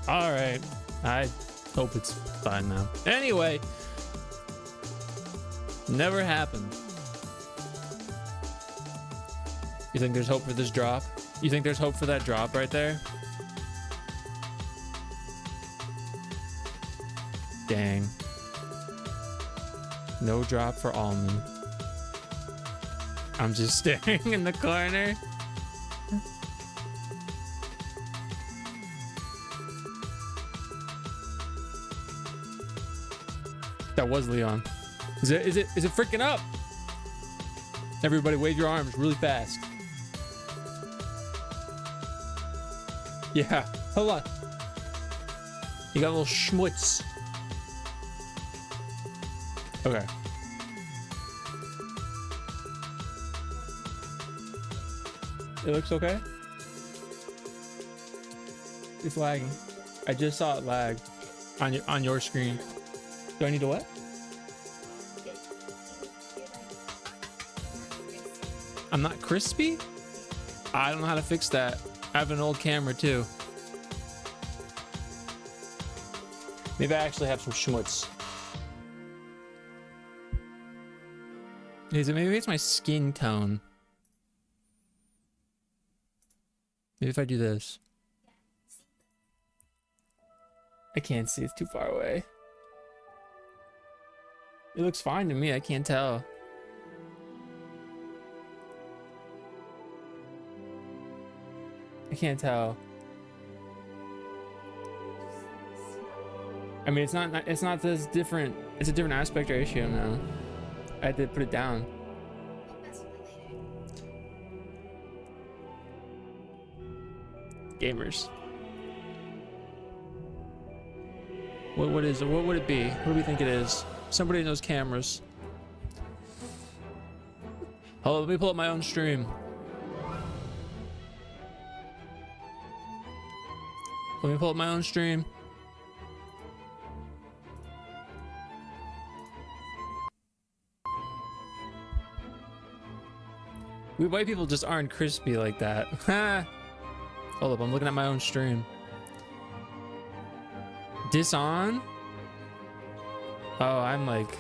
All right. I hope it's fine now. Anyway, never happened. You think there's hope for this drop? You think there's hope for that drop right there? Dang. No drop for almond. I'm just staring in the corner. That was Leon. Is it freaking up? Everybody wave your arms really fast. Yeah, hold on. You got a little schmutz. Okay. It looks okay? It's lagging. I just saw it lag on your screen. Do I need to what? I'm not crispy? I don't know how to fix that. I have an old camera too. Maybe I actually have some schmutz. Maybe it's my skin tone. Maybe if I do this. I can't see, it's too far away. It looks fine to me, I can't tell. I can't tell. I mean, it's not this different. It's a different aspect ratio now. I had to put it down. Gamers. What would it be? What do we think it is? Somebody knows cameras. Oh, let me pull up my own stream. Let me pull up my own stream. We white people just aren't crispy like that. Hold up, I'm looking at my own stream. Dis on? Oh, I'm like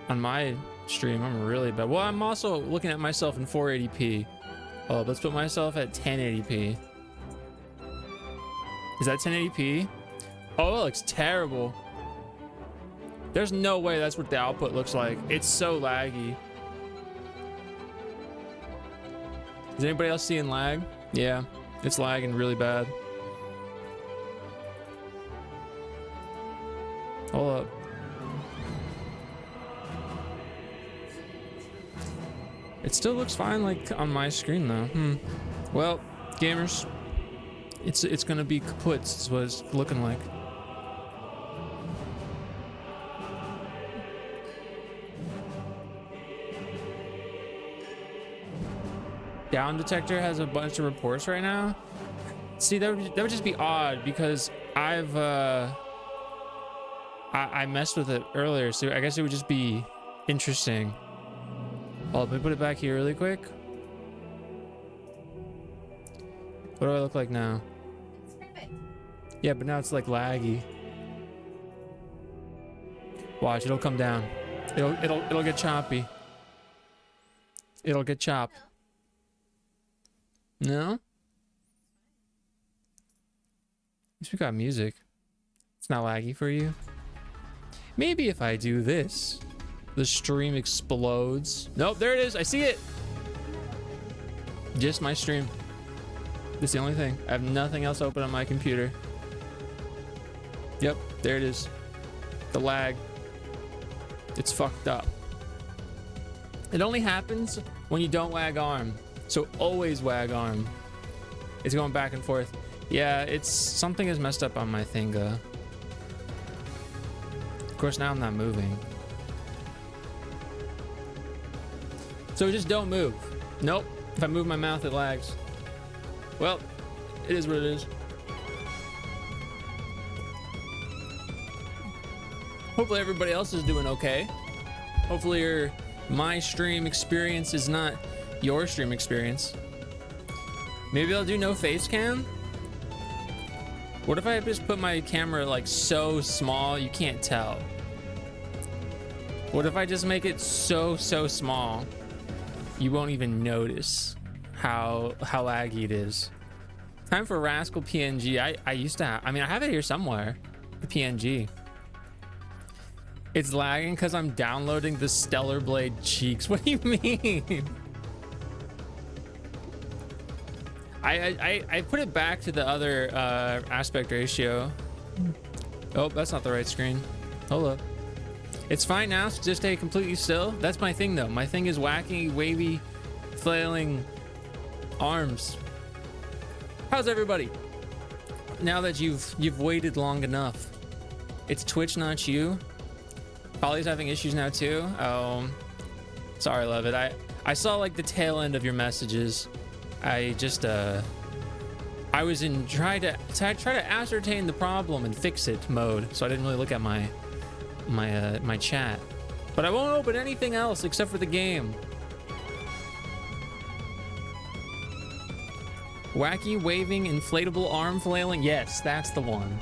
on my stream, I'm really bad. Well, I'm also looking at myself in 480p. Oh, let's put myself at 1080p. Is that 1080p? Oh, it looks terrible. There's no way that's what the output looks like. It's so laggy. Is anybody else seeing lag? Yeah, it's lagging really bad. Hold up. It still looks fine like on my screen though. Well, gamers, it's gonna be kaput is what it's looking like. Down detector has a bunch of reports right now. See, that would just be odd because I messed with it earlier, so I guess it would just be interesting. Oh, let me put it back here really quick. What do I look like now? It's perfect. Yeah, but now it's like laggy. Watch, it'll come down. It'll get choppy. It'll get chopped. No? At least we got music. It's not laggy for you. Maybe if I do this, the stream explodes. Nope, there it is. I see it. Just my stream. That's the only thing. I have nothing else open on my computer. Yep, there it is. The lag. It's fucked up. It only happens when you don't wag arm. So always wag arm. It's going back and forth. Yeah, it's something is messed up on my thinga. Of course, now I'm not moving. So just don't move. Nope. If I move my mouth, it lags. Well, it is what it is. Hopefully everybody else is doing okay. Hopefully my stream experience is not your stream experience. Maybe I'll do no face cam. What if I just put my camera like so small you can't tell? What if I just make it so small you won't even notice how laggy it is? Time for Rascal PNG. I used to have, I mean, I have it here somewhere, the PNG. It's lagging because I'm downloading the Stellar Blade cheeks. What do you mean? I put it back to the other aspect ratio. Oh, that's not the right screen. Hold up. It's fine now, so just stay completely still. That's my thing though. My thing is wacky, wavy, flailing arms. How's everybody? Now that you've waited long enough. It's Twitch, not you. Polly's having issues now too. Oh, sorry, love it. I saw like the tail end of your messages. I just I was in try to ascertain the problem and fix it mode, so I didn't really look at my chat. But I won't open anything else except for the game. Wacky, waving, inflatable arm flailing. Yes, that's the one.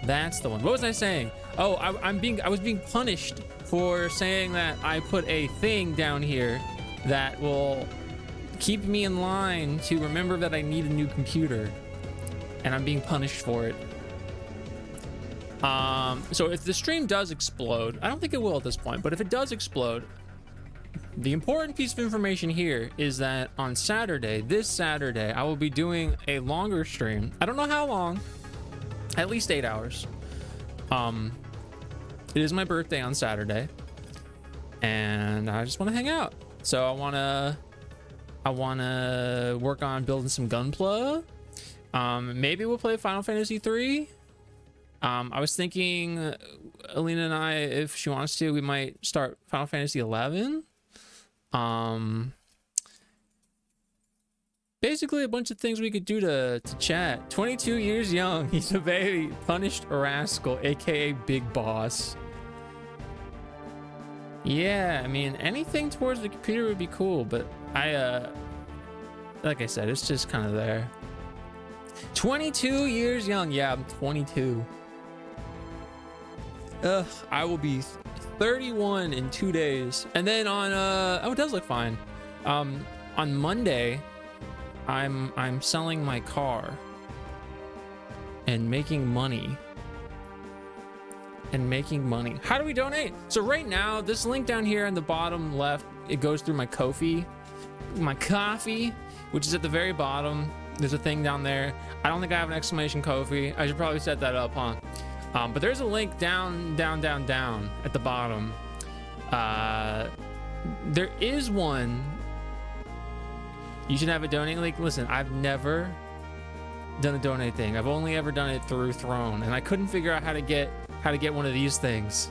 That's the one. What was I saying? Oh, I was being punished for saying that I put a thing down here that will keep me in line to remember that I need a new computer, and I'm being punished for it. So if the stream does explode, I don't think it will at this point, but if it does explode, the important piece of information here is that on Saturday, this Saturday, I will be doing a longer stream. I don't know how long, at least 8 hours. It is my birthday on Saturday, and I just want to hang out. So I want to work on building some Gunpla. Maybe we'll play Final Fantasy 3. I was thinking, Alina and I, if she wants to, we might start Final Fantasy 11. Basically a bunch of things we could do to chat. 22 years young, he's a baby. Punished Rascal, aka Big Boss. Yeah, I mean, anything towards the computer would be cool, but like I said, it's just kind of there. 22 years young. Yeah, I'm 22. I will be 31 in 2 days. And then on oh, it does look fine. On Monday, I'm selling my car and making money. How do we donate? So right now, this link down here in the bottom left, it goes through my Ko-fi, which is at the very bottom. There's a thing down there. I don't think I have an exclamation Ko-fi. I should probably set that up, huh? But there's a link down at the bottom. There is one. You should have a donate link. Listen, I've never done a donate thing. I've only ever done it through Throne, and I couldn't figure out how to get one of these things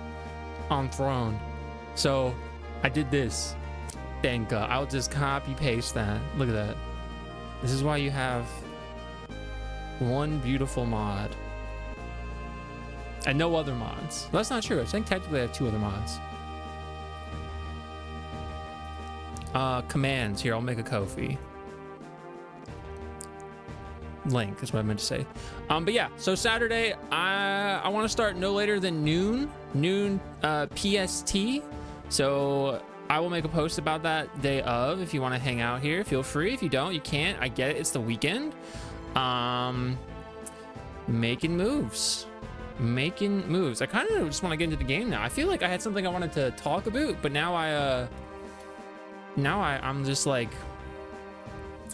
on Throne. So I did this. Thank God. I'll just copy paste that. Look at that. This is why you have one beautiful mod and no other mods. Well, that's not true. I think technically I have 2 other mods. Commands. Here, I'll make a Ko-fi. Link is what I meant to say. But yeah, so Saturday, I want to start no later than noon PST. So I will make a post about that day of. If you want to hang out here, feel free. If you don't, you can't. I get it. It's the weekend. Making moves. I kind of just want to get into the game now. I feel like I had something I wanted to talk about, but now I'm just like,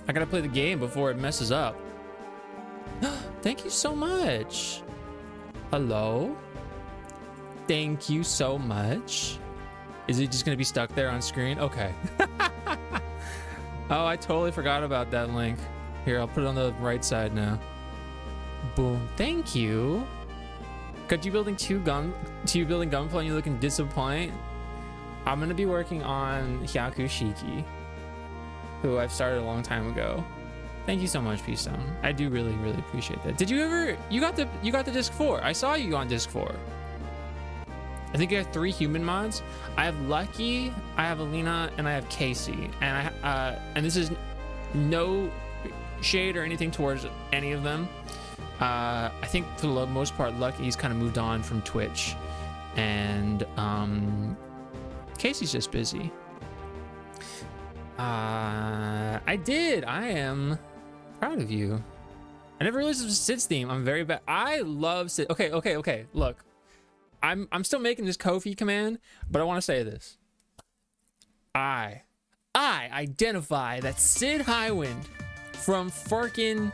I gotta play the game before it messes up. Thank you so much. Hello. Thank you so much. Is it just gonna be stuck there on screen? Okay. Oh, I totally forgot about that link. Here, I'll put it on the right side now. Boom. Thank you. Got you building Gunpla and you're looking disappointed. I'm gonna be working on Hyaku Shiki, who I've started a long time ago. Thank you so much, Peastone. I do really appreciate that. Did you ever, you got the disc 4. I saw you on disc 4. I think I have 3 human mods. I have Lucky, I have Alina, and I have Casey. And and this is no shade or anything towards any of them. I think for the most part, Lucky's kind of moved on from Twitch, and Casey's just busy. I am proud of you. I never listened to Sid's theme. I'm very bad. I love Sid. Okay. Look, I'm still making this Ko-fi command, but I want to say this. I identify that Sid Highwind from freaking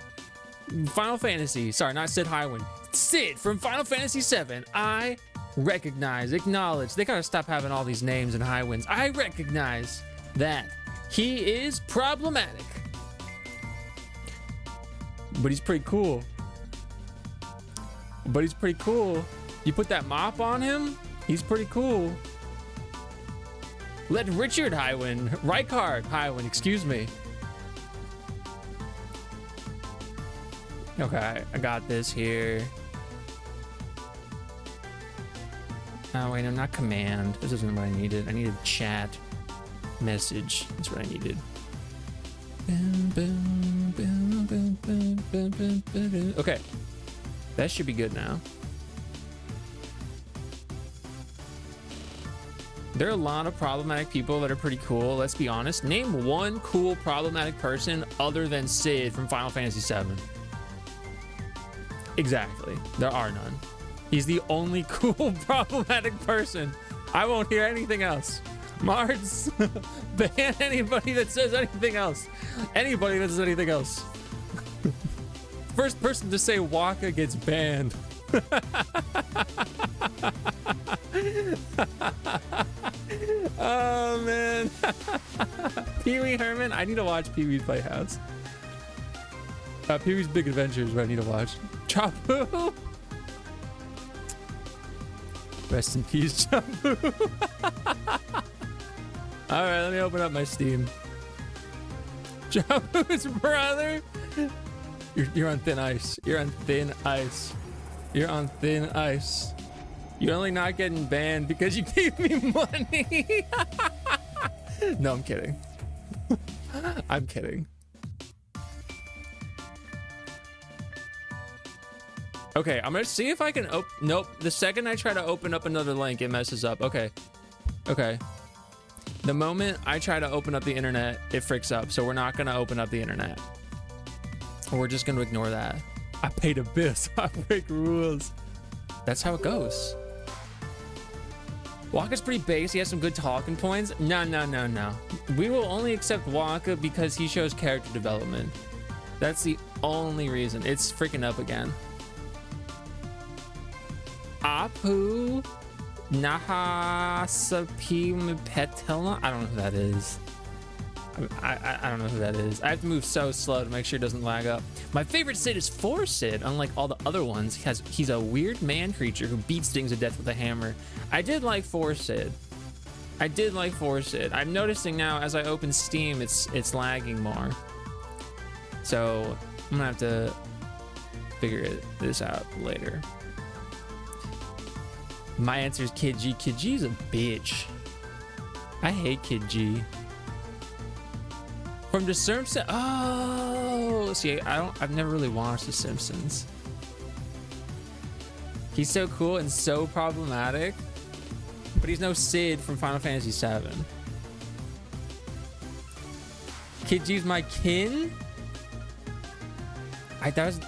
Final Fantasy. Sorry, not Sid Highwind. Sid from Final Fantasy VII. I recognize, acknowledge. They gotta stop having all these names and Highwinds. I recognize that he is problematic, but he's pretty cool. You put that mop on him, he's pretty cool. Let Richard Highwind, Rykard Highwind, excuse me. Okay, I got this here. Oh wait, no, not command. This isn't what I needed. I needed chat message. That's what I needed. Okay, that should be good now. There are a lot of problematic people that are pretty cool. Let's be honest. Name one cool problematic person other than Sid from Final Fantasy VII. Exactly. There are none. He's the only cool problematic person. I won't hear anything else. Mards, ban anybody that says anything else. Anybody that says anything else. First person to say Waka gets banned. Oh man. Pee-wee Herman, I need to watch Pee-wee's Playhouse. Pee-wee's Big Adventures, what I need to watch. Chapu. Rest in peace, Chapu. All right, let me open up my Steam. Chapu's brother. You're on thin ice. You're on thin ice. You're on thin ice. You're only not getting banned because you gave me money. No, I'm kidding. I'm kidding. Okay, I'm gonna see if I can nope. The second I try to open up another link, it messes up. Okay. The moment I try to open up the internet, it freaks up. So we're not gonna open up the internet. We're just gonna ignore that. I paid a bill, so I break rules. That's how it goes. Waka's pretty base. He has some good talking points. No. We will only accept Waka because he shows character development. That's the only reason. It's freaking up again. Apu Nahasapim Petela. I don't know who that is. I don't know who that is. I have to move so slow to make sure it doesn't lag up. My favorite Sid is 4 Sid. Unlike all the other ones, he's a weird man creature who beats things to death with a hammer. I did like 4 Sid. I'm noticing now as I open Steam, it's lagging more. So I'm gonna have to figure this out later. My answer is Kid G. Kid G's a bitch. I hate Kid G. From The Simpsons. Oh, see, I've never really watched The Simpsons. He's so cool and so problematic, but he's no Sid from Final Fantasy VII. Kid G's my kin. That was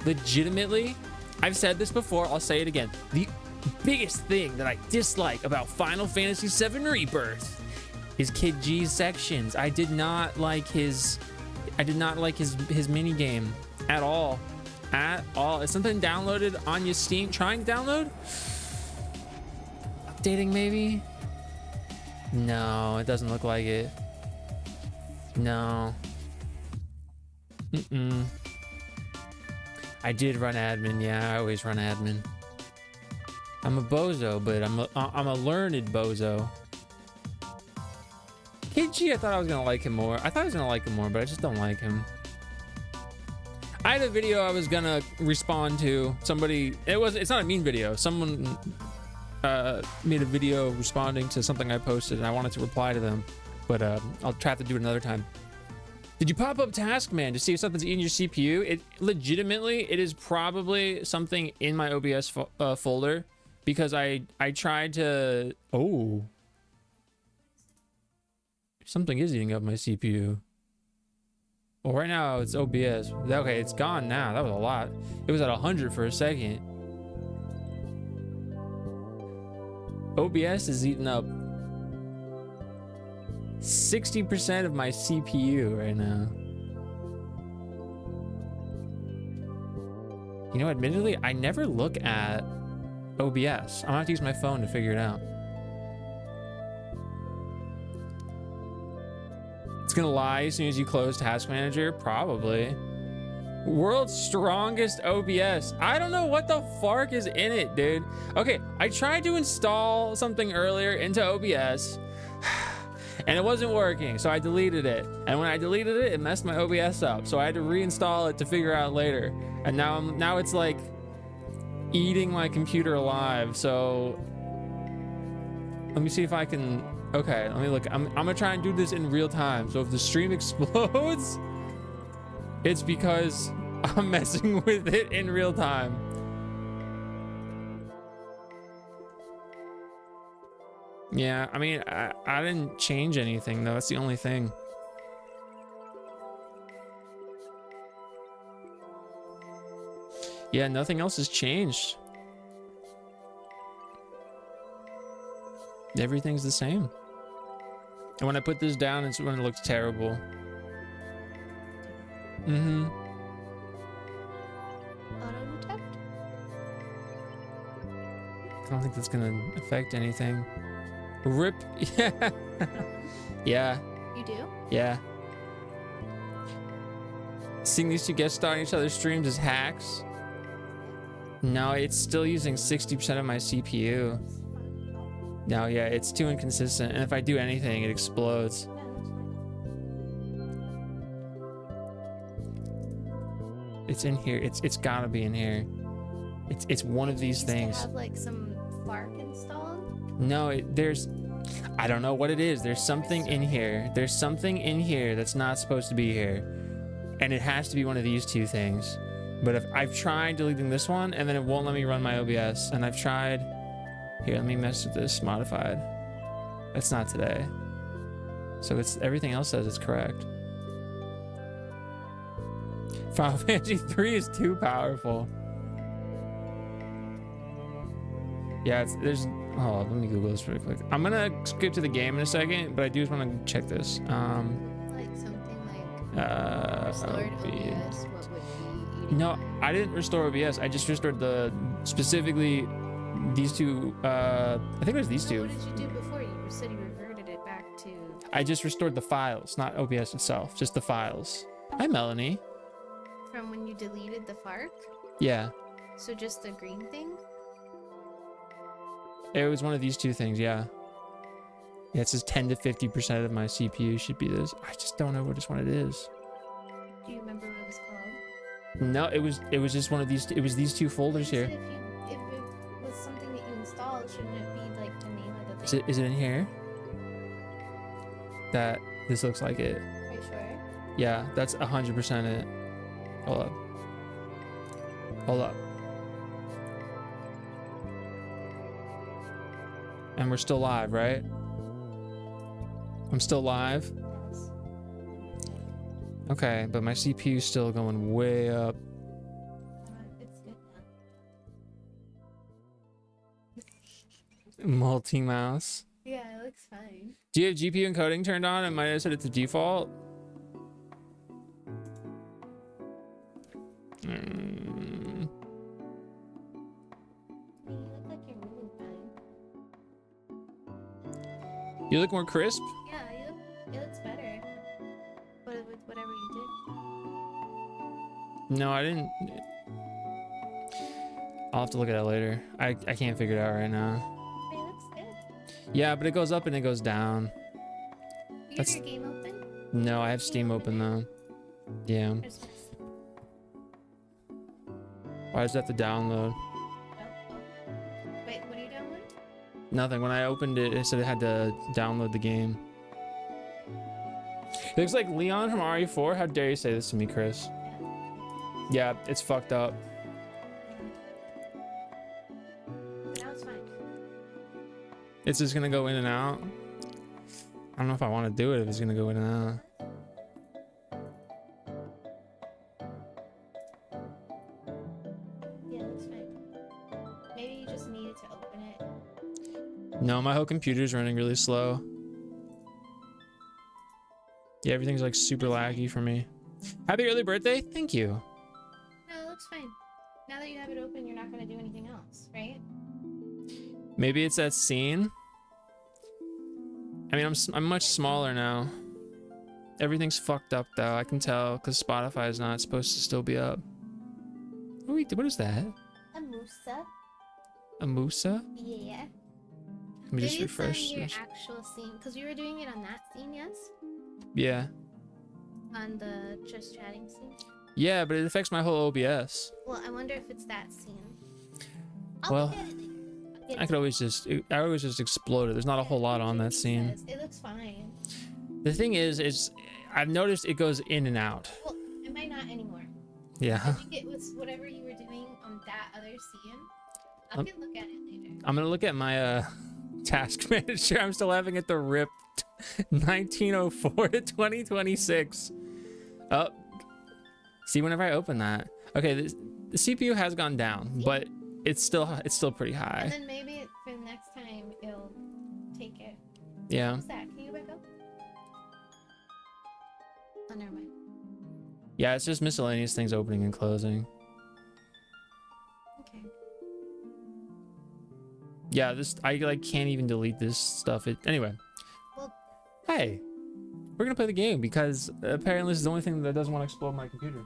legitimately. I've said this before. I'll say it again. The biggest thing that I dislike about Final Fantasy VII Rebirth is Kid G's sections. I did not like his mini game at all. Is something downloaded on your Steam? Trying to download? Updating maybe? No, it doesn't look like it. No. I did run admin. Yeah, I always run admin. I'm a bozo, but I'm a learned bozo. Kid G, I thought I was gonna like him more. But I just don't like him. I had a video I was gonna respond to. It's not a mean video. Someone made a video responding to something I posted, and I wanted to reply to them, but I'll try to do it another time. Did you pop up Taskman to see if something's eating your CPU? It legitimately, it is probably something in my OBS folder because I tried to. Oh, something is eating up my CPU. Well, right now it's OBS. Okay, it's gone now. That was a lot. It was at 100 for a second. OBS is eating up 60% of my CPU right now. You know, admittedly, I never look at OBS. I'm gonna have to use my phone to figure it out. It's gonna lie as soon as you close Task Manager? Probably. World's strongest OBS. I don't know what the fark is in it, dude. Okay, I tried to install something earlier into OBS and it wasn't working, so I deleted it. And when I deleted it, it messed my OBS up. So I had to reinstall it to figure out later. And now it's like eating my computer alive. So let me see if I can. Okay, let me look. I'm gonna try and do this in real time. So if the stream explodes, it's because I'm messing with it in real time. Yeah, I mean, I didn't change anything though. That's the only thing. Yeah, nothing else has changed. Everything's the same. And when I put this down, it's when it looks terrible. Mm-hmm. Auto detect? I don't think that's gonna affect anything. Rip. Yeah. Yeah. You do? Yeah. Seeing these two guest star on each other's streams is hacks. No, it's still using 60% of my CPU. No, yeah, it's too inconsistent. And if I do anything, it explodes. It's in here. It's gotta be in here. It's one of these things. Have like some Fark installed? No, there's. I don't know what it is. There's something in here. There's something in here that's not supposed to be here, and it has to be one of these two things. But if I've tried deleting this one, and then it won't let me run my OBS, and I've tried. Here, let me mess with this modified. That's not today. So it's everything else says it's correct. Final Fantasy 3 is too powerful. Yeah, there's. Oh, let me Google this really quick. I'm gonna skip to the game in a second, but I do just want to check this. Like something like restored OBS, what would be? No, I didn't restore OBS. I just restored the specifically these two. I think it was these two. What did you do before? You said you reverted it back to. I just restored the files, not OBS itself, just the files. Hi, Melanie. From when you deleted the Fark? Yeah. So just the green thing? It was one of these two things, yeah. Yeah, it says 10 to 50% of my CPU should be this. I just don't know which one it is. Do you remember what it was called? No, it was just one of these. It was these two folders here. If it was something that you installed, shouldn't it be like the name of the thing? Is it in here? That this looks like it. Are you sure? Yeah, that's 100% it. Hold up. Hold up. And we're still live, right? I'm still live. Yes. Okay, but my CPU is still going way up. It's good now. Multi-mouse. Yeah, it looks fine. Do you have GPU encoding turned on? I might have set it to default. You look like you're moving fine. You look more crisp? Yeah, it looks better. But with whatever you did. No, I didn't. I'll have to look at it later. I can't figure it out right now. It looks good. Yeah, but it goes up and it goes down. You have your game open? No, I have Steam open though. Yeah. There's this. Why does it have to download? Wait, what are you downloading? Nothing. When I opened it, it said it had to download the game. Looks like Leon from RE4. How dare you say this to me, Chris? Yeah, it's fucked up. Now it's fine. It's just gonna go in and out. I don't know if I want to do it if it's gonna go in and out. Yeah, that's fine. Maybe you just needed to open it. No, my whole computer's running really slow. Yeah, everything's like super laggy for me. Happy early birthday. Thank you. No, it looks fine. Now that you have it open, you're not going to do anything else, right? Maybe it's that scene. I mean, I'm much smaller now. Everything's fucked up though. I can tell because Spotify is not supposed to still be up. Oh, wait, what is that? A Musa. A Musa? Yeah. Let me just refresh. Maybe it's on your actual scene, because you were doing it on that scene, yes? Yeah. On the just chatting scene? Yeah, but it affects my whole OBS. Well, I wonder if it's that scene. Well, I could always just, I always just explode it. There's not a whole lot on that scene. It looks fine. The thing is I've noticed it goes in and out. Well, it might not anymore. Yeah. I think it was whatever you were doing on that other scene. I can look at it later. I'm gonna look at my task manager. I'm still having it to rip 1904 to 2026. Oh, see, whenever I open that, okay, the CPU has gone down, but it's still pretty high. And then maybe for the next time it'll take it. Yeah. What's that? Can you back up? Oh, never mind. Yeah, it's just miscellaneous things opening and closing. Okay. Yeah, I like can't even delete this stuff. Anyway. Well, hey, we're gonna play the game because apparently this is the only thing that doesn't want to explode my computer.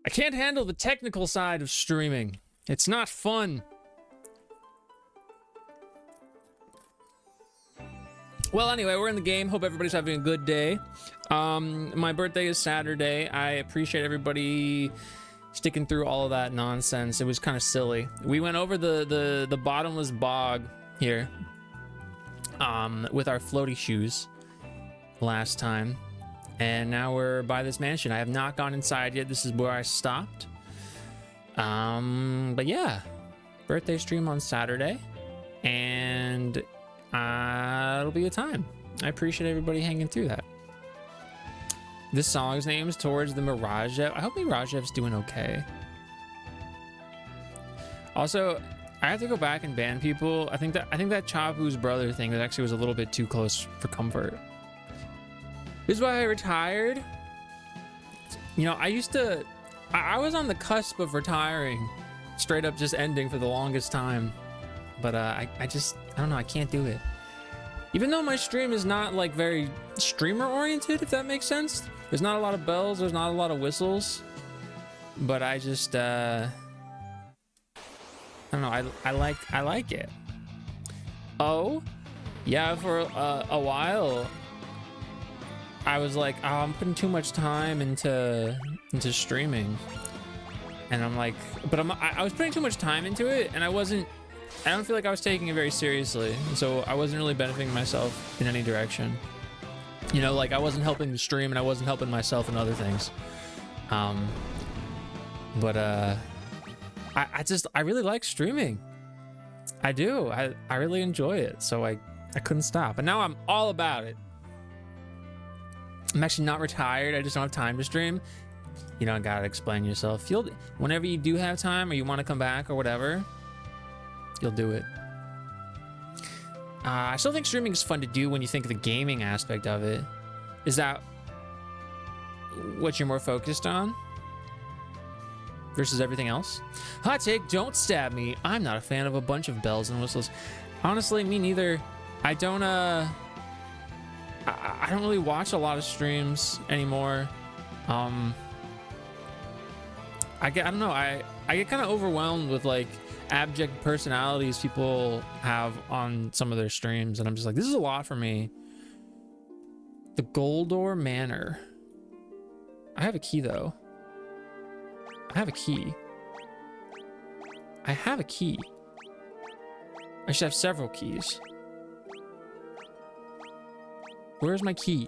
I can't handle the technical side of streaming. It's not fun. Well, anyway, we're in the game. Hope everybody's having a good day. My birthday is Saturday. I appreciate everybody sticking through all of that nonsense. It was kind of silly. We went over the bottomless bog here with our floaty shoes last time. And now we're by this mansion. I have not gone inside yet. This is where I stopped. But yeah, birthday stream on Saturday. And it'll be a time. I appreciate everybody hanging through that. This song's name is Towards the Mirajev. I hope Mirajev's doing okay. Also, I have to go back and ban people. I think that Chapu's brother thing that actually was a little bit too close for comfort. This is why I retired. You know, I was on the cusp of retiring, straight up just ending for the longest time. But I don't know, I can't do it. Even though my stream is not like very streamer oriented, if that makes sense. There's not a lot of bells, there's not a lot of whistles. But I just I don't know, I like it. Oh, yeah, for a while I was like, oh, I'm putting too much time into streaming. And I'm like, but I was putting too much time into it, and I don't feel like I was taking it very seriously. So I wasn't really benefiting myself in any direction. You know, like I wasn't helping the stream and I wasn't helping myself in other things. But I really like streaming. I do. I really enjoy it. So I couldn't stop. And now I'm all about it. I'm actually not retired. I just don't have time to stream. You don't gotta explain yourself. Whenever you do have time or you want to come back or whatever, you'll do it. I still think streaming is fun to do when you think of the gaming aspect of it. Is that what you're more focused on versus everything else? Hot take, don't stab me. I'm not a fan of a bunch of bells and whistles. Honestly, me neither. I don't really watch a lot of streams anymore. I don't know. I get kind of overwhelmed with like abject personalities people have on some of their streams, and I'm just like, this is a lot for me. The Goldor Manor. I have a key though. I have a key. I should have several keys. Where's my key?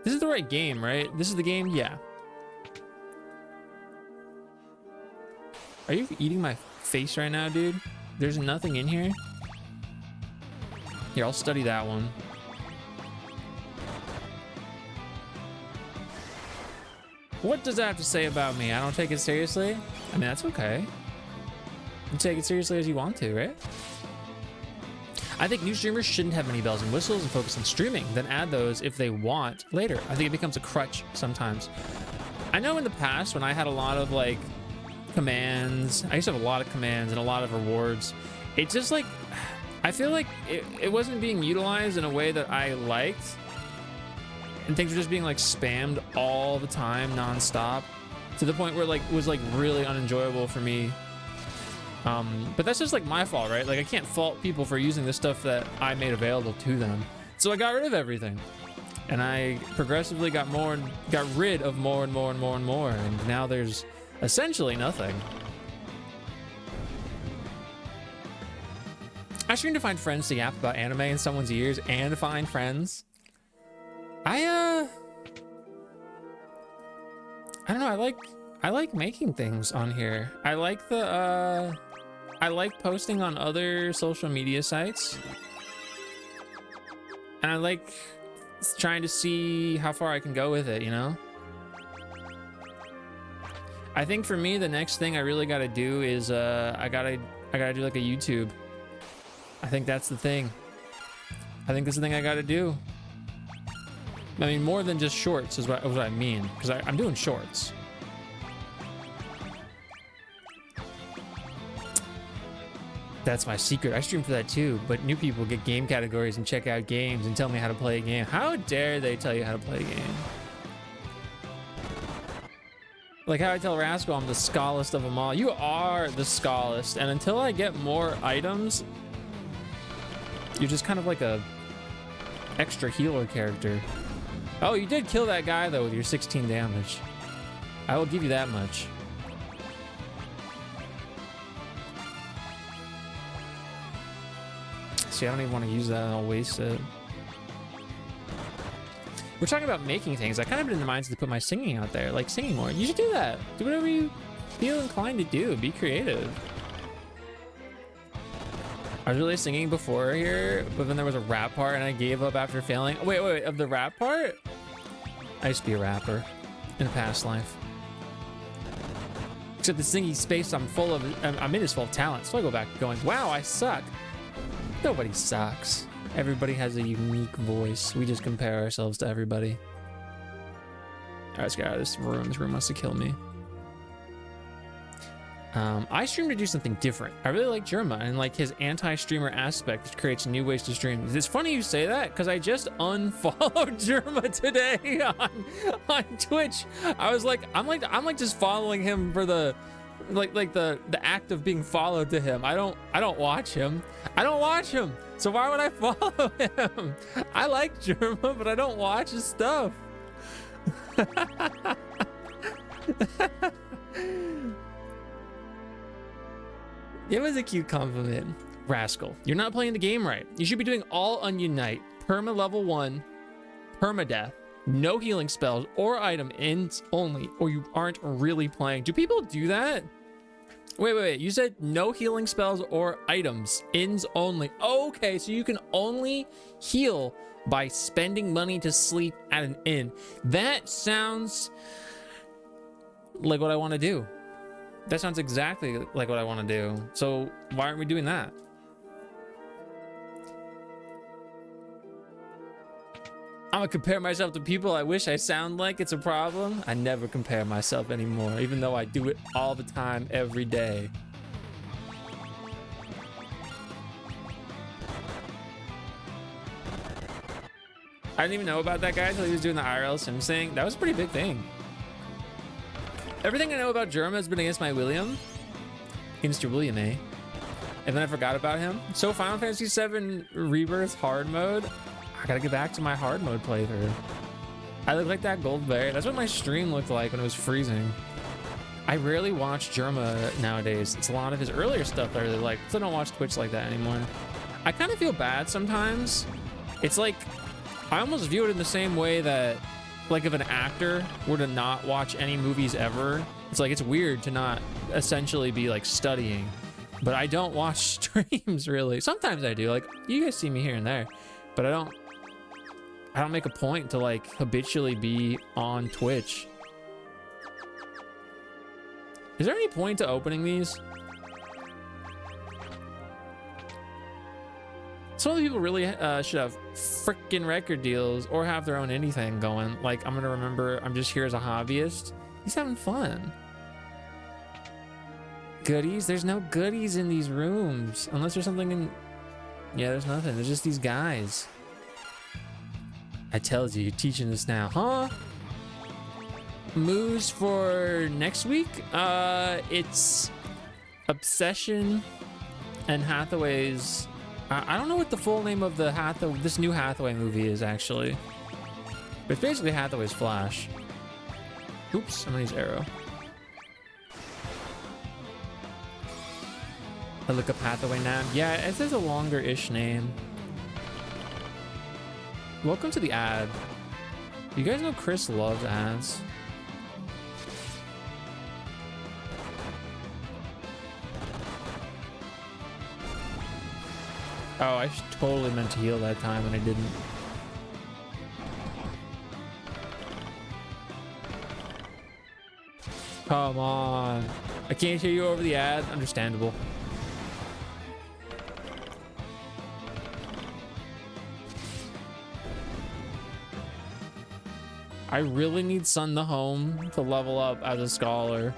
This is the right game, right? This is the game? Yeah. Are you eating my face right now, dude? There's nothing in here? Here, I'll study that one. What does that have to say about me? I don't take it seriously? I mean, that's okay. You take it seriously as you want to, right? I think new streamers shouldn't have many bells and whistles and focus on streaming, then add those if they want later. I think it becomes a crutch sometimes. I know in the past when I had a lot of like commands, I used to have a lot of commands and a lot of rewards. It just like, I feel like it wasn't being utilized in a way that I liked. And things were just being like spammed all the time, nonstop, to the point where like it was like really unenjoyable for me. But that's just like my fault, right? Like I can't fault people for using the stuff that I made available to them. So I got rid of everything, and I progressively got rid of more and more and more and more, and now there's essentially nothing. I stream to find friends to yap about anime in someone's ears and find friends. I don't know. I like making things on here. I like posting on other social media sites, and I like trying to see how far I can go with it, you know? I think for me, the next thing I really got to do is I gotta do like a YouTube. I think that's the thing. I think that's the thing I got to do. I mean, more than just shorts is what I mean, because I'm doing shorts. That's my secret. I stream for that too, but new people get game categories and check out games and tell me how to play a game. How dare they tell you how to play a game? Like how I tell Rascal I'm the scalest of them all. You are the scalest, and until I get more items, you're just kind of like a extra healer character. Oh, you did kill that guy though with your 16 damage. I will give you that much. See, I don't even want to use that. I'll waste it. We're talking about making things. I kind of been in the minds to put my singing out there, like singing more. You should do that. Do whatever you feel inclined to do. Be creative. I was really singing before here, but then there was a rap part and I gave up after failing. Oh, wait, of the rap part? I used to be a rapper in a past life. Except the singing space I'm in is full of talent. So I go back going, wow, I suck. Nobody sucks. Everybody has a unique voice. We just compare ourselves to everybody. All right, let's get out of this room. This room wants to kill me. I stream to do something different. I really like Jerma and like his anti-streamer aspect, which creates new ways to stream. It's funny you say that because I just unfollowed Jerma today on Twitch. I was like, I'm like just following him for the the act of being followed to him. I don't watch him. So why would I follow him? I like Jerma, but I don't watch his stuff. It was a cute compliment. Rascal, you're not playing the game right. You should be doing all Unite, perma level 1, permadeath, no healing spells or item ends only, or you aren't really playing. Do people do that? Wait. You said no healing spells or items, ends only. Okay, so you can only heal by spending money to sleep at an inn. That sounds like what I want to do. That sounds exactly like what I want to do. So why aren't we doing that? I'm gonna compare myself to people I wish I sound like. It's a problem. I never compare myself anymore, even though I do it all the time, every day. I didn't even know about that guy until he was doing the IRL Sims thing. That was a pretty big thing. Everything I know about Jerma has been against my William. Against your William, eh? And then I forgot about him. So Final Fantasy VII Rebirth hard mode. I gotta get back to my hard mode playthrough. I look like that Goldberry. That's what my stream looked like when it was freezing. I rarely watch Jerma nowadays. It's a lot of his earlier stuff I really like. So I don't watch Twitch like that anymore. I kind of feel bad sometimes. It's like, I almost view it in the same way that, like, if an actor were to not watch any movies ever, it's like, it's weird to not essentially be like studying. But I don't watch streams really. Sometimes I do. Like, you guys see me here and there, but I don't make a point to like habitually be on Twitch. Is there any point to opening these? Some of the people really should have freaking record deals or have their own anything going. Like, I'm gonna remember I'm just here as a hobbyist. He's having fun. Goodies? There's no goodies in these rooms. Unless there's something in... Yeah, there's nothing. There's just these guys. I tells you, you're teaching this now. Huh? Moves for next week? It's Obsession and Hathaway's... I don't know what the full name of the this new Hathaway movie is, actually. But it's basically Hathaway's Flash. Oops, I'm gonna use Arrow. I look up Hathaway now. Yeah, it says a longer-ish name. Welcome to the ad. You guys know Chris loves ads. Oh, I totally meant to heal that time and I didn't. Come on. I can't hear you over the ad. Understandable. I really need Sun the Home to level up as a scholar.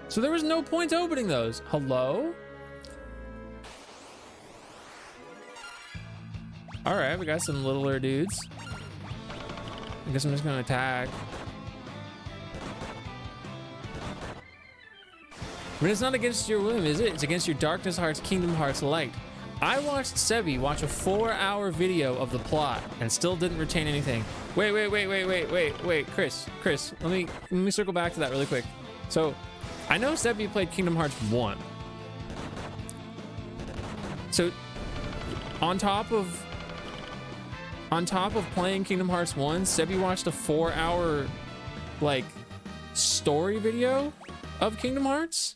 So there was no point opening those. Hello? All right, we got some littler dudes. I guess I'm just gonna attack. But it's not against your whim, is it? It's against your Darkness Hearts, Kingdom Hearts Light. I watched Sebi watch a 4-hour video of the plot and still didn't retain anything. Wait, Chris, let me circle back to that really quick. So, I know Sebi played Kingdom Hearts 1. So, on top of playing Kingdom Hearts 1, Sebi watched a 4-hour, like, story video of Kingdom Hearts?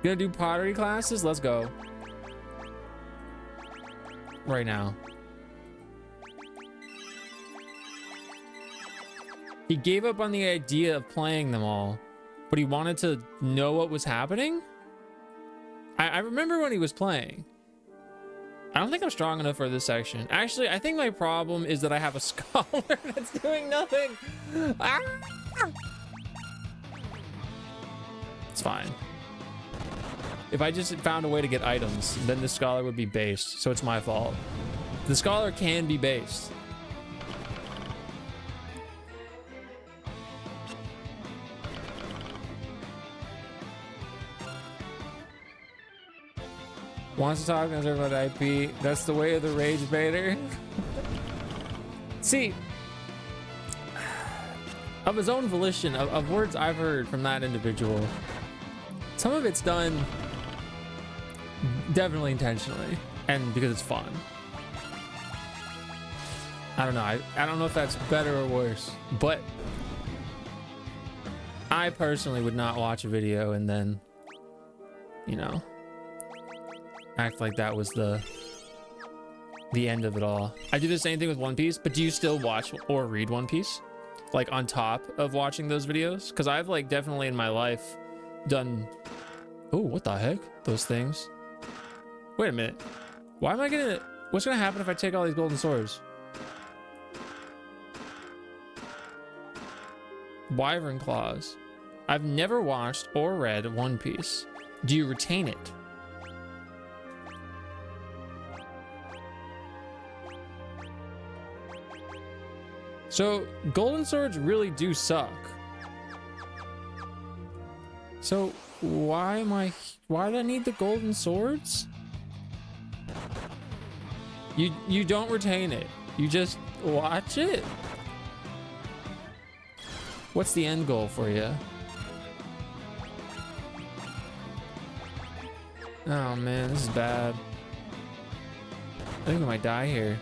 Gonna do pottery classes? Let's go. Right now. He gave up on the idea of playing them all, but he wanted to know what was happening? I remember when he was playing. I don't think I'm strong enough for this section. Actually, I think my problem is that I have a scholar that's doing nothing. Ah! It's fine. If I just found a way to get items, then the scholar would be based, so it's my fault. The scholar can be based. Wants to talk about IP. That's the way of the rage baiter. See, of his own volition, of words I've heard from that individual, some of it's done definitely intentionally and because it's fun. I don't know. I don't know if that's better or worse, but I personally would not watch a video and then, you know, act like that was the end of it all. I do the same thing with One Piece, but do you still watch or read One Piece? Like on top of watching those videos? Because I've like definitely in my life done... Oh, what the heck? Those things. Wait a minute. Why am I gonna... What's gonna happen if I take all these golden swords? Wyvern Claws. I've never watched or read One Piece. Do you retain it? So, golden swords really do suck. So why do I need the golden swords? You don't retain it. You just watch it. What's the end goal for you? Oh man, this is bad. I think I might die here.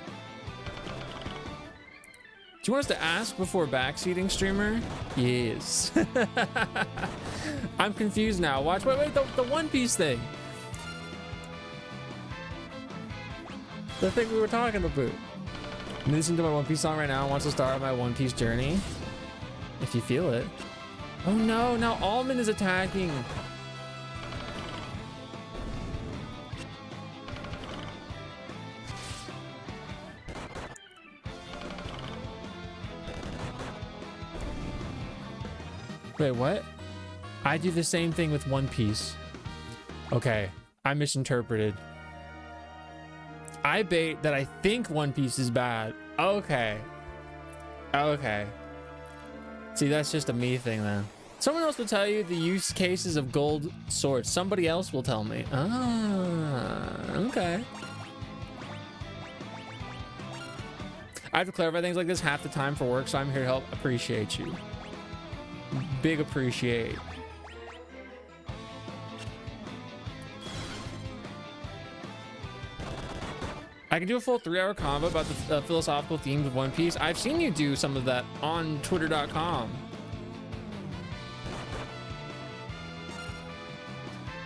Do you want us to ask before backseating, streamer? Yes. I'm confused now. Watch, wait, the One Piece thing. The thing we were talking about. I'm listening to my One Piece song right now. I want to start my One Piece journey. If you feel it. Oh no, now Almond is attacking. Wait, what? I do the same thing with One Piece. Okay, I misinterpreted. I bait that I think One Piece is bad. Okay. Okay. See, that's just a me thing then. Someone else will tell you the use cases of gold swords. Somebody else will tell me. Ah, okay. I have to clarify things like this half the time for work, so I'm here to help. Appreciate you. Big appreciate. I can do a full 3-hour convo about the philosophical themes of One Piece. I've seen you do some of that on twitter.com.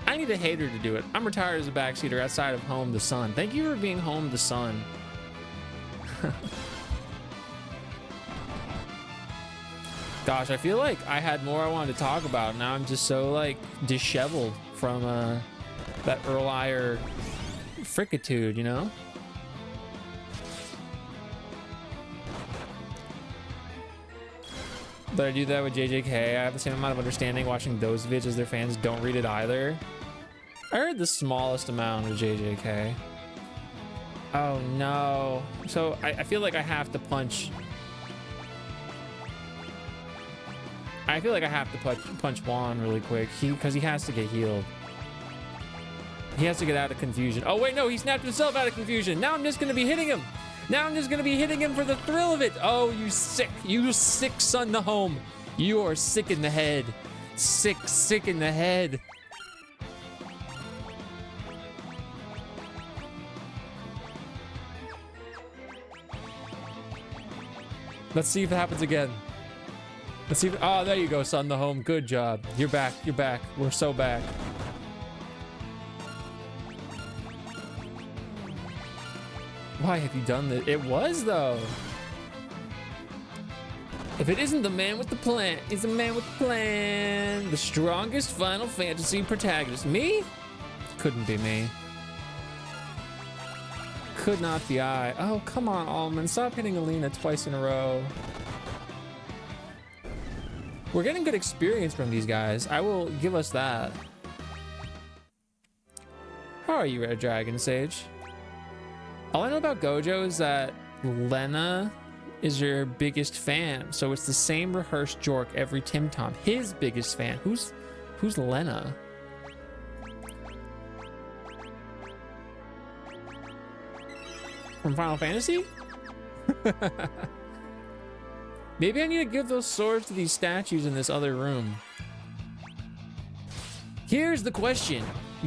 I need a hater to do it. I'm retired as a backseater outside of home the sun. Thank you for being home the sun. Gosh, I feel like I had more I wanted to talk about. Now I'm just so like disheveled from that Earl Iyer frickitude, you know? But I do that with JJK. I have the same amount of understanding watching those vids as their fans don't read it either. I heard the smallest amount of JJK. Oh no. So I feel like I have to punch. I feel like I have to punch Juan really quick. Because he has to get healed. He has to get out of confusion. Oh wait, no, he snapped himself out of confusion. Now I'm just gonna be hitting him. Now I'm just gonna be hitting him for the thrill of it. Oh, you sick son to home. You are sick in the head. Sick in the head. Let's see if it happens again. Let's see if, oh, there you go, son to home. Good job. You're back. You're back. We're so back. Why have you done this? It was, though. If it isn't the man with the plan, it's the man with the plan. The strongest Final Fantasy protagonist. Me? Couldn't be me. Could not be I. Oh, come on, Almond. Stop hitting Alina twice in a row. We're getting good experience from these guys. I will give us that. How are you, Red Dragon Sage? All I know about Gojo is that Lena is your biggest fan. So it's the same rehearsed jork every Tim Tom. His biggest fan. Who's Lena? From Final Fantasy? Maybe I need to give those swords to these statues in this other room. Here's the question.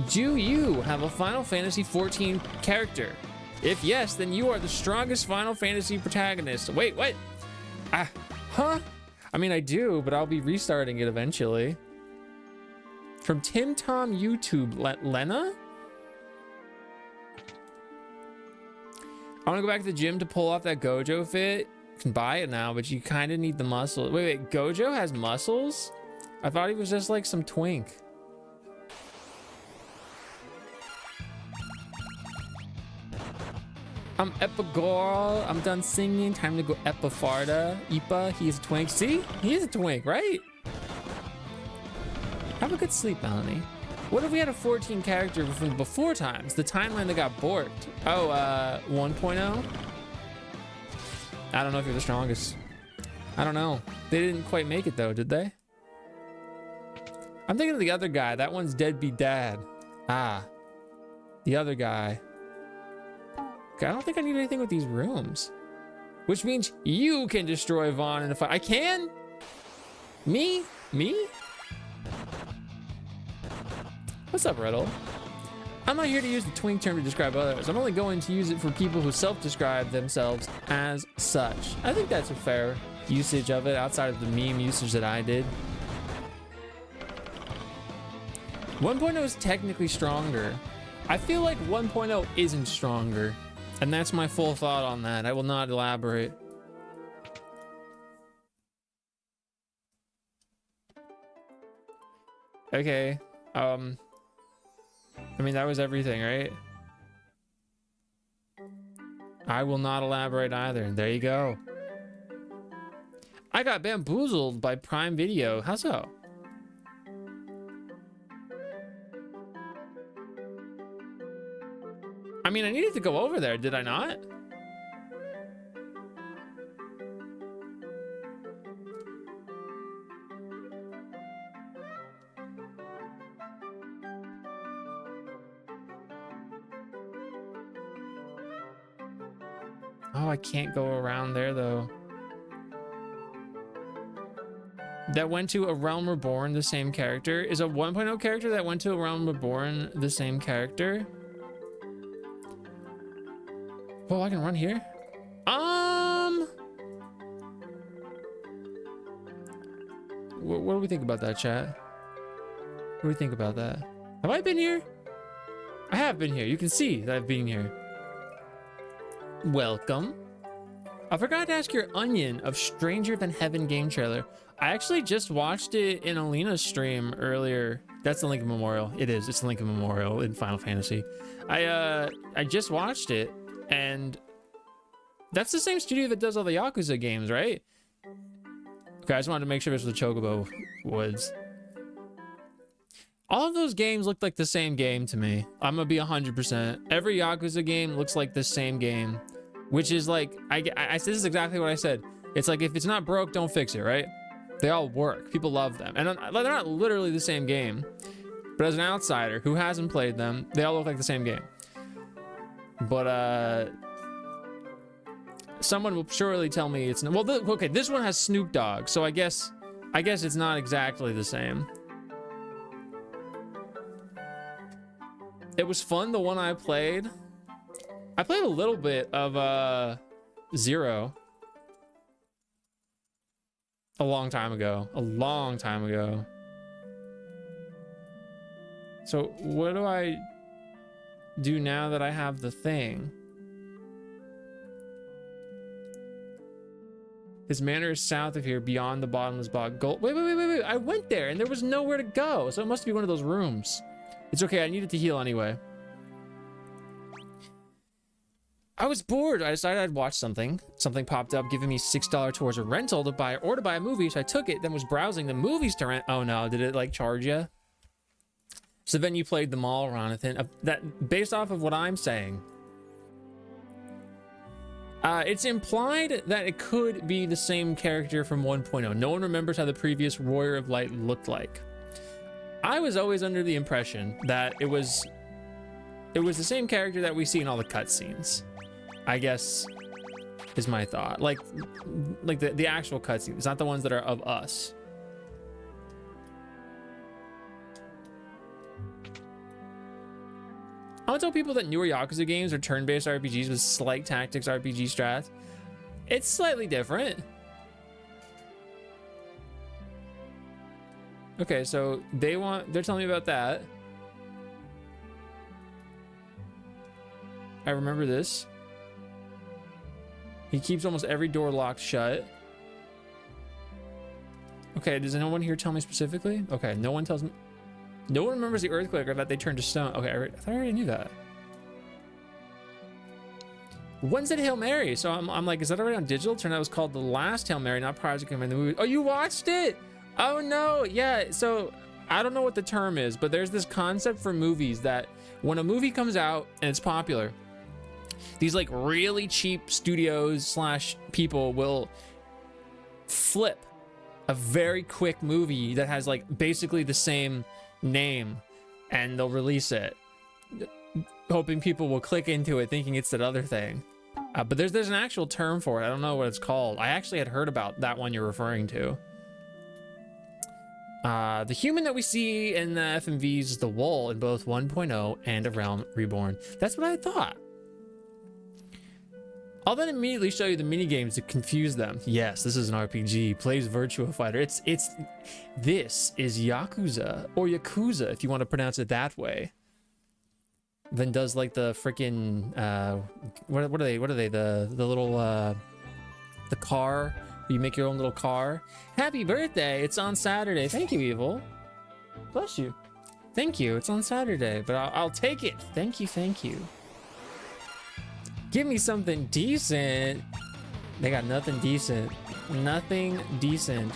Do you have a Final Fantasy 14 character? If yes, then you are the strongest Final Fantasy protagonist. Wait, what? Huh? I mean, I do, but I'll be restarting it eventually. From Tim Tom YouTube, Lena? I want to go back to the gym to pull off that Gojo fit. You can buy it now, but you kind of need the muscle. Wait, Gojo has muscles? I thought he was just like some twink. I'm Epigor. I'm done singing. Time to go Epifarda. Ipa, he's a twink. See? He is a twink, right? Have a good sleep, Melanie. What if we had a 14 character from before times? The timeline that got borked. Oh, 1.0? I don't know if you're the strongest. I don't know. They didn't quite make it though, did they? I'm thinking of the other guy. That one's Deadbeat Dad. Ah, the other guy. Okay, I don't think I need anything with these rooms. Which means you can destroy Vaughn in a fight. I can? Me? Me? What's up, Riddle? I'm not here to use the twink term to describe others. I'm only going to use it for people who self-describe themselves as such. I think that's a fair usage of it outside of the meme usage that I did. 1.0 is technically stronger. I feel like 1.0 isn't stronger. And that's my full thought on that. I will not elaborate. Okay. I mean, that was everything, right? I will not elaborate either. There you go. I got bamboozled by Prime Video. How so? I mean, I needed to go over there, did I not? Oh, I can't go around there though. That went to A Realm Reborn, the same character. Is a 1.0 character that went to A Realm Reborn the same character? Oh, I can run here? What do we think about that, chat? What do we think about that? Have I been here? I have been here. You can see that I've been here. Welcome. I forgot to ask your Onion of Stranger Than Heaven game trailer. I actually just watched it in Alina's stream earlier. That's the Lincoln Memorial. It is. It's the Lincoln Memorial in Final Fantasy. I just watched it, and that's the same studio that does all the Yakuza games, right? Okay, I just wanted to make sure this was the Chocobo Woods. All of those games look like the same game to me. I'm gonna be 100%. Every Yakuza game looks like the same game, which is like, this is exactly what I said. It's like, if it's not broke, don't fix it, right? They all work. People love them. And they're not literally the same game, but as an outsider who hasn't played them, they all look like the same game. But, someone will surely tell me it's not. Well, okay, this one has Snoop Dogg, so I guess it's not exactly the same. It was fun, the one I played. I played a little bit of Zero a long time ago. So what do I do now that I have the thing? His manor is south of here, beyond the bottomless bog. Gold. Wait. I went there and there was nowhere to go. So it must be one of those rooms. It's okay. I needed to heal anyway. I was bored. I decided I'd watch something. Something popped up giving me $6 towards a rental to buy or to buy a movie. So I took it, then was browsing the movies to rent. Oh no, did it like charge you? So then you played them all, Ronathan. That based off of what I'm saying. It's implied that it could be the same character from 1.0. No one remembers how the previous Warrior of Light looked like. I was always under the impression that it was the same character that we see in all the cutscenes. I guess is my thought. Like the actual cutscenes, not the ones that are of us. I would tell people that newer Yakuza games are turn-based RPGs with slight tactics RPG strats. It's slightly different. Okay, so they're telling me about that. I remember this. He keeps almost every door locked shut. Okay, does anyone here tell me specifically? Okay, no one tells me. No one remembers the earthquake or that they turned to stone. Okay, I thought I already knew that. When's it Hail Mary? So I'm like, is that already on digital? Turned out it was called The Last Hail Mary, not Project in the movie. Oh, you watched it? Oh no, yeah. So I don't know what the term is, but there's this concept for movies that when a movie comes out and it's popular, these like really cheap studios / people will flip a very quick movie that has like basically the same name, and they'll release it, hoping people will click into it thinking it's that other thing. But there's an actual term for it. I don't know what it's called. I actually had heard about that one you're referring to. The human that we see in the FMVs is the Wool in both 1.0 and A Realm Reborn. That's what I thought. I'll then immediately show you the mini games to confuse them. Yes, this is an RPG. Plays Virtua Fighter. This is Yakuza, or Yakuza if you want to pronounce it that way. Then does like the freaking what are they? The little the car. You make your own little car. Happy birthday! It's on Saturday. Thank you, Evil. Bless you. Thank you. It's on Saturday, but I'll take it. Thank you. Thank you. Give me something decent. They got nothing decent. Nothing decent.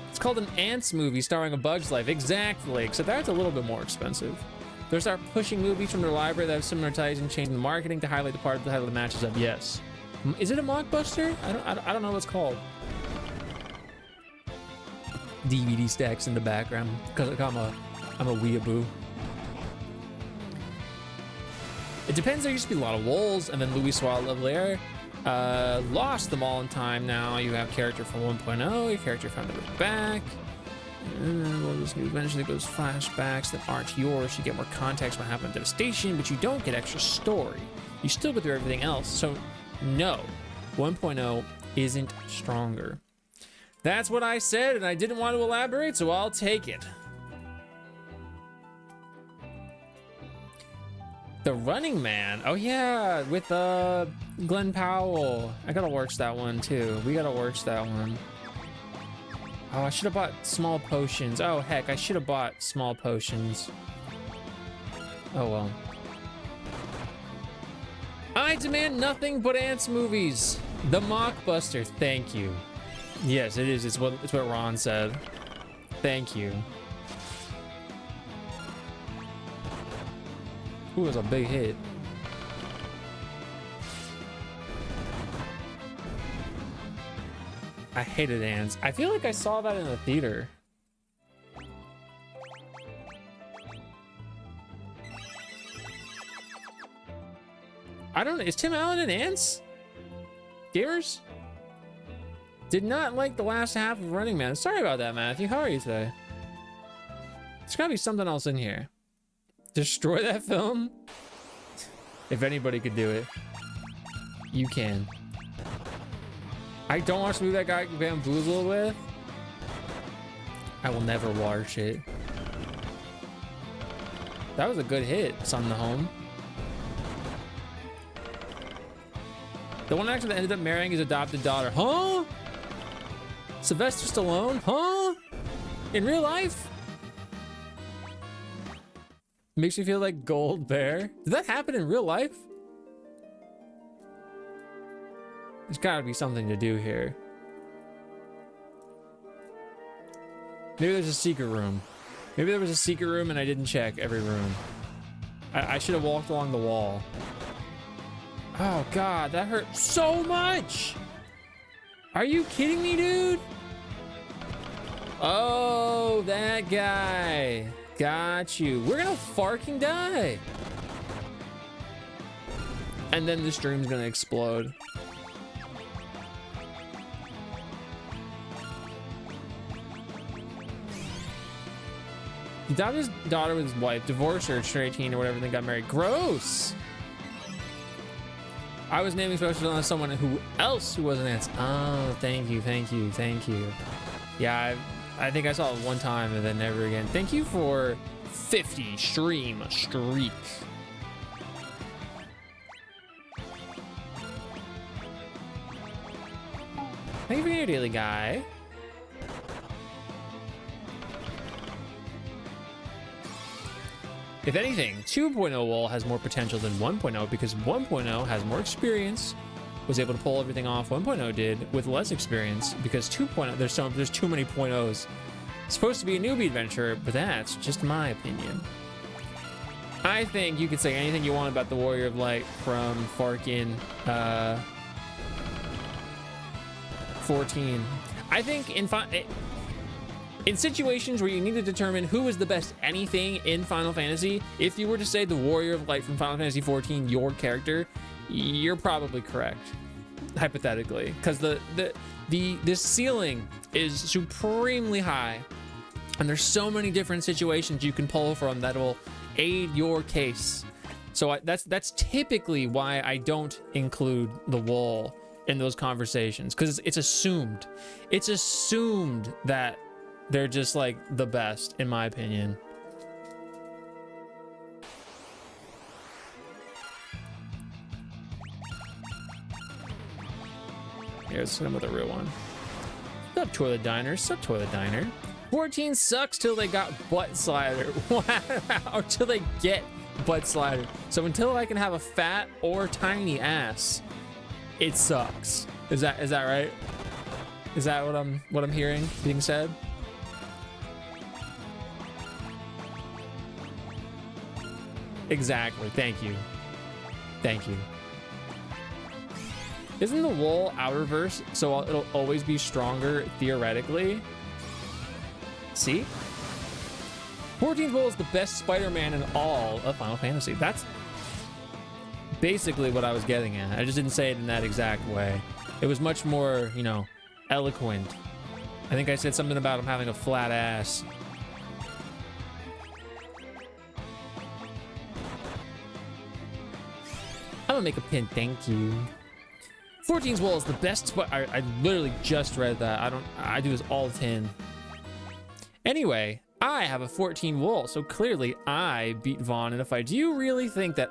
It's called an Ants movie starring A Bug's Life. Exactly. Except that's a little bit more expensive. They'll start pushing movies from their library that have similar titles and changing the marketing to highlight the part of the title that matches up. Yes. Is it a mockbuster? I don't know what it's called. DVD stacks in the background because I'm a weeaboo. It depends. There used to be a lot of Wolves, and then Louis Suarez Lavalier lost them all in time. Now you have character from 1.0, your character found it back. Well, this new eventually goes flashbacks that aren't yours. You get more context what happened at Devastation, but you don't get extra story. You still go through everything else. So no, 1.0 isn't stronger. That's what I said, and I didn't want to elaborate, so I'll take it. The Running Man. Oh yeah, with Glenn Powell. I gotta watch that one too. We gotta watch that one. Oh, I should have bought small potions. Oh heck, I should have bought small potions. Oh well. I demand nothing but Ants movies. The Mockbuster. Thank you. Yes, it is. It's what Ron said. Thank you. Ooh, it was a big hit. I hated Ants. I feel like I saw that in the theater. I don't know. Is Tim Allen in Ants? Gamers? Did not like the last half of Running Man. Sorry about that, Matthew. How are you today? There's gotta be something else in here. Destroy that film? If anybody could do it, you can. I don't watch the movie that got bamboozled with. I will never watch it. That was a good hit, Son the Home. The one actor that ended up marrying his adopted daughter. Huh? Sylvester Stallone? Huh? In real life? Makes me feel like Gold Bear. Did that happen in real life? There's gotta be something to do here. Maybe there's a secret room. Maybe there was a secret room and I didn't check every room. I should have walked along the wall. Oh God, that hurt so much. Are you kidding me, dude? Oh, that guy. Got you. We're gonna fucking die. And then the stream's gonna explode. He adopted his daughter with his wife, divorced her at 18 or whatever, then got married. Gross. I was naming specials on someone who else who wasn't Ants. Oh, thank you, thank you, thank you. Yeah, I think I saw it one time and then never again. Thank you for 50 stream streak. Thank you for your daily guy. If anything, 2.0 Wall has more potential than 1.0 because 1.0 has more experience, was able to pull everything off 1.0 did with less experience because 2.0, there's too many .0s. It's supposed to be a newbie adventure, but that's just my opinion. I think you could say anything you want about the Warrior of Light from Farkin 14. I think in situations where you need to determine who is the best anything in Final Fantasy, if you were to say the Warrior of Light from Final Fantasy 14, your character, you're probably correct, hypothetically, because the ceiling is supremely high, and there's so many different situations you can pull from that will aid your case. So that's typically why I don't include the wall in those conversations, because it's assumed that they're just like the best, in my opinion. Here's him with a real one. What's up, Toilet Diner? What's up, Toilet Diner? 14 sucks till they got butt slider. Or till they get butt slider. So until I can have a fat or tiny ass, it sucks. Is that right? Is that what I'm hearing being said? Exactly. Thank you. Thank you. Isn't the wall outerverse, so it'll always be stronger theoretically? See? 14's wall is the best Spider-Man in all of Final Fantasy. That's basically what I was getting at. I just didn't say it in that exact way. It was much more, you know, eloquent. I think I said something about him having a flat ass. I'm gonna make a pin, thank you. 14's wall is the best I literally just read that. I do this all the time. Anyway, I have a 14 wall, so clearly I beat Vaughn in a fight. Do you really think that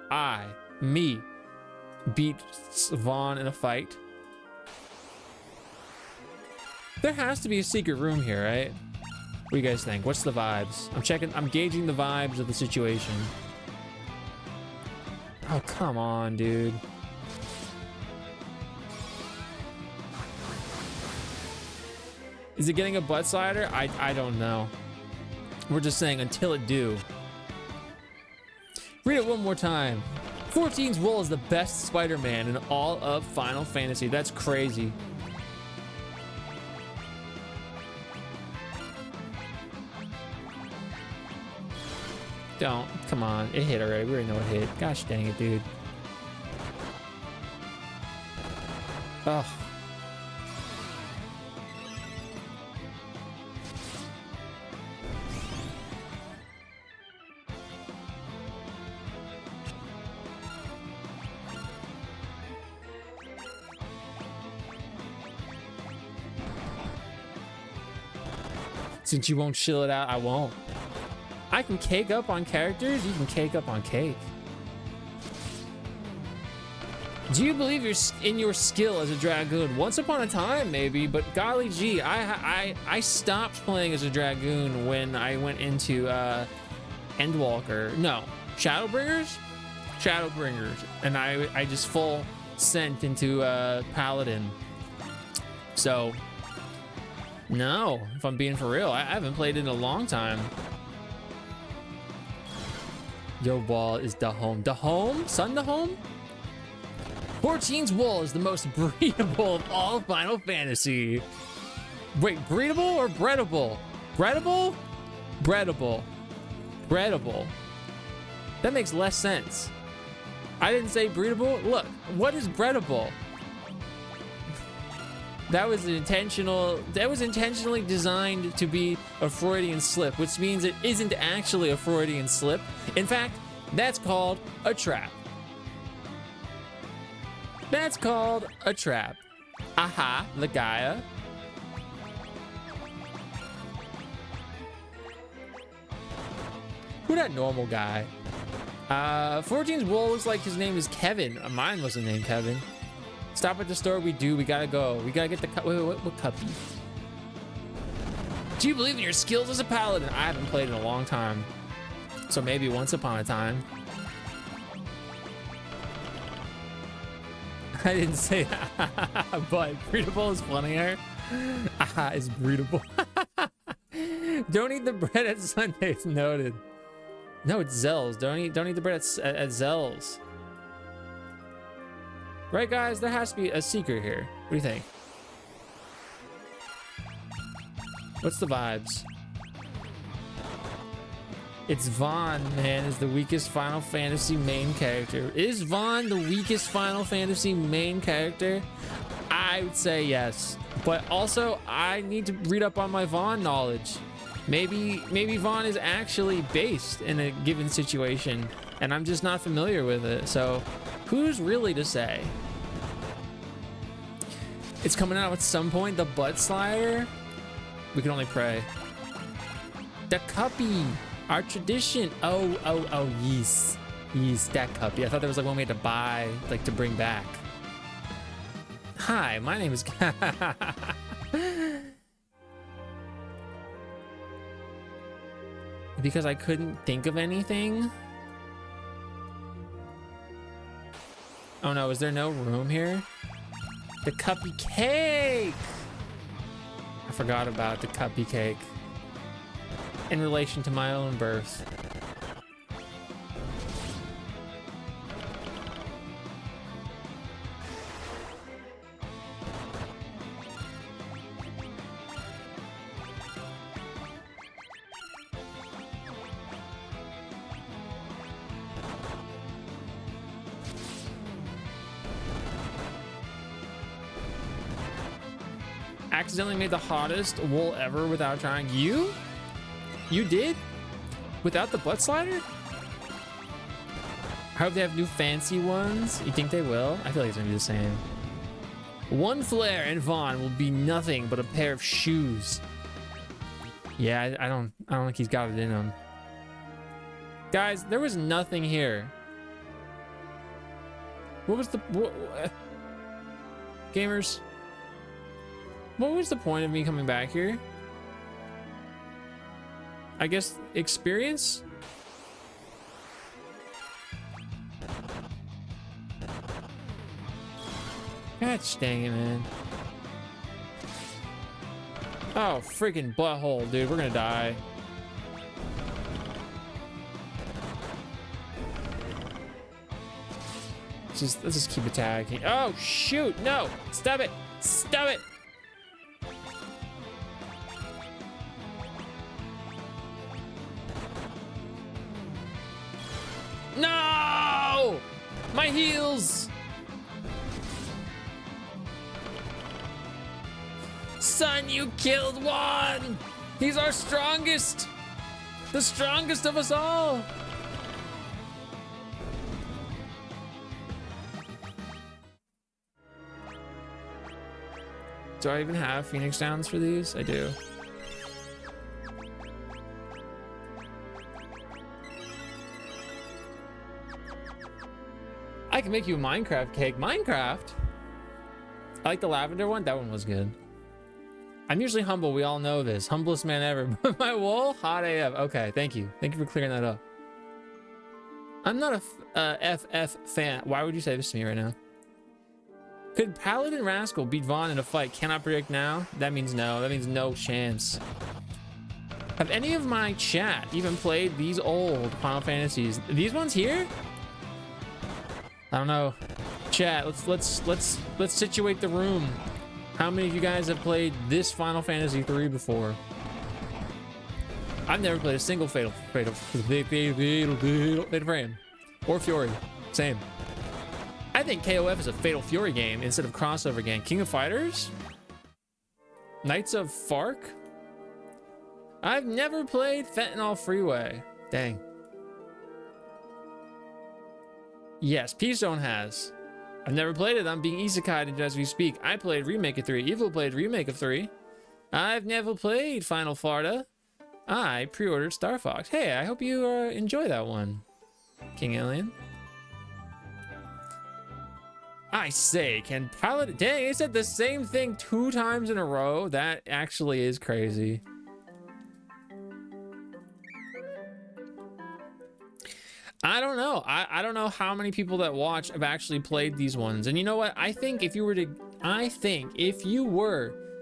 me, beat Vaughn in a fight? There has to be a secret room here, right? What do you guys think? What's the vibes? I'm gauging the vibes of the situation. Oh, come on, dude. Is it getting a butt slider? I don't know. We're just saying until it do. Read it one more time. 14's wall is the best Spider-Man in all of Final Fantasy. That's crazy. Don't. Come on. It hit already. We already know it hit. Gosh dang it, dude. Ugh. Since you won't chill it out, I won't. I can cake up on characters, you can cake up on cake. Do you believe in your skill as a Dragoon? Once upon a time, maybe, but golly gee, I stopped playing as a Dragoon when I went into Endwalker. No, Shadowbringers? Shadowbringers. And I just full sent into Paladin. So, no, if I'm being for real, I haven't played in a long time. Yo, wall is the home. The home? Son the home? 14's wall is the most breedable of all Final Fantasy. Wait, breedable or breadable? Breadable? Breadable. Breadable. That makes less sense. I didn't say breedable. Look, what is breadable? That was intentionally designed to be a Freudian slip, which means it isn't actually a Freudian slip. In fact, that's called a trap. That's called a trap. Aha, the Gaia. Who that normal guy? 14's wall looks like his name is Kevin. Mine wasn't named Kevin. Stop at the store. We gotta go. We gotta get the cup. Wait, what cuppy? Do you believe in your skills as a paladin? I haven't played in a long time. So maybe once upon a time. I didn't say that, but breedable is funnier. Aha is breedable. Don't eat the bread at Sundays. Noted. No, it's Zell's. Don't eat the bread at Zell's. Right, guys? There has to be a secret here. What do you think? What's the vibes? It's Vaughn, man, is the weakest Final Fantasy main character. Is Vaughn the weakest Final Fantasy main character? I would say yes. But also, I need to read up on my Vaughn knowledge. Maybe Vaughn is actually based in a given situation, and I'm just not familiar with it. So, who's really to say? It's coming out at some point, the butt slider. We can only pray. The cuppy. Our tradition. Oh, yes. Yes, that cuppy. I thought there was like one we had to buy, like to bring back. Hi, my name is... Because I couldn't think of anything? Oh no, is there no room here? The cuppy cake! I forgot about the cuppy cake. In relation to my own birth. Accidentally made the hottest wool ever without trying. You? You did? Without the butt slider? I hope they have new fancy ones. You think they will? I feel like it's gonna be the same. One flare and Vaughn will be nothing but a pair of shoes. Yeah, I don't think he's got it in him. Guys, there was nothing here. What was the... Gamers? What was the point of me coming back here? I guess experience? Gosh dang it, man. Oh, freaking butthole, dude. We're gonna die. Let's just keep attacking. Oh, shoot. No. Stop it. Stop it. No! My heels! Son, you killed one! He's our strongest! The strongest of us all! Do I even have Phoenix Downs for these? I do. I can make you a Minecraft cake. Minecraft? I like the lavender one. That one was good. I'm usually humble. We all know this. Humblest man ever. But my wool? Hot AF. Okay, thank you. Thank you for clearing that up. I'm not a FF fan. Why would you say this to me right now? Could Paladin Rascal beat Vaughn in a fight? Cannot predict now? That means no. That means no chance. Have any of my chat even played these old Final Fantasies? These ones here? I don't know. Chat, let's situate the room. How many of you guys have played this Final Fantasy 3 before? I've never played a single Fatal Frame or Fury. Same. I think KOF is a Fatal Fury game instead of crossover game. King of Fighters? Knights of Fark? I've never played Fentanyl Freeway. Dang. Yes, P-Zone has. I've never played it. I'm being isekai'd as we speak. I played Remake of 3. Evil played Remake of 3. I've never played Final Farda. I pre-ordered Star Fox. Hey, I hope you enjoy that one, King Alien. I say, can Paladin... Dang, he said the same thing 2 times in a row. That actually is crazy. I don't know. I don't know how many people that watch have actually played these ones. And you know what? I think if you were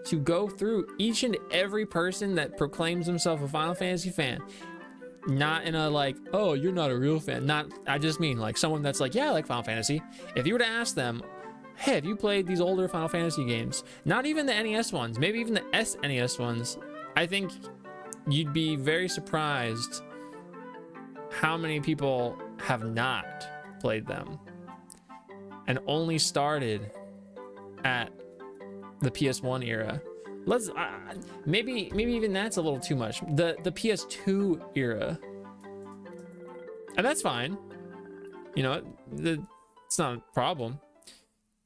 to go through each and every person that proclaims himself a Final Fantasy fan, not in a like, oh, you're not a real fan. Not, I just mean like someone that's like, yeah, I like Final Fantasy. If you were to ask them, hey, have you played these older Final Fantasy games? Not even the NES ones, maybe even the SNES ones. I think you'd be very surprised how many people have not played them and only started at the PS1 era. Let's maybe even that's a little too much. The PS2 era, and that's fine. You know, it's not a problem.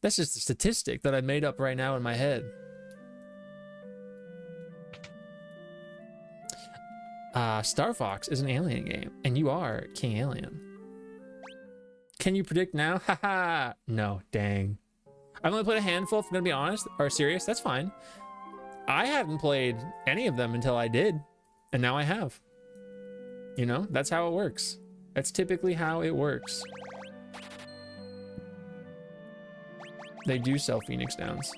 That's just a statistic that I made up right now in my head. Star Fox is an alien game, and you are King Alien. Can you predict now? Haha. No, dang. I've only played a handful, if I'm gonna be honest, or serious, that's fine. I haven't played any of them until I did, and now I have. You know, that's how it works. That's typically how it works. They do sell Phoenix Downs.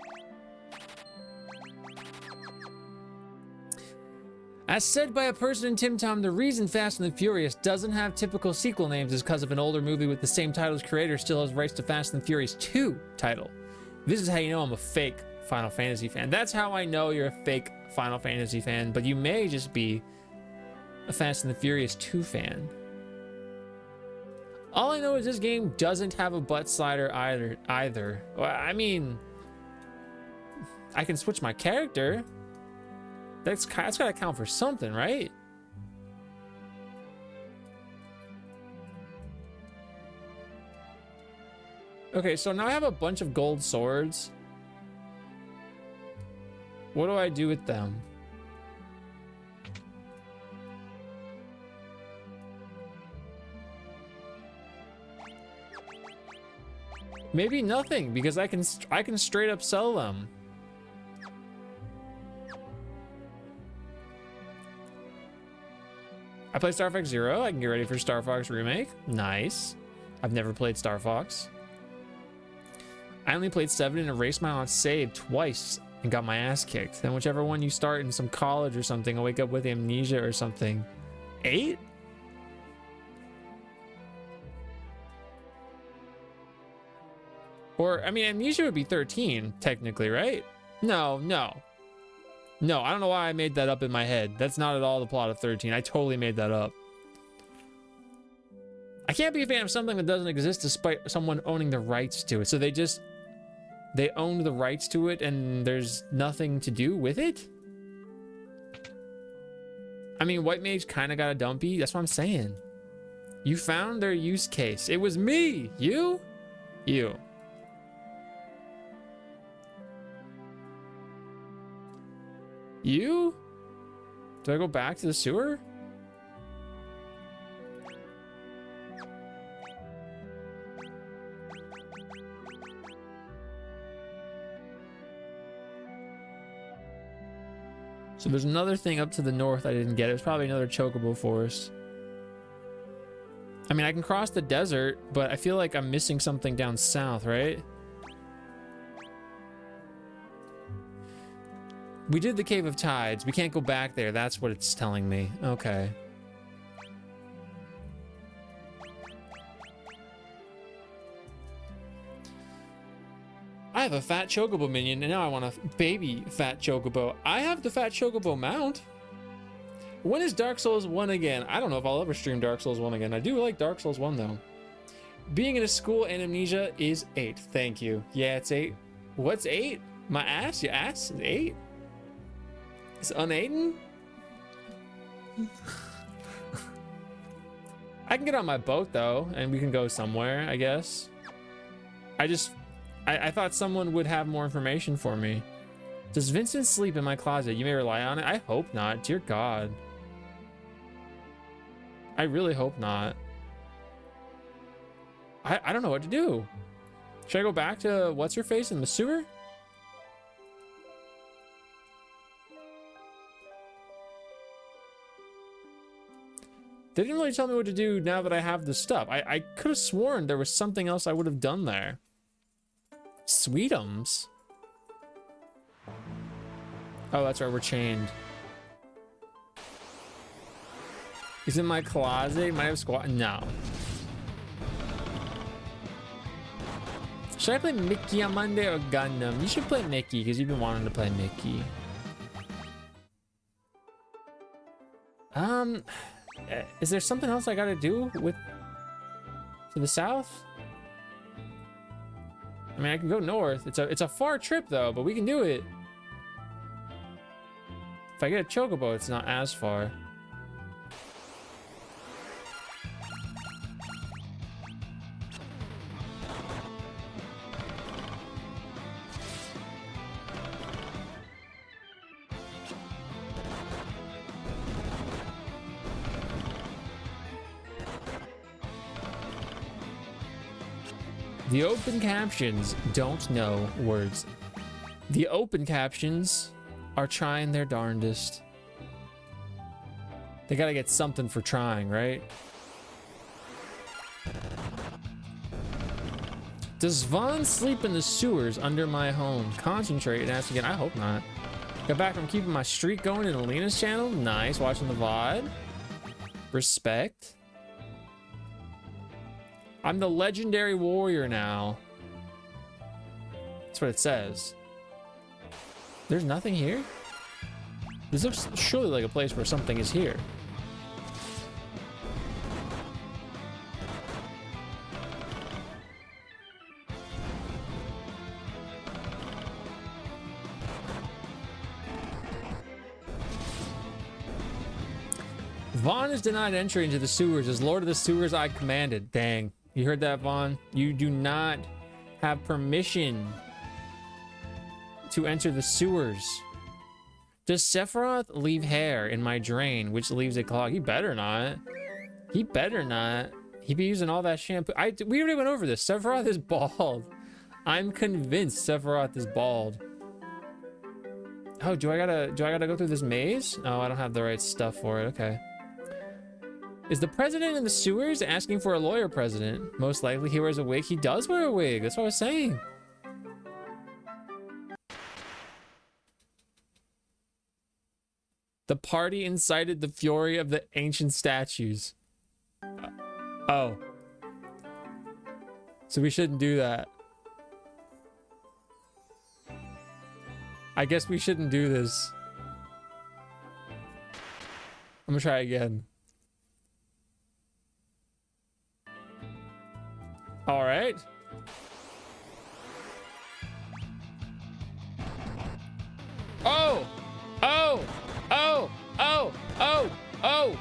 As said by a person in Tim Tom, the reason Fast and the Furious doesn't have typical sequel names is because of an older movie with the same title's creator still has rights to Fast and the Furious 2 title. This is how you know I'm a fake Final Fantasy fan. That's how I know you're a fake Final Fantasy fan, but you may just be a Fast and the Furious 2 fan. All I know is this game doesn't have a butt slider either. Well, I mean, I can switch my character. That's gotta count for something, right? Okay, so now I have a bunch of gold swords. What do I do with them? Maybe nothing, because I can straight up sell them. I play Star Fox Zero. I can get ready for Star Fox Remake. Nice. I've never played Star Fox. I only played 7 and erased my own save twice and got my ass kicked. Then whichever one you start in some college or something, I'll wake up with amnesia or something. 8? Or, I mean, amnesia would be 13, technically, right? No, I don't know why I made that up in my head. That's not at all the plot of 13. I totally made that up. I can't be a fan of something that doesn't exist despite someone owning the rights to it. So they owned the rights to it and there's nothing to do with it? I mean, White Mage kind of got a dumpy. That's what I'm saying. You found their use case. It was me. You? You. You? Do I go back to the sewer? So there's another thing up to the north I didn't get. It was probably another chocobo forest. I mean, I can cross the desert, but I feel like I'm missing something down south, right? We did the Cave of Tides. We can't go back there. That's what it's telling me. Okay. I have a fat chocobo minion, and now I want a baby fat chocobo. I have the fat chocobo mount. When is Dark Souls 1 again? I don't know if I'll ever stream Dark Souls 1 again. I do like Dark Souls 1, though. Being in a school and amnesia is 8. Thank you. Yeah, it's 8. What's 8? My ass? Your ass is 8? It's unaiden? I can get on my boat though, and we can go somewhere, I guess. I thought someone would have more information for me. Does Vincent sleep in my closet? You may rely on it. I hope not. Dear God. I really hope not. I don't know what to do. Should I go back to what's her face in the sewer? They didn't really tell me what to do now that I have the stuff. I could have sworn there was something else I would have done there. Sweetums? Oh, that's right, we're chained. He's in my closet. Might have squat. No. Should I play Mickey on Monday or Gundam? You should play Mickey because you've been wanting to play Mickey. Um, is there something else I gotta do with to the south? I mean, I can go north. It's a far trip though, but we can do it. If I get a chocobo, it's not as far. The open captions don't know words. The open captions are trying their darndest. They gotta get something for trying, right? Does Vaughn sleep in the sewers under my home? Concentrate and ask again. I hope not. Got back from keeping my streak going in Alina's channel. Nice, watching the VOD. Respect. I'm the legendary warrior now. That's what it says. There's nothing here? This looks surely like a place where something is here. Vaughn is denied entry into the sewers. As Lord of the Sewers, I commanded. Dang. You heard that, Vaughn? You do not have permission to enter the sewers. Does Sephiroth leave hair in my drain, which leaves it clogged? He better not. He better not. He be using all that shampoo. We already went over this. Sephiroth is bald. I'm convinced Sephiroth is bald. Oh, do I gotta go through this maze? Oh, I don't have the right stuff for it. Okay. Is the president in the sewers asking for a lawyer president? Most likely he wears a wig. He does wear a wig. That's what I was saying. The party incited the fury of the ancient statues. Oh. So we shouldn't do that. I guess we shouldn't do this. I'm gonna try again. All right. Oh! Oh! Oh! Oh! Oh! Oh!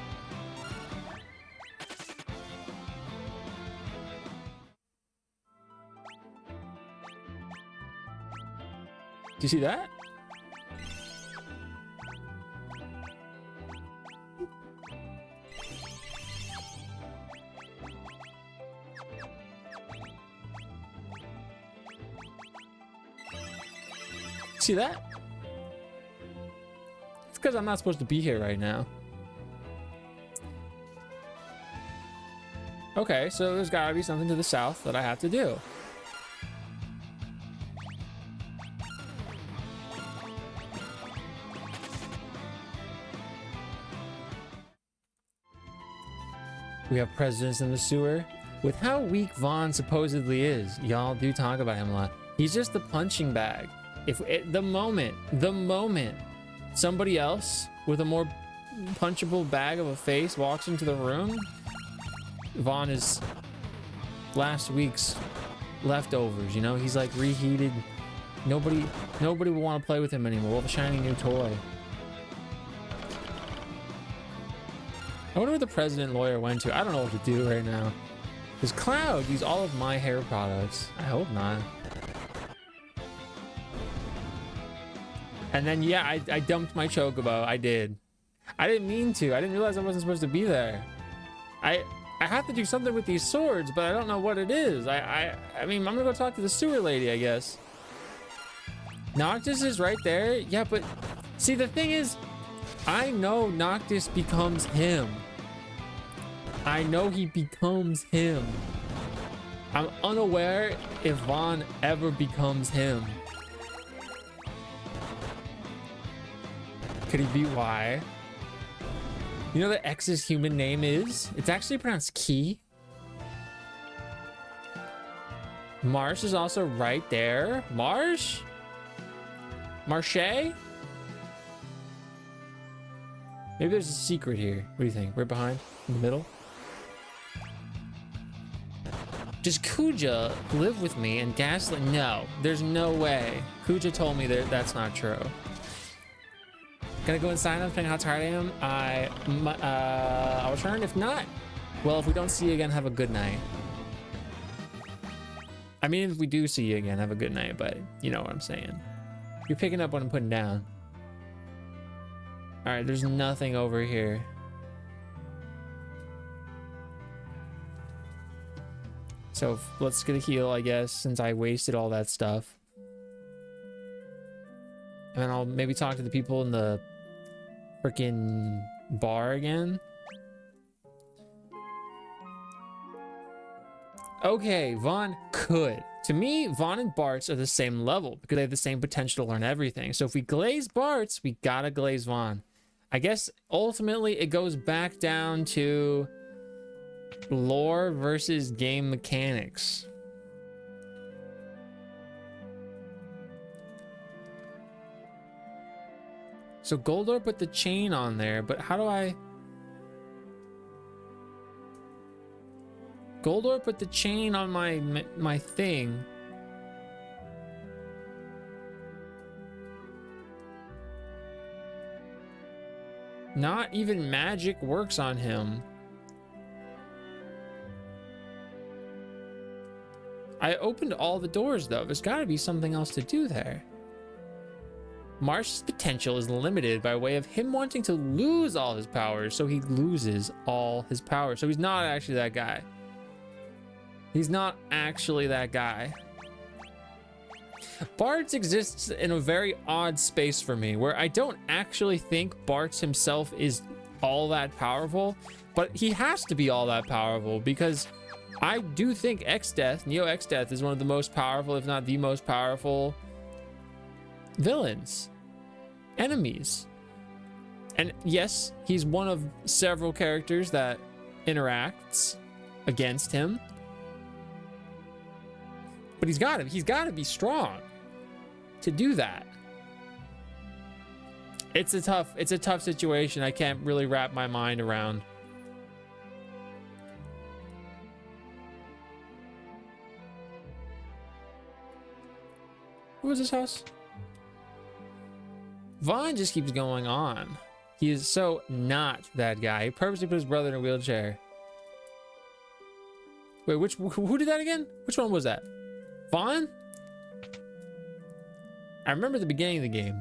Do you see that? See that? It's because I'm not supposed to be here right now. Okay, so there's gotta be something to the south that I have to do. We have presidents in the sewer. With how weak Vaughn supposedly is, y'all do talk about him a lot. He's just the punching bag. If the moment somebody else with a more punchable bag of a face walks into the room, Vaughn is last week's leftovers, you know? He's like reheated. Nobody will want to play with him anymore. We'll have a shiny new toy. I wonder where the president lawyer went to. I don't know what to do right now. Does Cloud use all of my hair products? I hope not. And then, yeah, I dumped my chocobo. I did. I didn't mean to. I didn't realize I wasn't supposed to be there. I have to do something with these swords, but I don't know what it is. I mean, I'm gonna go talk to the sewer lady, I guess. Noctis is right there. Yeah, but see, the thing is, I know Noctis becomes him. I know he becomes him. I'm unaware if Vaughn ever becomes him. Could he be Y? You know that X's human name is? It's actually pronounced Key. Marsh is also right there. Marsh? Marche? Maybe there's a secret here. What do you think? Right behind? In the middle? Does Kuja live with me and gaslight? No, there's no way. Kuja told me that that's not true. Gonna go inside him, depending how tired I am. I'll return. If not, well, if we don't see you again, have a good night. I mean, if we do see you again, have a good night, but you know what I'm saying. You're picking up what I'm putting down. All right, there's nothing over here. So let's get a heal, I guess, since I wasted all that stuff. And then I'll maybe talk to the people in the freaking bar again. Okay, Vaughn could. To me, Vaughn and Bartz are the same level because they have the same potential to learn everything. So if we glaze Bartz, we gotta glaze Vaughn. I guess ultimately it goes back down to lore versus game mechanics. So Goldor put the chain on there, but how do I... Goldor put the chain on my thing. Not even magic works on him. I opened all the doors though. There's got to be something else to do there. Marsh's potential is limited by way of him wanting to lose all his powers, so he loses all his powers. So he's not actually that guy. He's not actually that guy. Bartz exists in a very odd space for me, where I don't actually think Bartz himself is all that powerful, but he has to be all that powerful because I do think Exdeath, Neo Exdeath, is one of the most powerful, if not the most powerful villains, enemies. And yes, he's one of several characters that interacts against him. But he's got to be strong to do that. It's a tough situation. I can't really wrap my mind around. What was this house? Vaughn just keeps going on. He is so not that guy. He purposely put his brother in a wheelchair. Wait, who did that again? Which one was that? Vaughn? I remember the beginning of the game.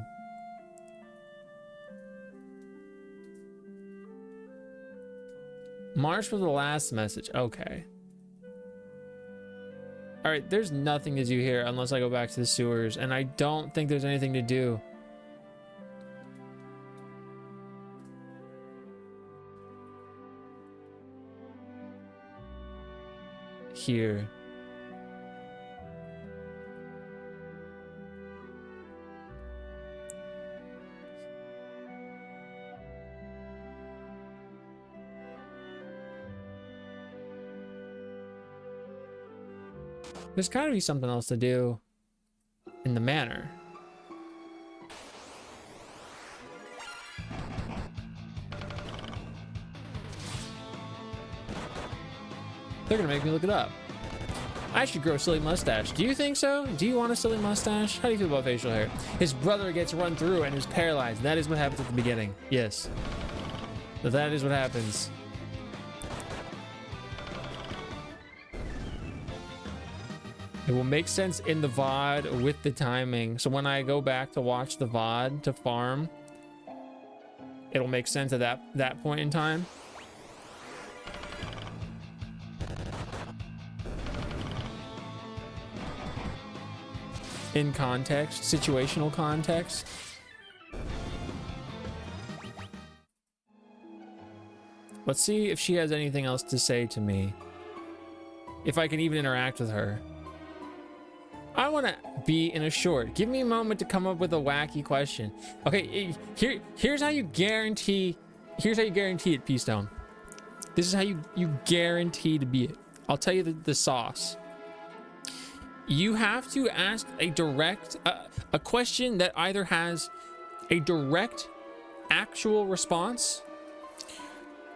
Marsh was the last message. Okay. All right, there's nothing to do here unless I go back to the sewers, and I don't think there's anything to do. Here. There's got to be something else to do in the manor. They're gonna make me look it up. I should grow a silly mustache. Do you think so? Do you want a silly mustache? How do you feel about facial hair? His brother gets run through and is paralyzed. That is what happens at the beginning. Yes. That is what happens. It will make sense in the VOD with the timing. So when I go back to watch the VOD to farm, it'll make sense at that point in time. In context, situational context. Let's see if she has anything else to say to me. If I can even interact with her. I want to be in a short. Give me a moment to come up with a wacky question. Okay, here's how you guarantee. Here's how you guarantee it, P-Stone. This is how you guarantee to be it. I'll tell you the sauce. You have to ask a direct, a question that either has a direct, actual response,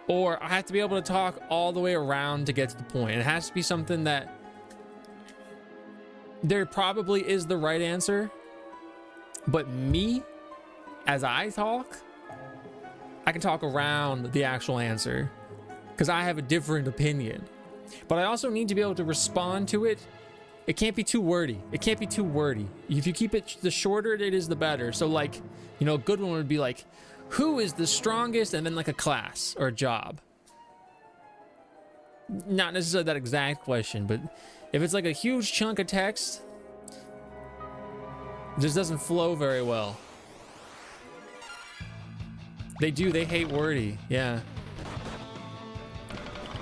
or I have to be able to talk all the way around to get to the point. It has to be something that there probably is the right answer, but me, as I talk, I can talk around the actual answer because I have a different opinion. But I also need to be able to respond to it. It can't be too wordy. It can't be too wordy. If you keep it, the shorter it is, the better. So like, you know, a good one would be like, who is the strongest? And then like a class or a job. Not necessarily that exact question, but if it's like a huge chunk of text, it just doesn't flow very well. They hate wordy, yeah.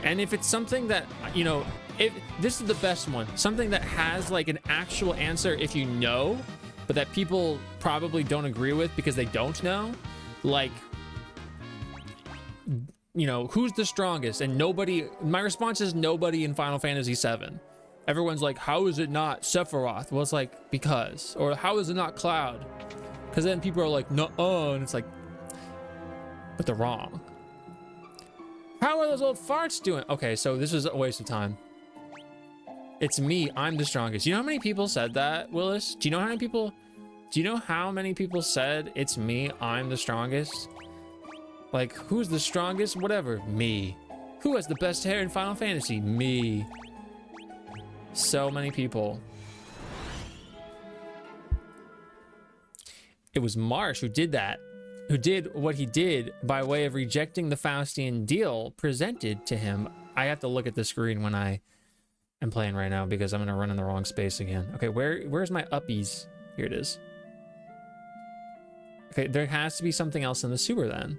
And if it's something that, you know, if this is the best one, something that has like an actual answer if you know, but that people probably don't agree with because they don't know, like, you know, who's the strongest? And nobody, my response is nobody in Final Fantasy VII. Everyone's like, how is it not Sephiroth? Well, it's like, because. Or how is it not Cloud? Because then people are like, no, and it's like, but they're wrong. How are those old farts doing? Okay, so this is a waste of time. It's me, I'm the strongest. You know how many people said that, Willis? Do you know how many people said it's me, I'm the strongest? Like, who's the strongest? Whatever, me. Who has the best hair in Final Fantasy? Me. So many people. It was Marsh who did that. Who did what he did by way of rejecting the Faustian deal presented to him. I have to look at the screen when I am playing right now because I'm gonna run in the wrong space again. Okay, where's my uppies? Here it is. Okay, there has to be something else in the sewer then.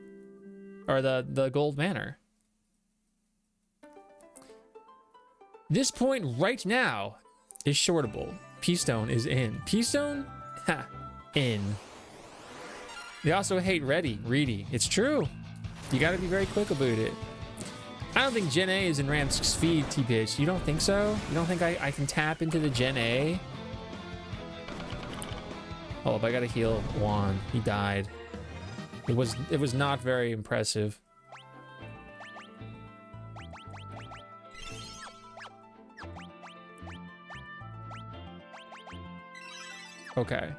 Or the gold manor. This point right now is shortable. P-Stone is in. P-Stone? Ha, in. They also hate Reedy. It's true. You gotta be very quick about it. I don't think Gen A is in Ramsk's feed, TPH. You don't think so? You don't think I can tap into the Gen A? Oh, I gotta heal Juan. He died. It was not very impressive. Okay.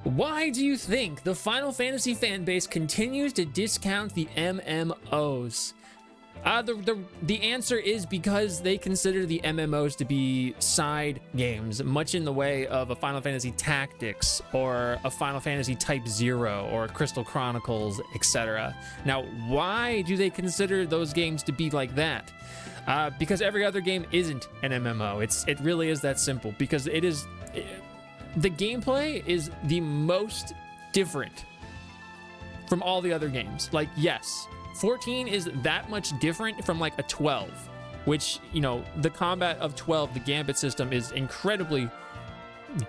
Why do you think the Final Fantasy fanbase continues to discount the MMOs? The answer is because they consider the MMOs to be side games, much in the way of a Final Fantasy Tactics or a Final Fantasy Type 0 or Crystal Chronicles, etc. Now, why do they consider those games to be like that? Because every other game isn't an MMO. It really is that simple. Because the gameplay is the most different from all the other games. Like, yes, 14 is that much different from like a 12, which, you know, the combat of 12, the gambit system is incredibly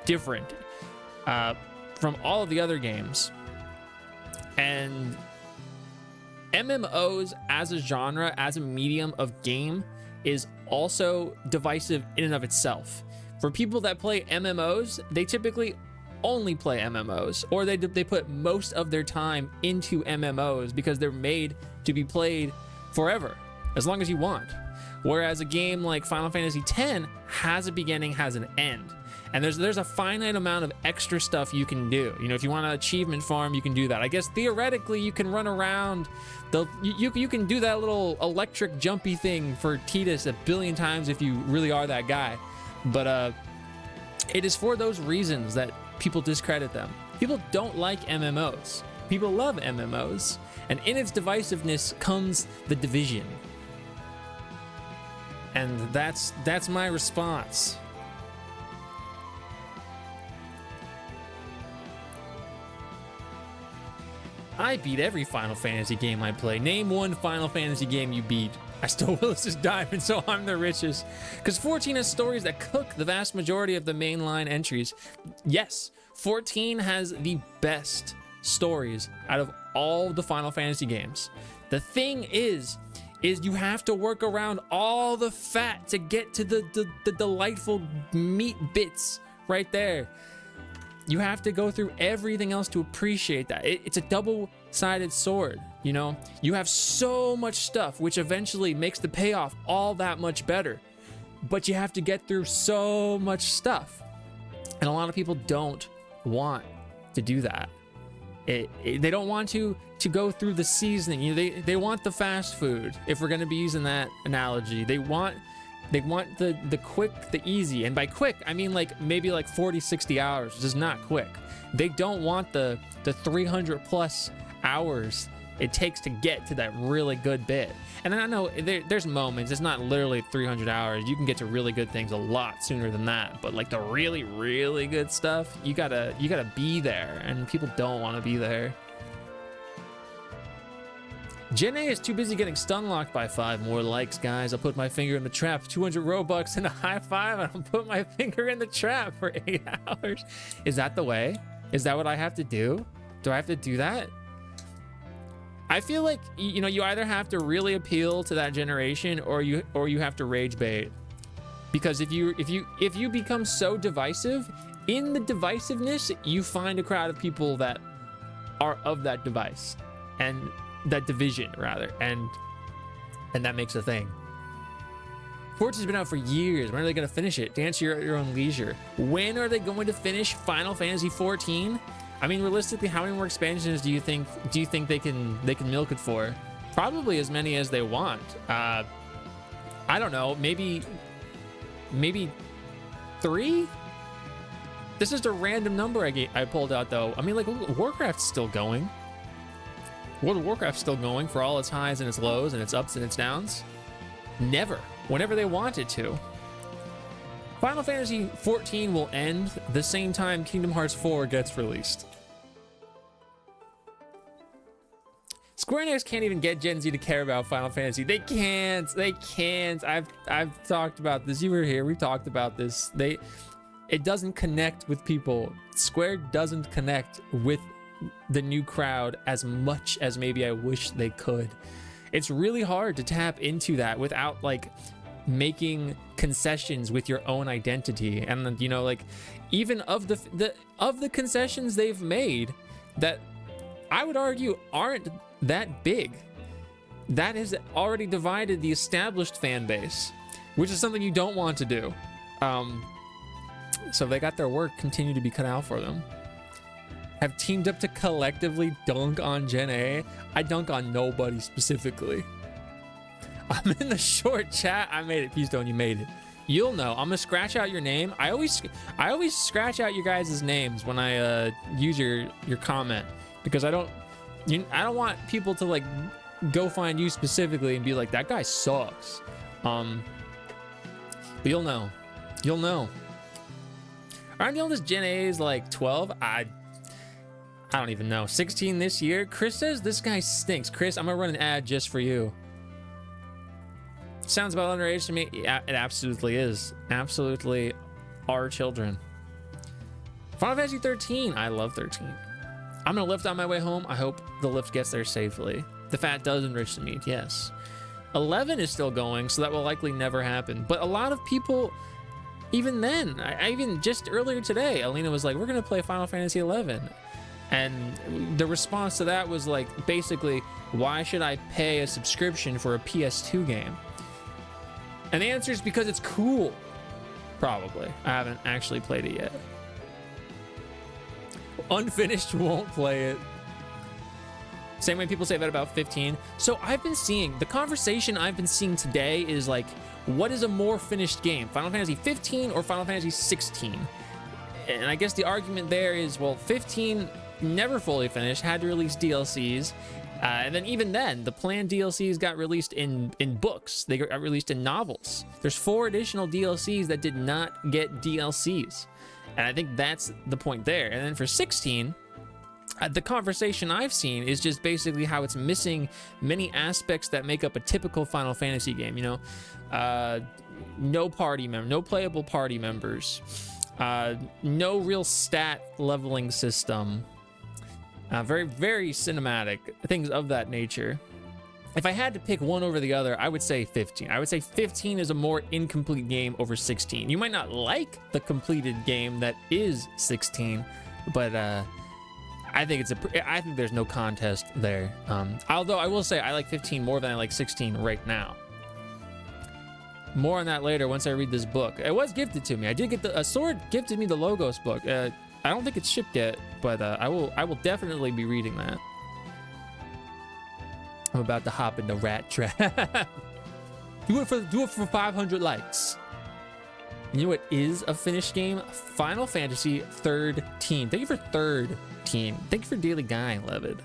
different from all of the other games. And MMOs as a genre, as a medium of game, is also divisive in and of itself. For people that play MMOs, they typically only play MMOs, or they put most of their time into MMOs because they're made to be played forever, as long as you want. Whereas a game like Final Fantasy X has a beginning, has an end, and there's a finite amount of extra stuff you can do. You know, if you want an achievement farm, you can do that. I guess theoretically you can run around. You can do that little electric jumpy thing for Tidus a billion times if you really are that guy. But it is for those reasons that people discredit them. People don't like MMOs. People love MMOs. And in its divisiveness comes the division. And that's my response. I beat every Final Fantasy game I play. Name one Final Fantasy game you beat. I stole Willis's diamond, so I'm the richest. Because 14 has stories that cook the vast majority of the mainline entries. Yes, 14 has the best stories out of all the Final Fantasy games. The thing is you have to work around all the fat to get to the delightful meat bits right there. you have to go through everything else to appreciate that. It's a double-sided sword, you know? You have so much stuff, which eventually makes the payoff all that much better. But you have to get through so much stuff. And a lot of people don't want to do that. They don't want to go through the seasoning. You know, they want the fast food, if we're going to be using that analogy. They want the quick, the easy. And by quick, I mean like maybe like 40, 60 hours, which is not quick. They don't want the 300 plus hours it takes to get to that really good bit. And I know there's moments, it's not literally 300 hours. You can get to really good things a lot sooner than that. But like the really, really good stuff, you gotta be there, and people don't want to be there. Gen A is too busy getting stun locked by 5 more likes, guys. I'll put my finger in the trap. 200 Robux and a high five, and I'll put my finger in the trap for 8 hours. Is that the way? Is that what I have to do? Do I have to do that? I feel like, you know, you either have to really appeal to that generation, or you have to rage bait. Because if you become so divisive, in the divisiveness, you find a crowd of people that are of that device, and that division rather, and that makes a thing. Forza's been out for years. When are they going to finish it? Dance your at your own leisure. When are they going to finish Final Fantasy 14? I mean, realistically, how many more expansions do you think they can milk it for? Probably as many as they want. I don't know, maybe 3? This is a random number I pulled out though. I mean, like, Warcraft's still going. World of Warcraft's still going for all its highs and its lows and its ups and its downs. Never. Whenever they want it to. Final Fantasy 14 will end the same time Kingdom Hearts 4 gets released. Square Enix can't even get Gen Z to care about Final Fantasy. They can't. I've talked about this. You were here. We've talked about this. It doesn't connect with people. Square doesn't connect with the new crowd as much as maybe I wish they could. It's really hard to tap into that without like making concessions with your own identity. And you know, like, even of the concessions they've made that I would argue aren't that big, that has already divided the established fan base, which is something you don't want to do. So they got their work continue to be cut out for them. Have teamed up to collectively dunk on Gen A. I dunk on nobody specifically. I'm in the short chat. I made it. Peastone, you made it. You'll know. I'm gonna scratch out your name. I always scratch out your guys' names when I use your comment, because I don't want people to like go find you specifically and be like, that guy sucks. But you'll know. You'll know. Aren't the oldest Gen A is like 12? I don't even know. 16 this year. Chris says this guy stinks. Chris, I'm gonna run an ad just for you. Sounds about underage to me. Yeah, it absolutely is. Absolutely our children. Final Fantasy 13. I love 13. I'm gonna lift on my way home. I hope the lift gets there safely. The fat does enrich the meat, yes. 11 is still going, so that will likely never happen. But a lot of people, even then, I even just earlier today, Alina was like, we're gonna play Final Fantasy 11. And the response to that was like, basically, why should I pay a subscription for a PS2 game? And the answer is because it's cool. Probably. I haven't actually played it yet. Unfinished, won't play it. Same way people say that about 15. So I've been seeing, the conversation I've been seeing today is like, what is a more finished game? Final Fantasy 15 or Final Fantasy 16? And I guess the argument there is, well, 15 never fully finished, had to release DLCs. And then even then, the planned DLCs got released in books. They got released in novels. There's 4 additional DLCs that did not get DLCs. And I think that's the point there. And then for 16, the conversation I've seen is just basically how it's missing many aspects that make up a typical Final Fantasy game. You know, no playable party members, no real stat leveling system. Very, very cinematic, things of that nature. If I had to pick one over the other, I would say 15. I would say 15 is a more incomplete game over 16. You might not like the completed game that is 16, But I think I think there's no contest there. Although I will say I like 15 more than I like 16 right now. More on that later once I read this book. It was gifted to me. I did get a Sword gifted me the Logos book. I don't think it's shipped yet, but I will definitely be reading that. I'm about to hop into Rat Trap. do it for 500 likes. You know what is a finished game? Final Fantasy 13. Thank you for 13. Thank you for Daily Guy, Levid.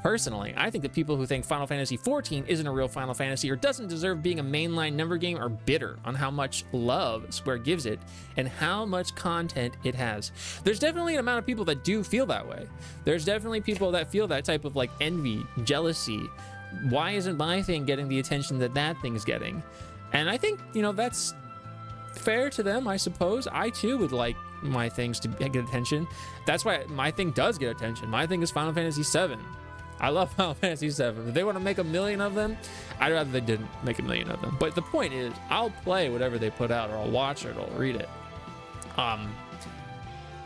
Personally, I think that people who think Final Fantasy 14 isn't a real Final Fantasy or doesn't deserve being a mainline number game are bitter on how much love Square gives it and how much content it has. There's definitely an amount of people that do feel that way. There's definitely people that feel that type of like envy, jealousy. Why isn't my thing getting the attention that that thing's getting? And I think, you know, that's fair to them, I suppose. I too would like my things to get attention. That's why my thing does get attention. My thing is Final Fantasy 7. I love Final Fantasy 7. If they want to make 1 million of them, I'd rather they didn't make 1 million of them. But the point is, I'll play whatever they put out, or I'll watch it, or I'll read it. I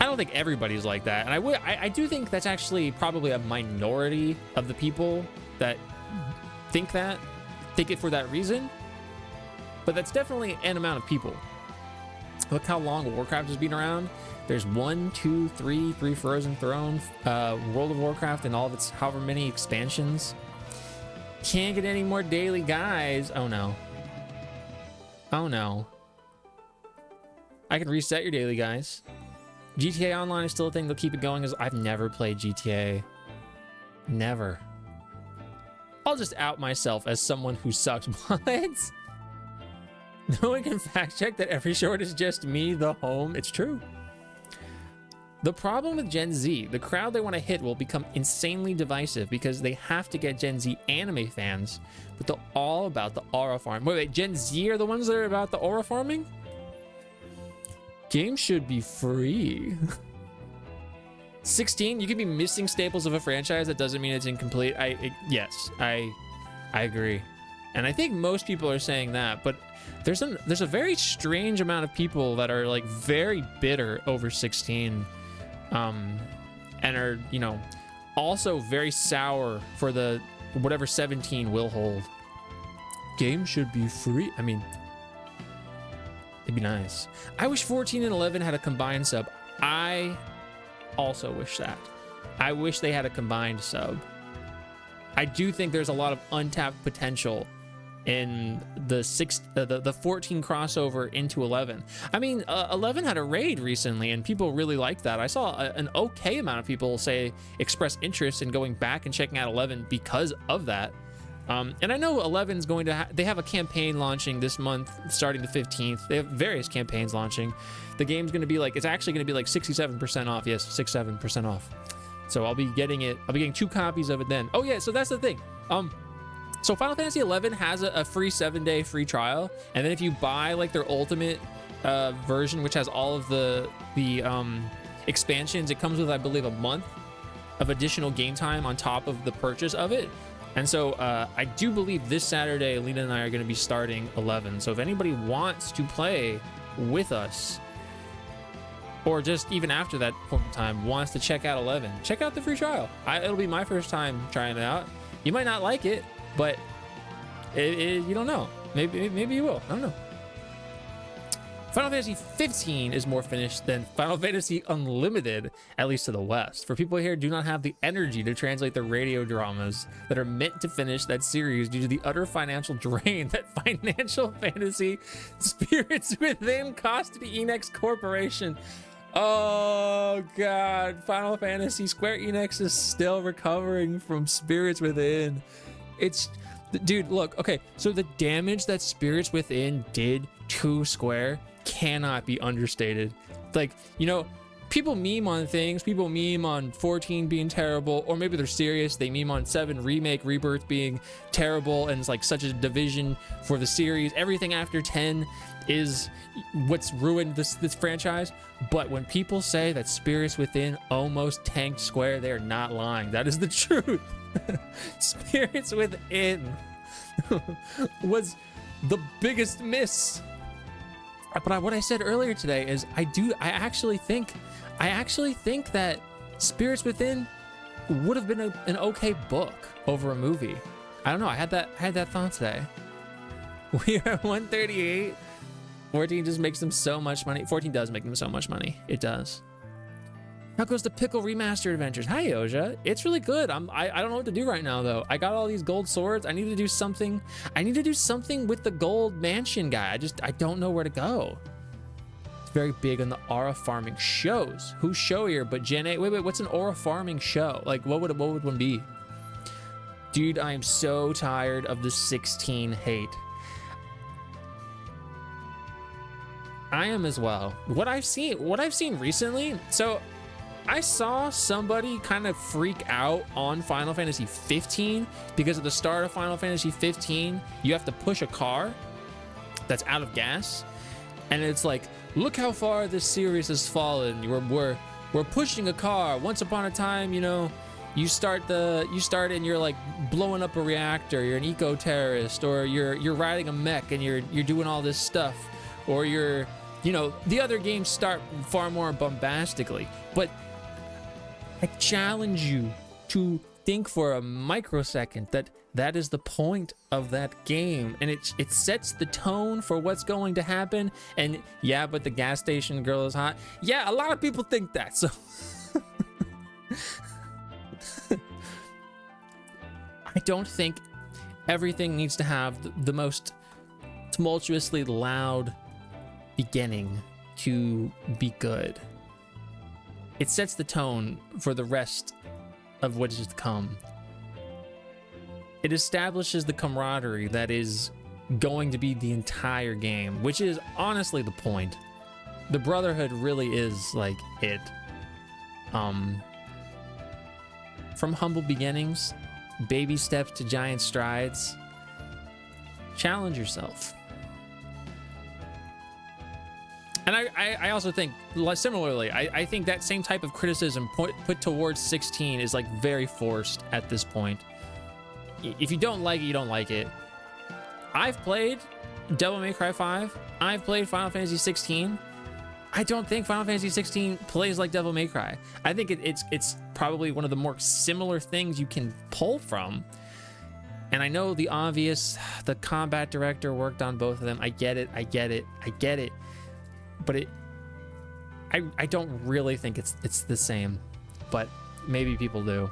don't think everybody's like that, and I do think that's actually probably a minority of the people that think it for that reason. But that's definitely an amount of people. Look how long Warcraft has been around. There's 1, 2, 3 Frozen Throne, World of Warcraft, and all of its however many expansions. Can't get any more daily guys. Oh no. Oh no. I can reset your daily guys. GTA Online is still a thing. They'll keep it going. I've never played GTA. Never. I'll just out myself as someone who sucks. What? No one can fact check that every short is just me, the home. It's true. The problem with Gen Z, the crowd they want to hit will become insanely divisive because they have to get Gen Z anime fans, but they're all about the aura farm. Wait, Gen Z are the ones that are about the aura farming? Games should be free. 16, you could be missing staples of a franchise. That doesn't mean it's incomplete. Yes, I agree. And I think most people are saying that, but there's a very strange amount of people that are like very bitter over 16. And are, you know, also very sour for the whatever 17 will hold. Games should be free. I mean, it'd be nice. I wish 14 and 11 had a combined sub. I also wish that. I wish they had a combined sub. I do think there's a lot of untapped potential in the 14 crossover into 11. I mean, 11 had a raid recently and people really liked that. I saw an okay amount of people express interest in going back and checking out 11 because of that. And I know 11's going to they have a campaign launching this month starting the 15th. They have various campaigns launching. The game's going to be like, it's actually going to be like 67% off. Yes, 67% off. So I'll be getting 2 copies of it then. Oh yeah, so that's the thing. So Final Fantasy 11 has a free 7-day free trial, and then if you buy like their ultimate version, which has all of the expansions, it comes with, I believe, a month of additional game time on top of the purchase of it. And so I do believe this Saturday, Lena and I are going to be starting 11. So if anybody wants to play with us, or just even after that point in time wants to check out 11, check out the free trial. It'll be my first time trying it out. You might not like it, but you don't know. Maybe you will. I don't know. Final Fantasy 15 is more finished than Final Fantasy Unlimited, at least to the West. For people here who do not have the energy to translate the radio dramas that are meant to finish that series due to the utter financial drain that Financial Fantasy Spirits Within cost to the Enix Corporation. Oh God, Final Fantasy, Square Enix is still recovering from Spirits Within. Dude, look, okay, so the damage that Spirits Within did to Square cannot be understated. Like, you know, people meme on things, people meme on 14 being terrible, or maybe they're serious, they meme on 7 Remake Rebirth being terrible and it's like such a division for the series. Everything after 10 is what's ruined this franchise. But when people say that Spirits Within almost tanked Square, they are not lying. That is the truth. Spirits Within was the biggest miss what I said earlier today is I actually think that Spirits Within would have been an okay book over a movie. I don't know. I had that thought today. We are 138. 14 just makes them so much money. 14 does make them so much money. It does. How goes the Pickle Remastered Adventures? Hi, Oja. It's really good. I don't know what to do right now, though. I got all these gold swords. I need to do something. I need to do something with the gold mansion guy. I don't know where to go. It's very big on the aura farming shows. Who's showier but Gen 8? Wait, what's an aura farming show? Like, what would one be? Dude, I am so tired of the 16 hate. I am as well. What I've seen recently, so I saw somebody kind of freak out on Final Fantasy 15 because at the start of Final Fantasy 15, you have to push a car that's out of gas, and it's like, look how far this series has fallen. We're pushing a car. Once upon a time, you know, you start and you're like blowing up a reactor. You're an eco-terrorist, or you're riding a mech and you're doing all this stuff, or you're, you know, the other games start far more bombastically. But I challenge you to think for a microsecond that is the point of that game, and it sets the tone for what's going to happen. And yeah, but the gas station girl is hot. Yeah, a lot of people think that. So I don't think everything needs to have the most tumultuously loud beginning to be good. It sets the tone for the rest of what is to come. It establishes the camaraderie that is going to be the entire game, which is honestly the point. The brotherhood really is like it. From humble beginnings, baby steps to giant strides. Challenge yourself. And I also think, similarly, I think that same type of criticism put towards 16 is like very forced at this point. If you don't like it, you don't like it. I've played Devil May Cry 5. I've played Final Fantasy 16. I don't think Final Fantasy 16 plays like Devil May Cry. I think it's probably one of the more similar things you can pull from. And I know the obvious, the combat director worked on both of them. I get it. But I don't really think it's the same, but maybe people do.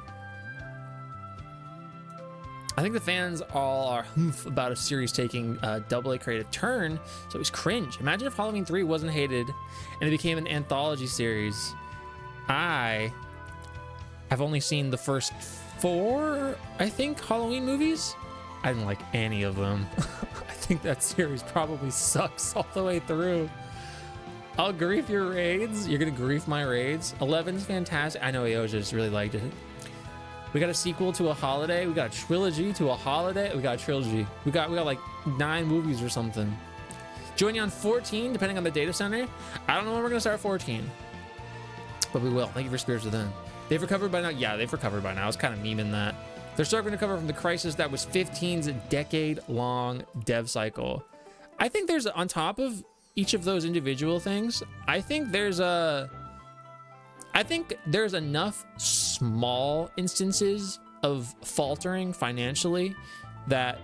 I think the fans all are humph about a series taking AA creative turn, so it was cringe. Imagine if Halloween 3 wasn't hated and it became an anthology series. I have only seen the first 4, I think, Halloween movies. I didn't like any of them. I think that series probably sucks all the way through. I'll grief your raids. You're gonna grief my raids. 11's fantastic. I know Aoja just really liked it. We got a sequel to a holiday. We got a trilogy to a holiday. We got a trilogy. We got like 9 movies or something. Join you on 14, depending on the data center. I don't know when we're gonna start 14, but we will. Thank you for Spirits Within. They've recovered by now. Yeah, they've recovered by now. I was kind of memeing that. They're starting to recover from the crisis that was 15's decade-long dev cycle. I think there's, on top of each of those individual things, I think there's enough small instances of faltering financially that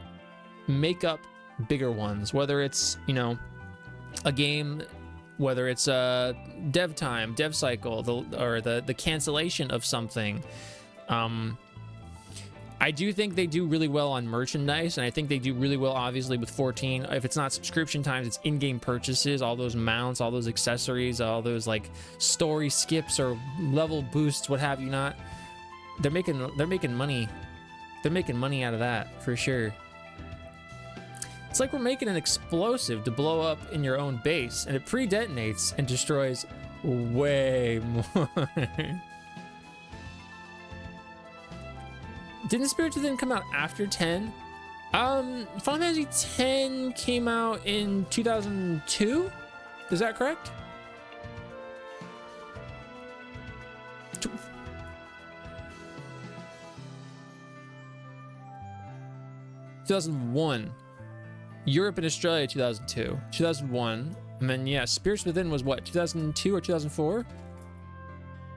make up bigger ones, whether it's, you know, a game, whether it's a dev time, dev cycle, or the cancellation of something. I do think they do really well on merchandise, and I think they do really well, obviously, with 14. If it's not subscription times, it's in-game purchases, all those mounts, all those accessories, all those like story skips or level boosts, what have you not. They're making money. They're making money out of that for sure. It's like we're making an explosive to blow up in your own base, and it pre-detonates and destroys way more. Didn't Spirits Within come out after 10? Final Fantasy 10 came out in 2002? Is that correct? 2001. Europe and Australia, 2002. 2001. And then, yeah, Spirits Within was what, 2002 or 2004?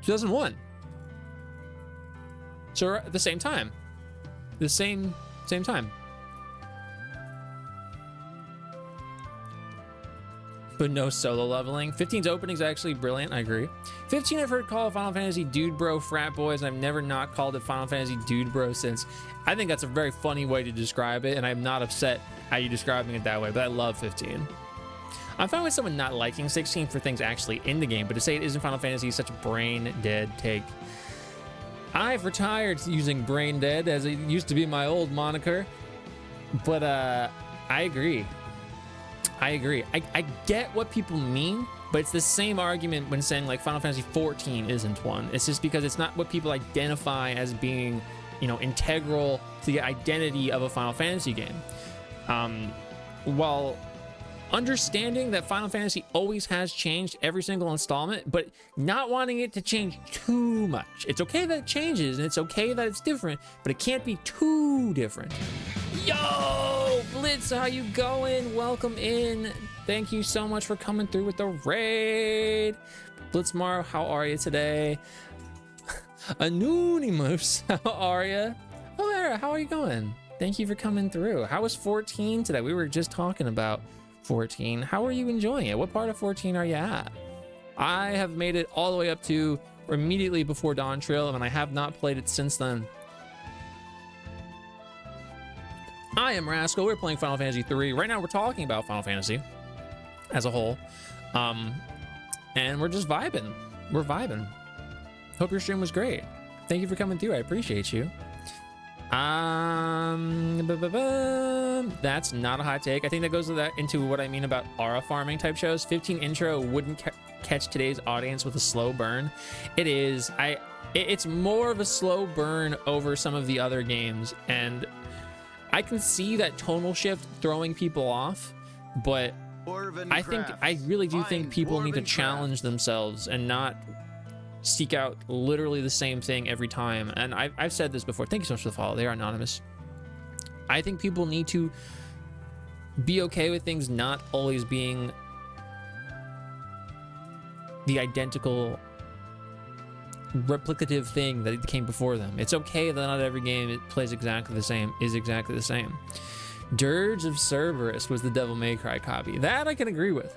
2001. So we're at the same time. The same time. But no solo leveling. 15's opening is actually brilliant, I agree. 15, I've heard call Final Fantasy Dude Bro Frat Boys, and I've never not called it Final Fantasy Dude Bro since. I think that's a very funny way to describe it, and I'm not upset at you describing it that way, but I love 15. I'm fine with someone not liking 16 for things actually in the game, but to say it isn't Final Fantasy is such a brain-dead take. I've retired using brain dead, as it used to be my old moniker, but I agree. I get what people mean, but it's the same argument when saying like Final Fantasy 14 isn't one. It's just because it's not what people identify as being, you know, integral to the identity of a Final Fantasy game. While understanding that Final Fantasy always has changed every single installment, but not wanting it to change too much. It's okay that it changes, and it's okay that it's different, but it can't be too different. Yo, Blitz, how you going? Welcome in. Thank you so much for coming through with the raid. Blitzmar, how are you today? Anonymous, how are you? Oh, Era, how are you going? Thank you for coming through. How was 14 today? We were just talking about 14. How are you enjoying it? What part of 14 are you at? I have made it all the way up to immediately before Dawn Trail, and I have not played it since then. I am Rascal. We're playing Final Fantasy 3. Right now we're talking about Final Fantasy as a whole. And we're just vibing. We're vibing. Hope your stream was great. Thank you for coming through. I appreciate you. That's not a hot take. I think that goes into what I mean about aura farming type shows. 15 intro wouldn't catch today's audience with a slow burn. It is. It's more of a slow burn over some of the other games, and I can see that tonal shift throwing people off, but I really do think people need to challenge themselves and not seek out literally the same thing every time. And I've said this before. Thank you so much for the follow. They are anonymous. I think people need to be okay with things not always being the identical replicative thing that came before them. It's okay that not every game it plays exactly the same is exactly the same. Dirge of Cerberus was the Devil May Cry copy. That I can agree with.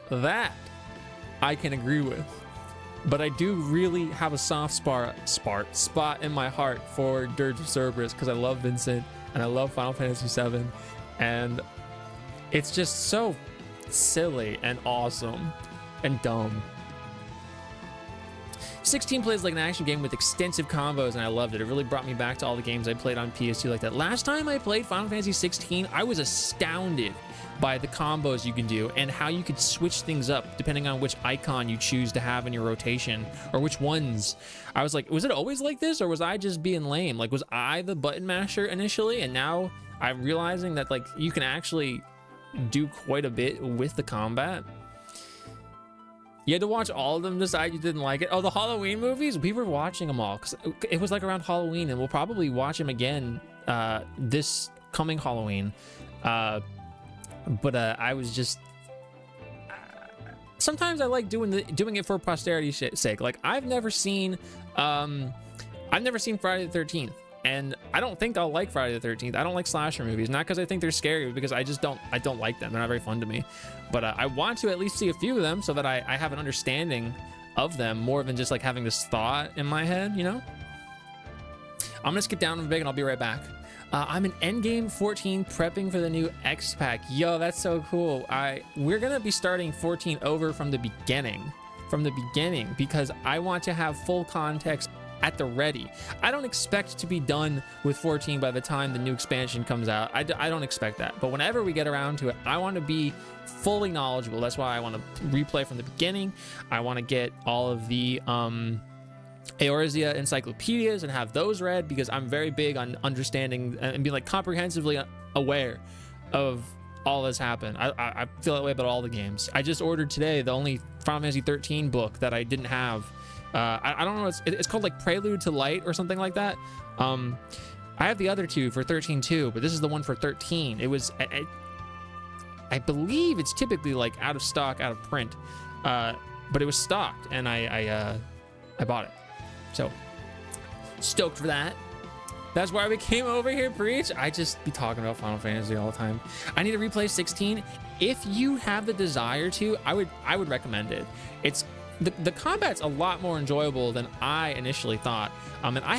But I do really have a soft spot in my heart for Dirge of Cerberus because I love Vincent and I love Final Fantasy VII, and it's just so silly and awesome and dumb. 16 plays like an action game with extensive combos, and I loved it. It really brought me back to all the games I played on PS2 like that. Last time I played Final Fantasy 16, I was astounded by the combos you can do and how you could switch things up depending on which icon you choose to have in your rotation or which ones. I was like, was it always like this, or was I just being lame? Like, was I the button masher initially, and now I'm realizing that like you can actually do quite a bit with the combat. You had to watch all of them, decide you didn't like it. Oh, the Halloween movies? We were watching them all because it was like around Halloween, and we'll probably watch them again this coming Halloween. But I was just... sometimes I like doing it for posterity's sake. Like, I've never seen Friday the 13th. And I don't think I'll like Friday the 13th. I don't like slasher movies, not because I think they're scary, but because I don't like them. They're not very fun to me. But I want to at least see a few of them so that I have an understanding of them more than just like having this thought in my head, you know? I'm gonna skip down a bit and I'll be right back. I'm in Endgame 14 prepping for the new X-Pack. Yo, that's so cool. We're gonna be starting 14 over from the beginning, because I want to have full context at the ready. I don't expect to be done with 14 by the time the new expansion comes out. I don't expect that. But whenever we get around to it, I want to be fully knowledgeable. That's why I want to replay from the beginning. I want to get all of the Eorzea encyclopedias and have those read, because I'm very big on understanding and being like comprehensively aware of all that's happened. I feel that way about all the games. I just ordered today the only Final Fantasy 13 book that I didn't have. I don't know, it's called like Prelude to Light or something like that. I have the other two for 13 too, but this is the one for 13. I believe it's typically like out of stock, out of print, but it was stocked, and I bought it. So stoked for that. That's why we came over here, Preach. I just be talking about Final Fantasy all the time. I need to replay 16. If you have the desire to, I would recommend it. It's the combat's a lot more enjoyable than I initially thought. And I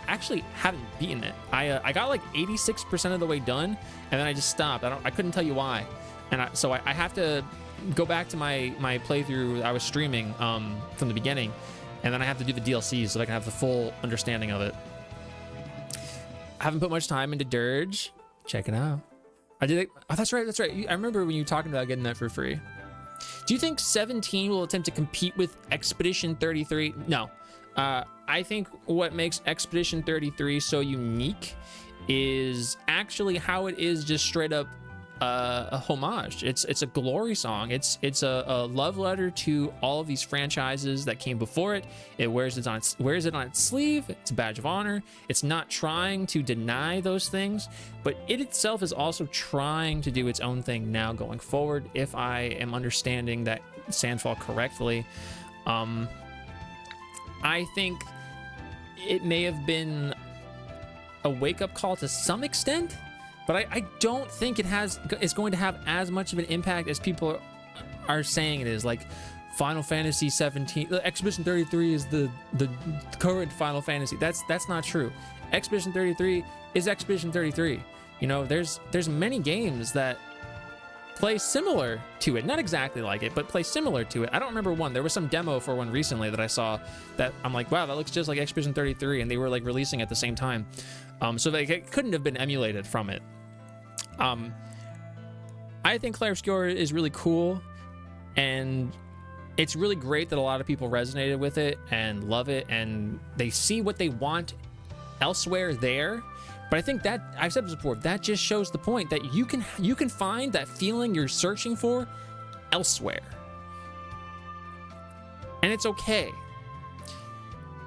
actually haven't beaten it. I got like 86% of the way done, and then I just stopped. I couldn't tell you why, and so I have to go back to my playthrough I was streaming from the beginning, and then I have to do the DLCs so I can have the full understanding of it. I haven't put much time into Dirge. Check it out. I did it. Oh, that's right. I remember when you were talking about getting that for free. Do you think 17 will attempt to compete with Expedition 33? No. I think what makes Expedition 33 so unique is actually how it is just straight up a homage. It's a glory song. It's a love letter to all of these franchises that came before it. It wears it on its sleeve. It's a badge of honor. It's not trying to deny those things, but it itself is also trying to do its own thing now going forward, if I am understanding that Sandfall correctly. I think it may have been a wake-up call to some extent, but I don't think it's going to have as much of an impact as people are saying it is. Like Final Fantasy 17, Expedition 33 is the current Final Fantasy. That's not true. Expedition 33 is Expedition 33. You know, there's many games that play similar to it, not exactly like it, but play similar to it. I don't remember one. There was some demo for one recently that I saw that I'm like, wow, that looks just like Expedition 33, and they were like releasing at the same time. So it couldn't have been emulated from it. I think Clair Obscur is really cool, and it's really great that a lot of people resonated with it and love it, and they see what they want elsewhere there. But I think that, I've said this before, that just shows the point that you can find that feeling you're searching for elsewhere. And it's okay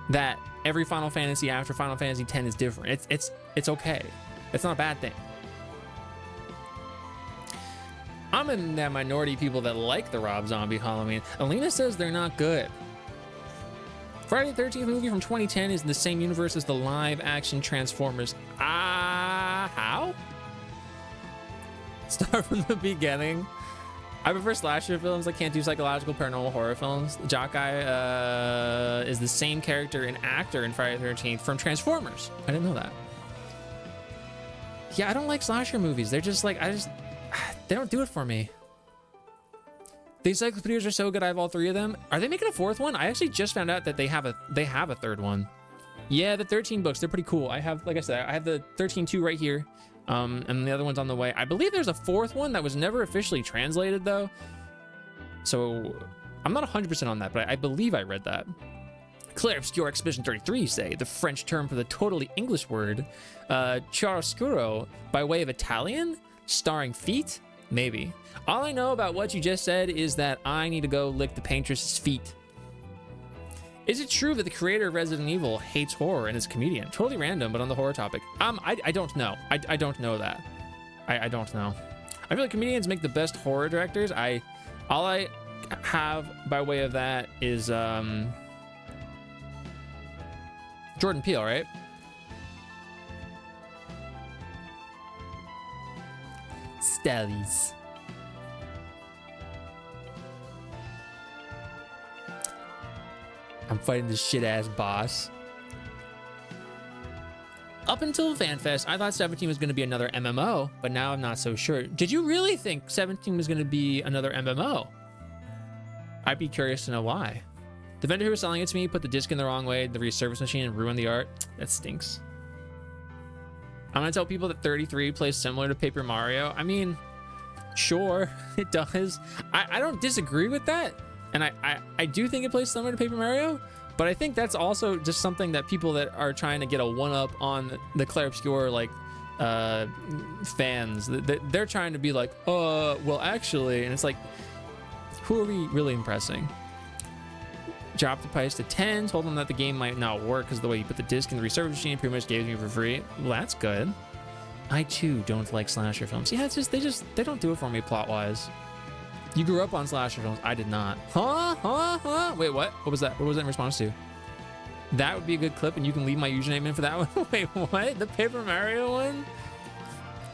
that every Final Fantasy after Final Fantasy X is different. It's okay. It's not a bad thing. I'm in that minority of people that like the Rob Zombie Halloween. Alina says they're not good. Friday the 13th movie from 2010 is in the same universe as the live-action Transformers. How? Start from the beginning. I prefer slasher films. I can't do psychological paranormal horror films. Jockeye is the same character and actor in Friday the 13th from Transformers. I didn't know that. Yeah, I don't like slasher movies. They're just like, they don't do it for me. The encyclopedias are so good. I have all three of them. Are they making a fourth one? I actually just found out that they have a third one. Yeah, the 13 books, they're pretty cool. I have, like I said, I have the 13-2 right here. And the other one's on the way. I believe there's a fourth one that was never officially translated though. So I'm not 100% on that, but I believe I read that. Clair Obscur Expedition 33, you say, the French term for the totally English word, chiaroscuro, by way of Italian, starring feet? Maybe. All I know about what you just said is that I need to go lick the paintress's feet. Is it true that the creator of Resident Evil hates horror and is a comedian? Totally random, but on the horror topic. I don't know. I don't know that. I don't know. I feel like comedians make the best horror directors. All I have by way of that is Jordan Peele, right? Stellies. I'm fighting this shit-ass boss. Up until FanFest, I thought 17 was going to be another MMO, but now I'm not so sure. Did you really think 17 was going to be another MMO? I'd be curious to know why. The vendor who was selling it to me put the disc in the wrong way, the resurface machine, and ruined the art. That stinks. I'm going to tell people that 33 plays similar to Paper Mario. I mean, sure, it does. I don't disagree with that. And I do think it plays similar to Paper Mario, but I think that's also just something that people that are trying to get a one-up on the Clair Obscur, like, fans, they're trying to be like, well, actually, and it's like, who are we really impressing? Dropped the price to 10, told them that the game might not work because the way you put the disc in the resurface machine pretty much gave me for free. Well, that's good. I too don't like slasher films. Yeah, it's just they don't do it for me plot wise. You grew up on slasher films. I did not. Huh? Wait, what? What was that? What was that in response to? That would be a good clip, and you can leave my username in for that one. Wait, what? The Paper Mario one?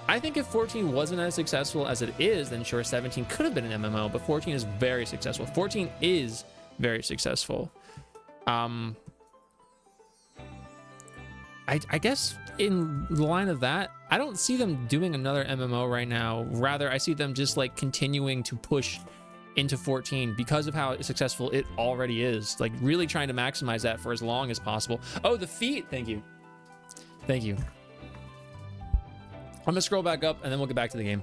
I think if 14 wasn't as successful as it is, then sure, 17 could have been an MMO, but 14 is very successful. 14 is very successful. I guess in the line of that, I don't see them doing another MMO right now. Rather, I see them just like continuing to push into 14 because of how successful it already is. Like really trying to maximize that for as long as possible. Oh, the feet. Thank you. Thank you. I'm gonna scroll back up and then we'll get back to the game.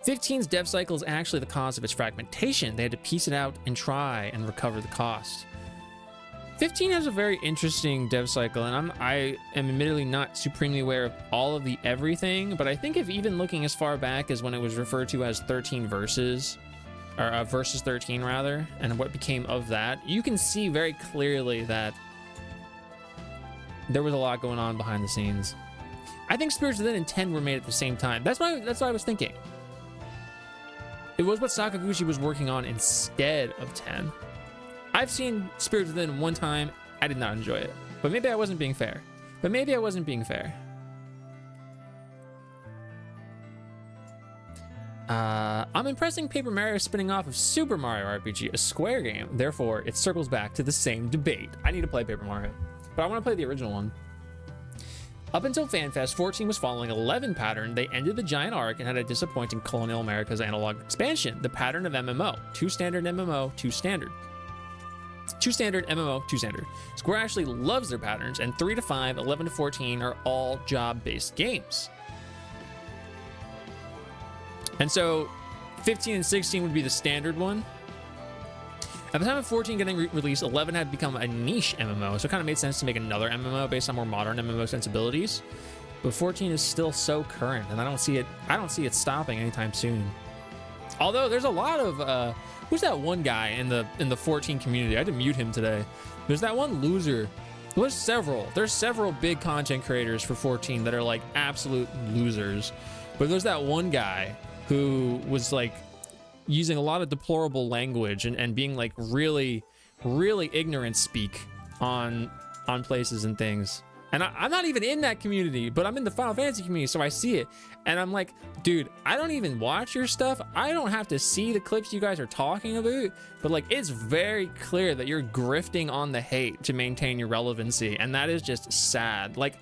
15's dev cycle is actually the cause of its fragmentation. They had to piece it out and try and recover the cost. 15 has a very interesting dev cycle, and I am admittedly not supremely aware of all of the everything, but I think if even looking as far back as when it was referred to as 13 versus, or versus 13 rather, and what became of that, you can see very clearly that there was a lot going on behind the scenes. I think Spirits Within and 10 were made at the same time. That's what I was thinking. It was what Sakaguchi was working on instead of 10. I've seen Spirits Within one time. I did not enjoy it. But maybe I wasn't being fair. I'm impressing Paper Mario spinning off of Super Mario RPG, a Square game. Therefore, it circles back to the same debate. I need to play Paper Mario, but I want to play the original one. Up until FanFest, 14 was following 11 pattern. They ended the giant arc and had a disappointing Colonial America's analog expansion. The pattern of MMO. 2 standard MMO, 2 standard. 2 standard MMO, 2 standard. Square actually loves their patterns, and 3 to 5, 11 to 14 are all job-based games. And so 15 and 16 would be the standard one. At the time of 14 getting released, 11 had become a niche MMO, so it kind of made sense to make another MMO based on more modern MMO sensibilities. But 14 is still so current, and I don't see it stopping anytime soon. Although there's a lot of who's that one guy in the 14 community? I had to mute him today. There's that one loser. There's several big content creators for 14 that are like absolute losers. But there's that one guy who was like using a lot of deplorable language and being like really ignorant speak on places and things. And I'm not even in that community, but I'm in the Final Fantasy community, so I see it. And I'm like, dude, I don't even watch your stuff. I don't have to see the clips you guys are talking about, but like, it's very clear that you're grifting on the hate to maintain your relevancy. And that is just sad. Like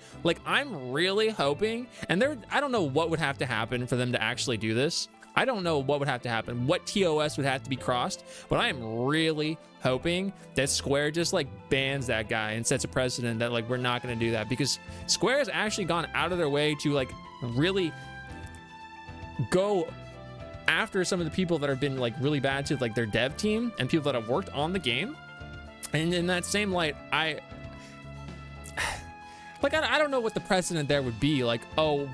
I'm really hoping, and I don't know what would have to happen for them to actually do this. I don't know what would have to happen, what TOS would have to be crossed, but I am really hoping that Square just like bans that guy and sets a precedent that like we're not going to do that, because Square has actually gone out of their way to like really go after some of the people that have been like really bad to like their dev team and people that have worked on the game. And in that same light, I don't know what the precedent there would be. Like, oh,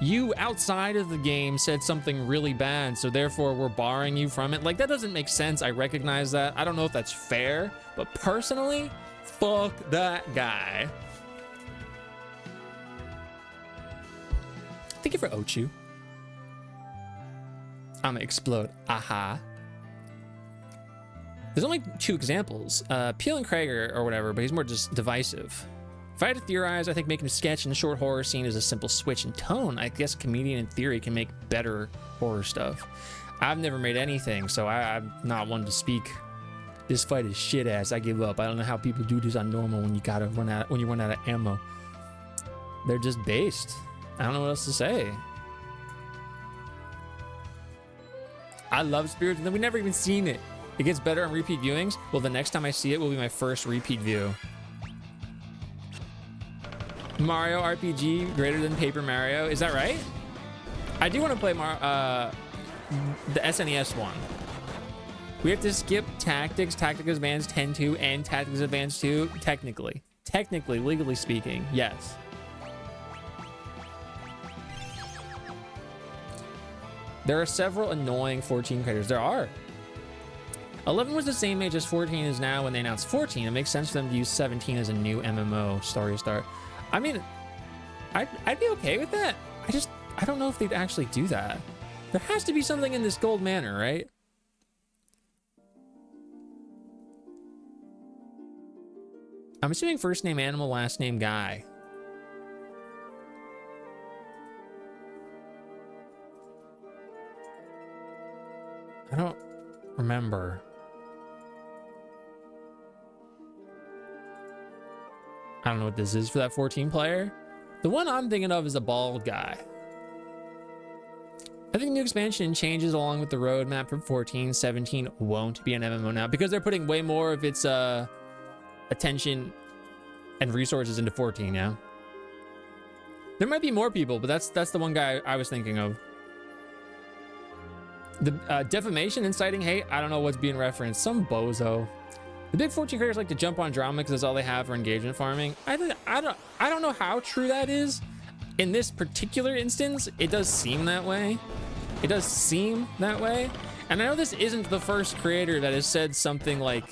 you outside of the game said something really bad, so therefore we're barring you from it. Like, that doesn't make sense. I recognize that. I don't know if that's fair, but personally, fuck that guy. Thank you for Ochu. I'm gonna explode. Aha. There's only 2 examples. Peel and Krager or whatever, but he's more just divisive. If I had to theorize, I think making a sketch in the short horror scene is a simple switch in tone. I guess a comedian in theory can make better horror stuff. I've never made anything, so I'm not one to speak. This fight is shit ass. I give up. I don't know how people do this on normal when you run out of ammo. They're just based. I don't know what else to say. I love Spirits, and then we never even seen it. It gets better on repeat viewings. Well, the next time I see it will be my first repeat view. Mario RPG greater than Paper Mario. Is that right? I do want to play the SNES one. We have to skip Tactics Advance 10-2, and Tactics Advance 2. Technically, legally speaking, yes. There are several annoying 14 characters. There are. 11 was the same age as 14 is now when they announced 14. It makes sense for them to use 17 as a new MMO story start. I mean, I'd be okay with that. I don't know if they'd actually do that. There has to be something in this gold manor, right? I'm assuming first name animal, last name guy. I don't remember. I don't know what this is for that 14 player. The one I'm thinking of is a bald guy. I think new expansion changes along with the roadmap for 14. 17 won't be an MMO now because they're putting way more of its attention and resources into 14. Yeah, there might be more people, but that's the one guy I was thinking of. The defamation, inciting hate, I don't know what's being referenced. Some bozo. The big 14 creators like to jump on drama because that's all they have for engagement farming. I don't know how true that is. In this particular instance, it does seem that way. It does seem that way. And I know this isn't the first creator that has said something like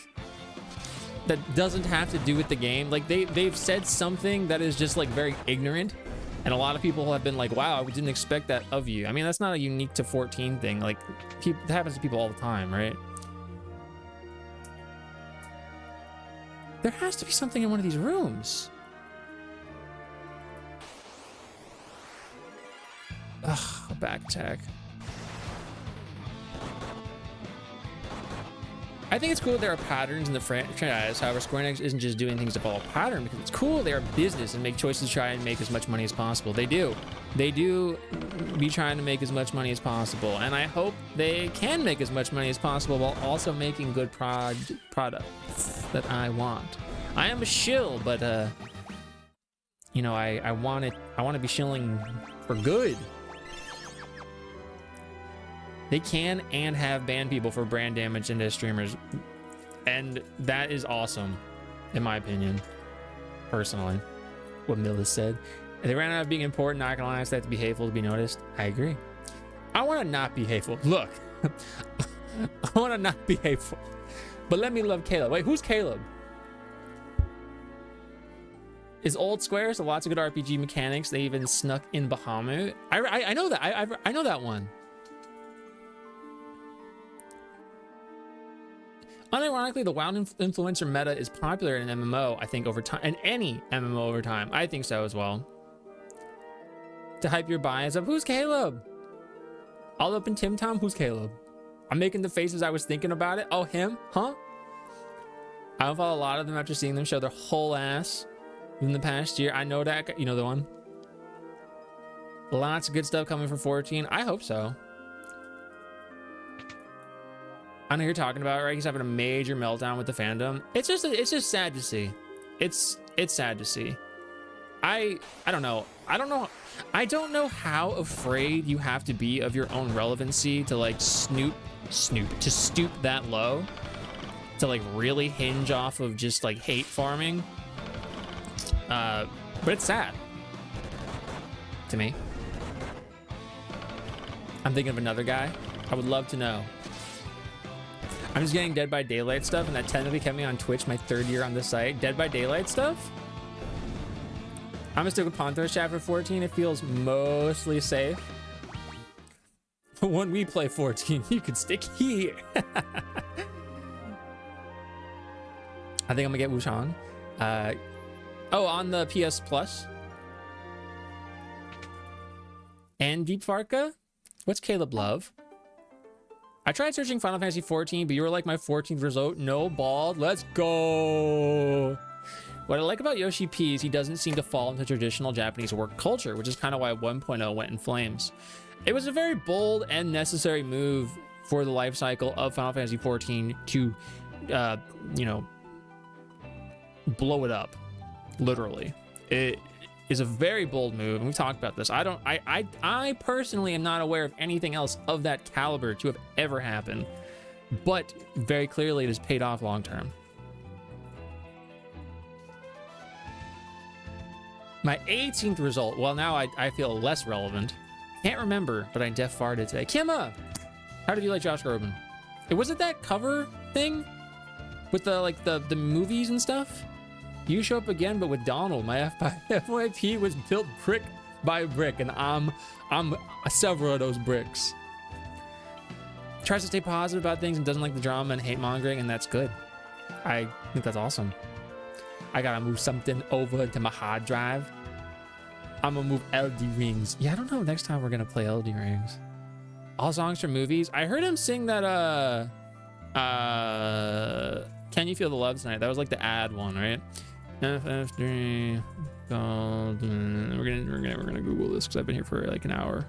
that doesn't have to do with the game. Like they've said something that is just like very ignorant. And a lot of people have been like, wow, we didn't expect that of you. I mean, that's not a unique to 14 thing. Like, it happens to people all the time, right? There has to be something in one of these rooms. Ugh, a back attack. I think it's cool that there are patterns in the franchise. However, Square Enix isn't just doing things to follow a pattern because it's cool. They are business and make choices to try and make as much money as possible. They do be trying to make as much money as possible. And I hope they can make as much money as possible while also making good products that I want. I am a shill, but you know, I want to be shilling for good. They can and have banned people for brand damage into streamers. And that is awesome, in my opinion, personally. What Millis said. They ran out of being important, not gonna lie, so they have to be hateful to be noticed. I agree. I want to not be hateful. Look, I want to not be hateful. But let me love Caleb. Wait, who's Caleb? Is Old Square, so lots of good RPG mechanics. They even snuck in Bahamut. I know that. I know that one. Unironically, the WoW influencer meta is popular in an MMO, I think, over time. And any MMO over time. I think so as well. To hype your bias up. Who's Caleb? All up in Tim Tom? Who's Caleb? I'm making the faces I was thinking about it. Oh, him? Huh? I don't follow a lot of them after seeing them show their whole ass in the past year. I know that. You know the one? Lots of good stuff coming for 14. I hope so. I know you're talking about, right? He's having a major meltdown with the fandom. It's just sad to see. It's sad to see. I don't know. I don't know how afraid you have to be of your own relevancy to like stoop that low, to like really hinge off of just like hate farming. But it's sad to me. I'm thinking of another guy. I would love to know. I'm just getting Dead by Daylight stuff, and that technically kept me on Twitch my 3rd year on the site. Dead by Daylight stuff? I'm gonna stick with Ponthos chat for 14. It feels mostly safe. When we play 14, you could stick here. I think I'm gonna get Wuchang. Oh, on the PS Plus. And Deep Farka? What's Caleb Love? I tried searching Final Fantasy 14, but you were like my 14th result. No bald. Let's go. What I like about Yoshi P is he doesn't seem to fall into traditional Japanese work culture, which is kind of why 1.0 went in flames. It was a very bold and necessary move for the life cycle of Final Fantasy 14 to, you know, blow it up, literally. It is a very bold move, and we've talked about this. I personally am not aware of anything else of that caliber to have ever happened, but very clearly it has paid off long term. My 18th result, well, now I feel less relevant. Can't remember, but I def farted today. Kimma, how did you like Josh Groban? It wasn't that cover thing with the like the movies and stuff. You show up again, but with Donald. My FYP was built brick by brick, and I'm several of those bricks. Tries to stay positive about things and doesn't like the drama and hate mongering, and that's good. I think that's awesome. I gotta move something over into my hard drive. I'm gonna move LD Rings. Yeah, I don't know next time we're gonna play LD Rings. All songs from movies. I heard him sing that Can You Feel the Love Tonight? That was like the ad one, right? FF3 called. We're gonna Google this because I've been here for like an hour.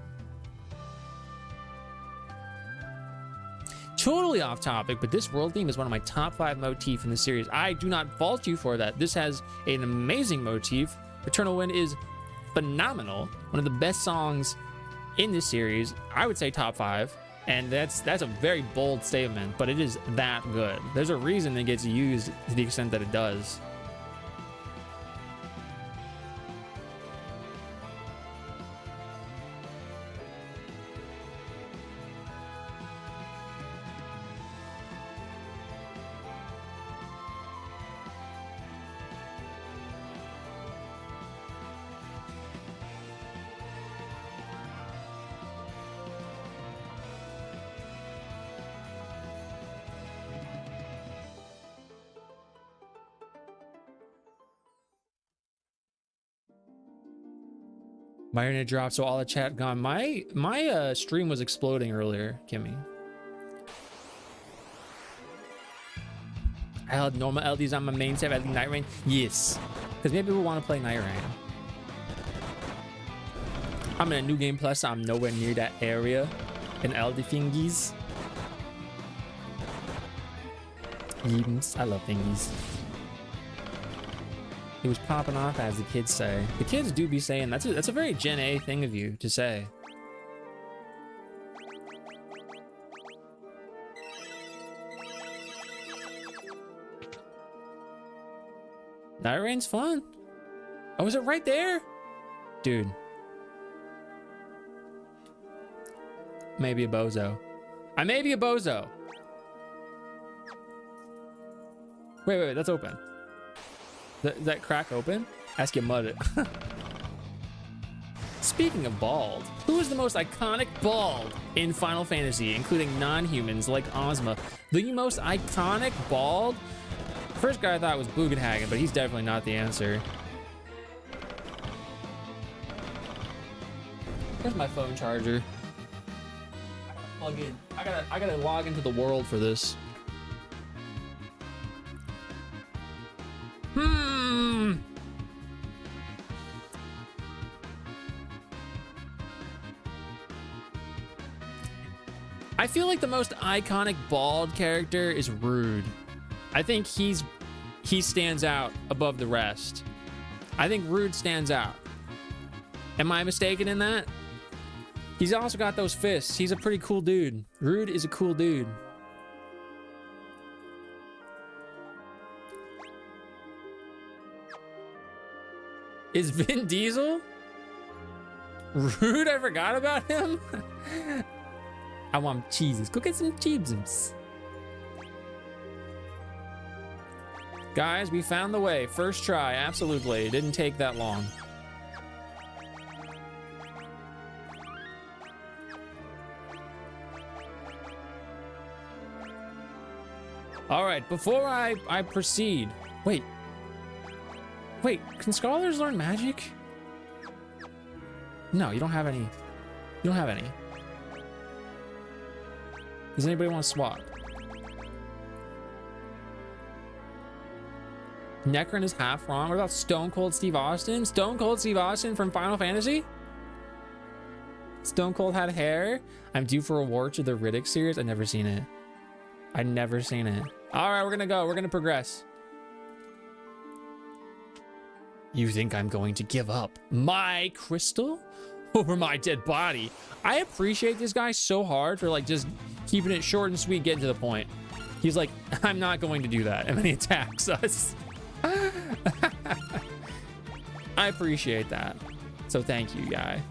Totally off topic, but this world theme is one of my top 5 motifs in the series. I do not fault you for that. This has an amazing motif. Eternal Wind is phenomenal. One of the best songs in this series. I would say top 5. And that's a very bold statement, but it is that good. There's a reason it gets used to the extent that it does. My internet dropped, so all the chat gone. My stream was exploding earlier, Kimmy. I held normal LDs on my main save. I think Night Rain. Yes, because maybe we want to play Night Rain. I'm in a new game plus. So I'm nowhere near that area in LD thingies. Yes, I love thingies. It was popping off, as the kids say. The kids do be saying that's a very Gen A thing of you to say. Night Rain's fun. Oh, is it right there? Dude. Maybe a bozo. I may be a bozo. Wait, that's open. Is that crack open? Ask your mother. Speaking of bald, who is the most iconic bald in Final Fantasy, including non-humans like Ozma? The most iconic bald? First guy I thought was Bugenhagen, but he's definitely not the answer. Where's my phone charger? I gotta plug in. I gotta log into the world for this. I feel like the most iconic bald character is Rude. I think he stands out above the rest. I think Rude stands out. Am I mistaken in that? He's also got those fists. He's a pretty cool dude. Rude is a cool dude. Is Vin Diesel? Rude, I forgot about him. I want cheeses. Go get some cheeses. Guys, we found the way. First try, absolutely. It didn't take that long. All right, before I proceed. Wait, can scholars learn magic? No, you don't have any. You don't have any. Does anybody want to swap? Necron is half wrong. What about Stone Cold Steve Austin? Stone Cold Steve Austin from Final Fantasy? Stone Cold had hair. I'm due for a watch of the Riddick series. I've never seen it. I've never seen it. All right, we're gonna go. We're gonna progress. You think I'm going to give up my crystal over my dead body? I appreciate this guy so hard for like just keeping it short and sweet, getting to the point. He's like, I'm not going to do that, and then he attacks us. I appreciate that. So thank you, guy.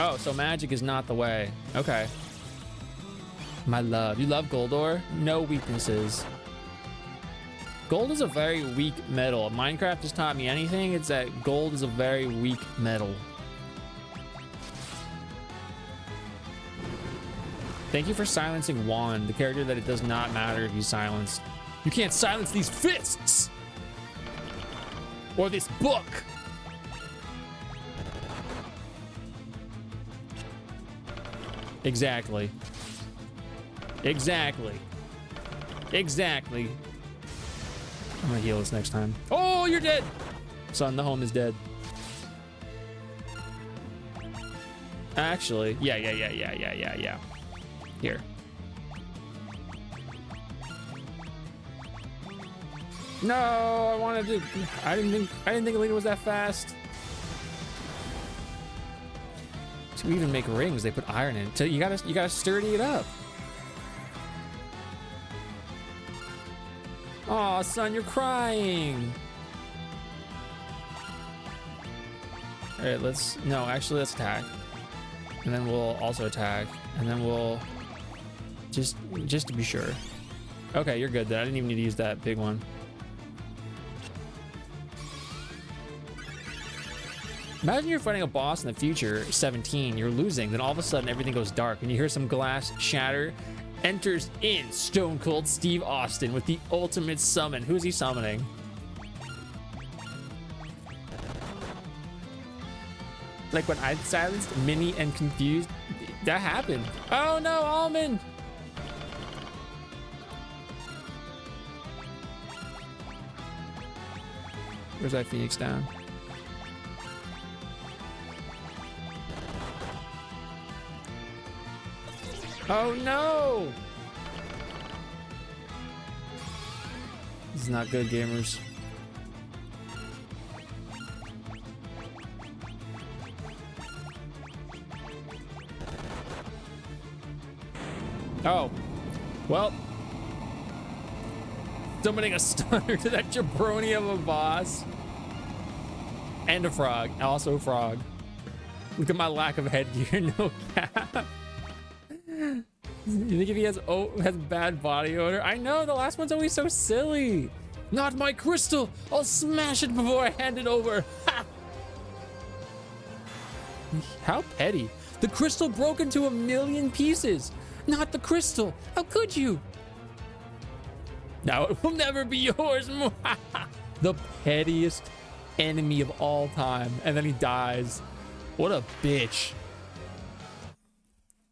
Oh, so magic is not the way. Okay. My love. You love Goldor? No weaknesses. Gold is a very weak metal. If Minecraft has taught me anything, it's that gold is a very weak metal. Thank you for silencing Juan, the character that it does not matter if you silence. You can't silence these fists! Or this book! Exactly. Exactly. Exactly. I'm gonna heal this next time. Oh, you're dead! Son, the home is dead. Actually, yeah. Here. No, I wanted to. I didn't think Alina was that fast. To even make rings, they put iron in it. So you gotta sturdy it up. Aw, son, you're crying. All right, let's attack. And then we'll also attack. And then we'll just to be sure. Okay, you're good then. I didn't even need to use that big one. Imagine you're fighting a boss in the future, 17, you're losing, then all of a sudden everything goes dark and you hear some glass shatter. Enters in Stone Cold Steve Austin with the ultimate summon. Who's he summoning? Like when I silenced Minnie and Confused, that happened. Oh no, Almond! Where's that Phoenix down? Oh no! This is not good, gamers. Oh, well, summoning a stunner to that jabroni of a boss. And a frog, also a frog. Look at my lack of headgear, no cap. You think if he has bad body odor? I know, the last one's always so silly. Not my crystal! I'll smash it before I hand it over. Ha! How petty. The crystal broke into 1,000,000 pieces. Not the crystal. How could you? Now it will never be yours. The pettiest enemy of all time. And then he dies. What a bitch.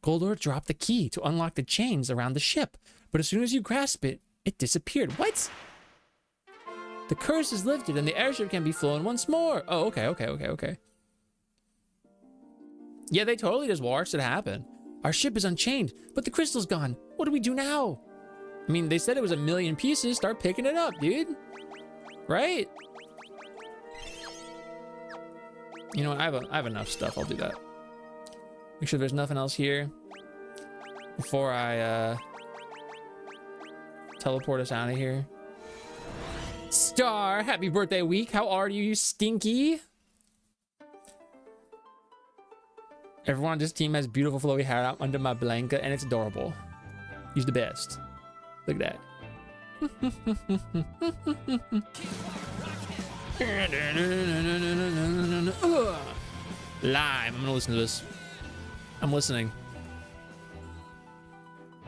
Goldor dropped the key to unlock the chains around the ship, but as soon as you grasp it, it disappeared. What? The curse is lifted and the airship can be flown once more. Oh, okay. Yeah, they totally just watched it happen. Our ship is unchained, but the crystal's gone. What do we do now? I mean, they said it was 1,000,000 pieces. Start picking it up, dude. Right? You know what? I have enough stuff. I'll do that. Make sure there's nothing else here before I teleport us out of here. Star, happy birthday week. How are you, stinky? Everyone on this team has beautiful flowy hair out under my blanket, and it's adorable. He's the best. Look at that. Lime. I'm gonna listen to this. I'm listening.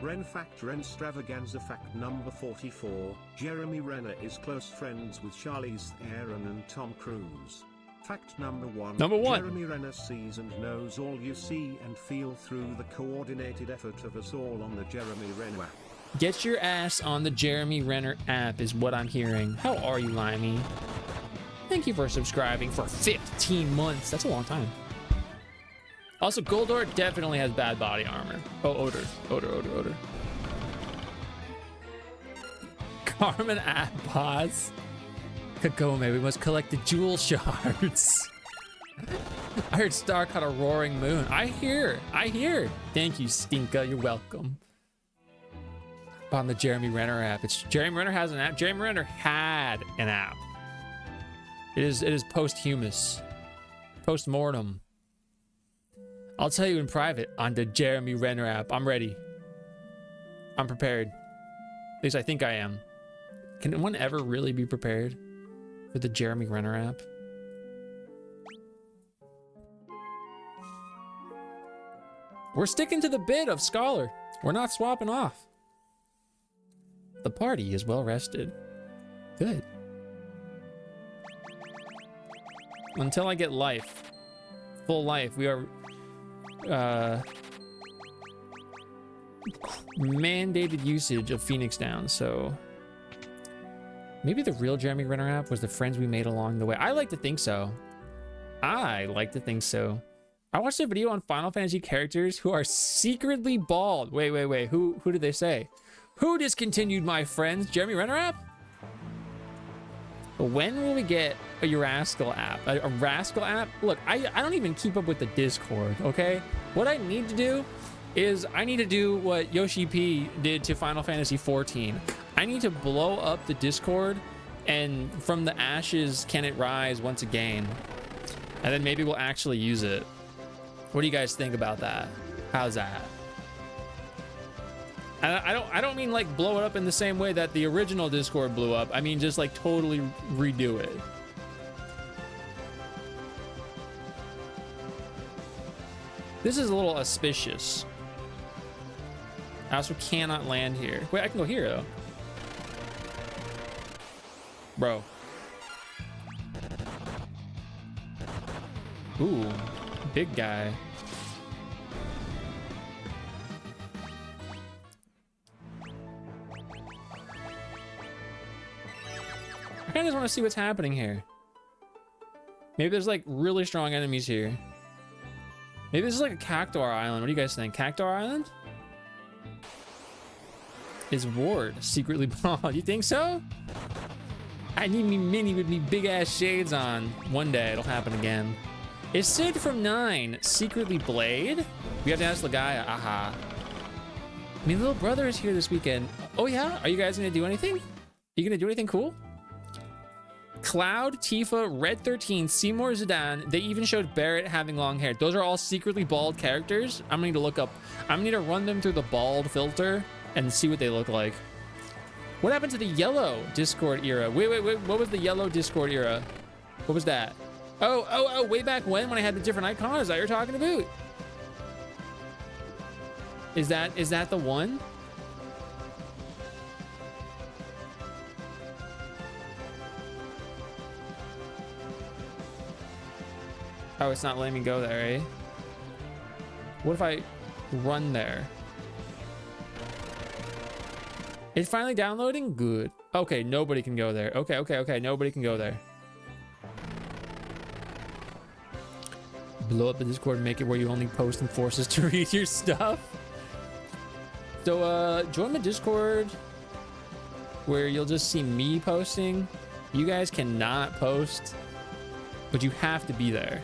Ren fact Ren Stravaganza fact number 44. Jeremy Renner is close friends with Charlize Theron and Tom Cruise. Fact number 1. Jeremy Renner sees and knows all you see and feel through the coordinated effort of us all on the Jeremy Renner app. Get your ass on the Jeremy Renner app is what I'm hearing. How are you, Limey? Thank you for subscribing for 15 months. That's a long time. Also, Goldor definitely has bad body armor. Oh, odor. Carmen app pause. Kagome, we must collect the jewel shards. I heard Star caught a roaring moon. I hear. Thank you, Stinka. You're welcome. On the Jeremy Renner app. Jeremy Renner has an app. Jeremy Renner had an app. It is posthumous. Post-mortem. I'll tell you in private on the Jeremy Renner app. I'm ready. I'm prepared. At least I think I am. Can one ever really be prepared for the Jeremy Renner app? We're sticking to the bid of Scholar. We're not swapping off. The party is well rested. Good. Until I get life. Full life. We are mandated usage of Phoenix Down, so maybe the real Jeremy Renner app was the friends we made along the way. I like to think so. I like to think so. I watched a video on Final Fantasy characters who are secretly bald. Wait. Who did they say? Who discontinued my friends? Jeremy Renner app? When will we get a euRascal app? A Rascal app? Look, I don't even keep up with the Discord, okay? What I need to do is I need to do what Yoshi P did to Final Fantasy 14. I need to blow up the Discord, and from the ashes can it rise once again. And then maybe we'll actually use it. What do you guys think about that? How's that? I don't mean like blow it up in the same way that the original Discord blew up. I mean just like totally redo it. This is a little auspicious. I also cannot land here. Wait, I can go here though. Bro. Ooh, big guy. I kind of just want to see what's happening here. Maybe there's like really strong enemies here. Maybe this is like a Cactuar Island. What do you guys think? Cactuar Island? Is Ward secretly bald? You think so? I need me mini with me big ass shades on. One day it'll happen again. Is Sid from 9 secretly Blade? We have to ask Lagaya. Aha. My little brother is here this weekend. Oh yeah? Are you guys gonna do anything? Are you gonna do anything cool? Cloud, Tifa, Red 13, Seymour Zidane. They even showed Barrett having long hair. Those are all secretly bald characters. I'm gonna need to look up. I'm gonna need to run them through the bald filter and see what they look like. What happened to the yellow Discord era? Wait. What was the yellow Discord era? What was that? Oh, way back when I had the different icon? Is that what you're talking about? Is that the one? Oh, it's not letting me go there, eh? What if I run there? It's finally downloading? Good. Okay, nobody can go there. Okay. Nobody can go there. Blow up the Discord and make it where you only post and force us to read your stuff. So, join the Discord where you'll just see me posting. You guys cannot post, but you have to be there.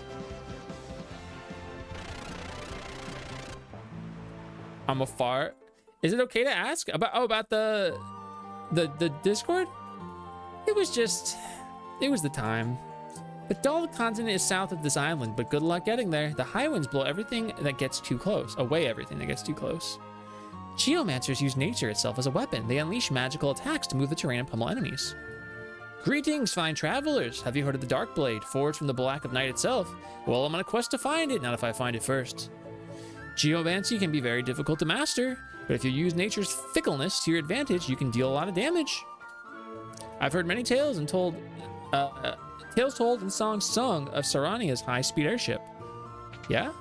I'm a fart. Is it okay to ask about the Discord? It was the time. The Doll continent is south of this island, but good luck getting there. The high winds blow everything that gets too close, away everything that gets too close. Geomancers use nature itself as a weapon. They unleash magical attacks to move the terrain and pummel enemies. Greetings, fine travelers. Have you heard of the Dark Blade, forged from the black of night itself? Well, I'm on a quest to find it, not if I find it first. Geomancy can be very difficult to master, but if you use nature's fickleness to your advantage, you can deal a lot of damage. I've heard many tales told and songs sung of Sarania's high-speed airship. Yeah?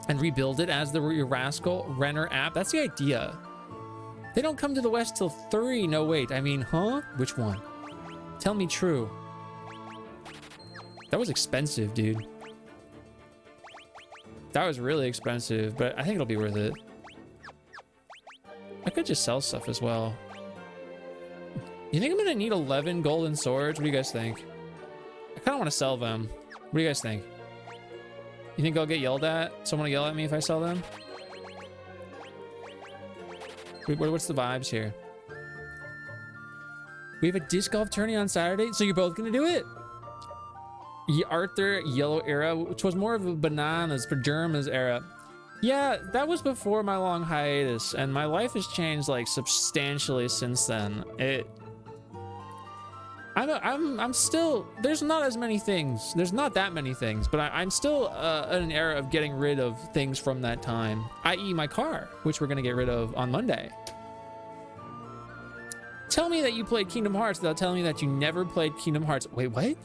And rebuild it as the euRascal Renner app. That's the idea. They don't come to the West till 3. No, wait. I mean, huh? Which one? Tell me true. That was expensive, dude. That was really expensive, but I think it'll be worth it. I could just sell stuff as well. You think I'm gonna need 11 golden swords? What do you guys think? I kind of want to sell them. What do you guys think? You think I'll get yelled at? Someone will yell at me if I sell them? What's the vibes here? We have a disc golf tourney on Saturday, so you're both gonna do it? Arthur Yellow era, which was more of a bananas pajamas era. Yeah, that was before my long hiatus, and my life has changed like substantially since then. I'm still, there's not as many things. There's not that many things, but I'm still in an era of getting rid of things from that time, i.e. my car, which we're gonna get rid of on Monday. Tell me that you played Kingdom Hearts without telling me that you never played Kingdom Hearts. Wait, what?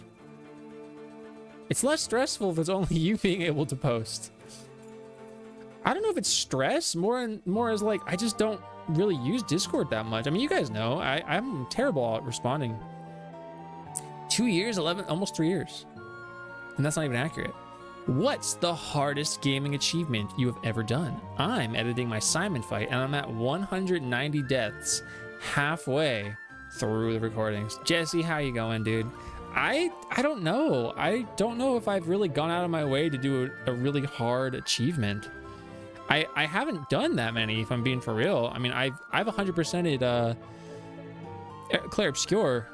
It's less stressful if it's only you being able to post. I don't know if it's stress, more as like, I just don't really use Discord that much. I mean, you guys know, I'm terrible at responding. 2 years, 11, almost 3 years. And that's not even accurate. What's the hardest gaming achievement you have ever done? I'm editing my Simon fight and I'm at 190 deaths halfway through the recordings. Jesse, how you going, dude? I don't know. I don't know if I've really gone out of my way to do a really hard achievement. I haven't done that many, if I'm being for real. I mean, I've 100%ed Claire Obscure,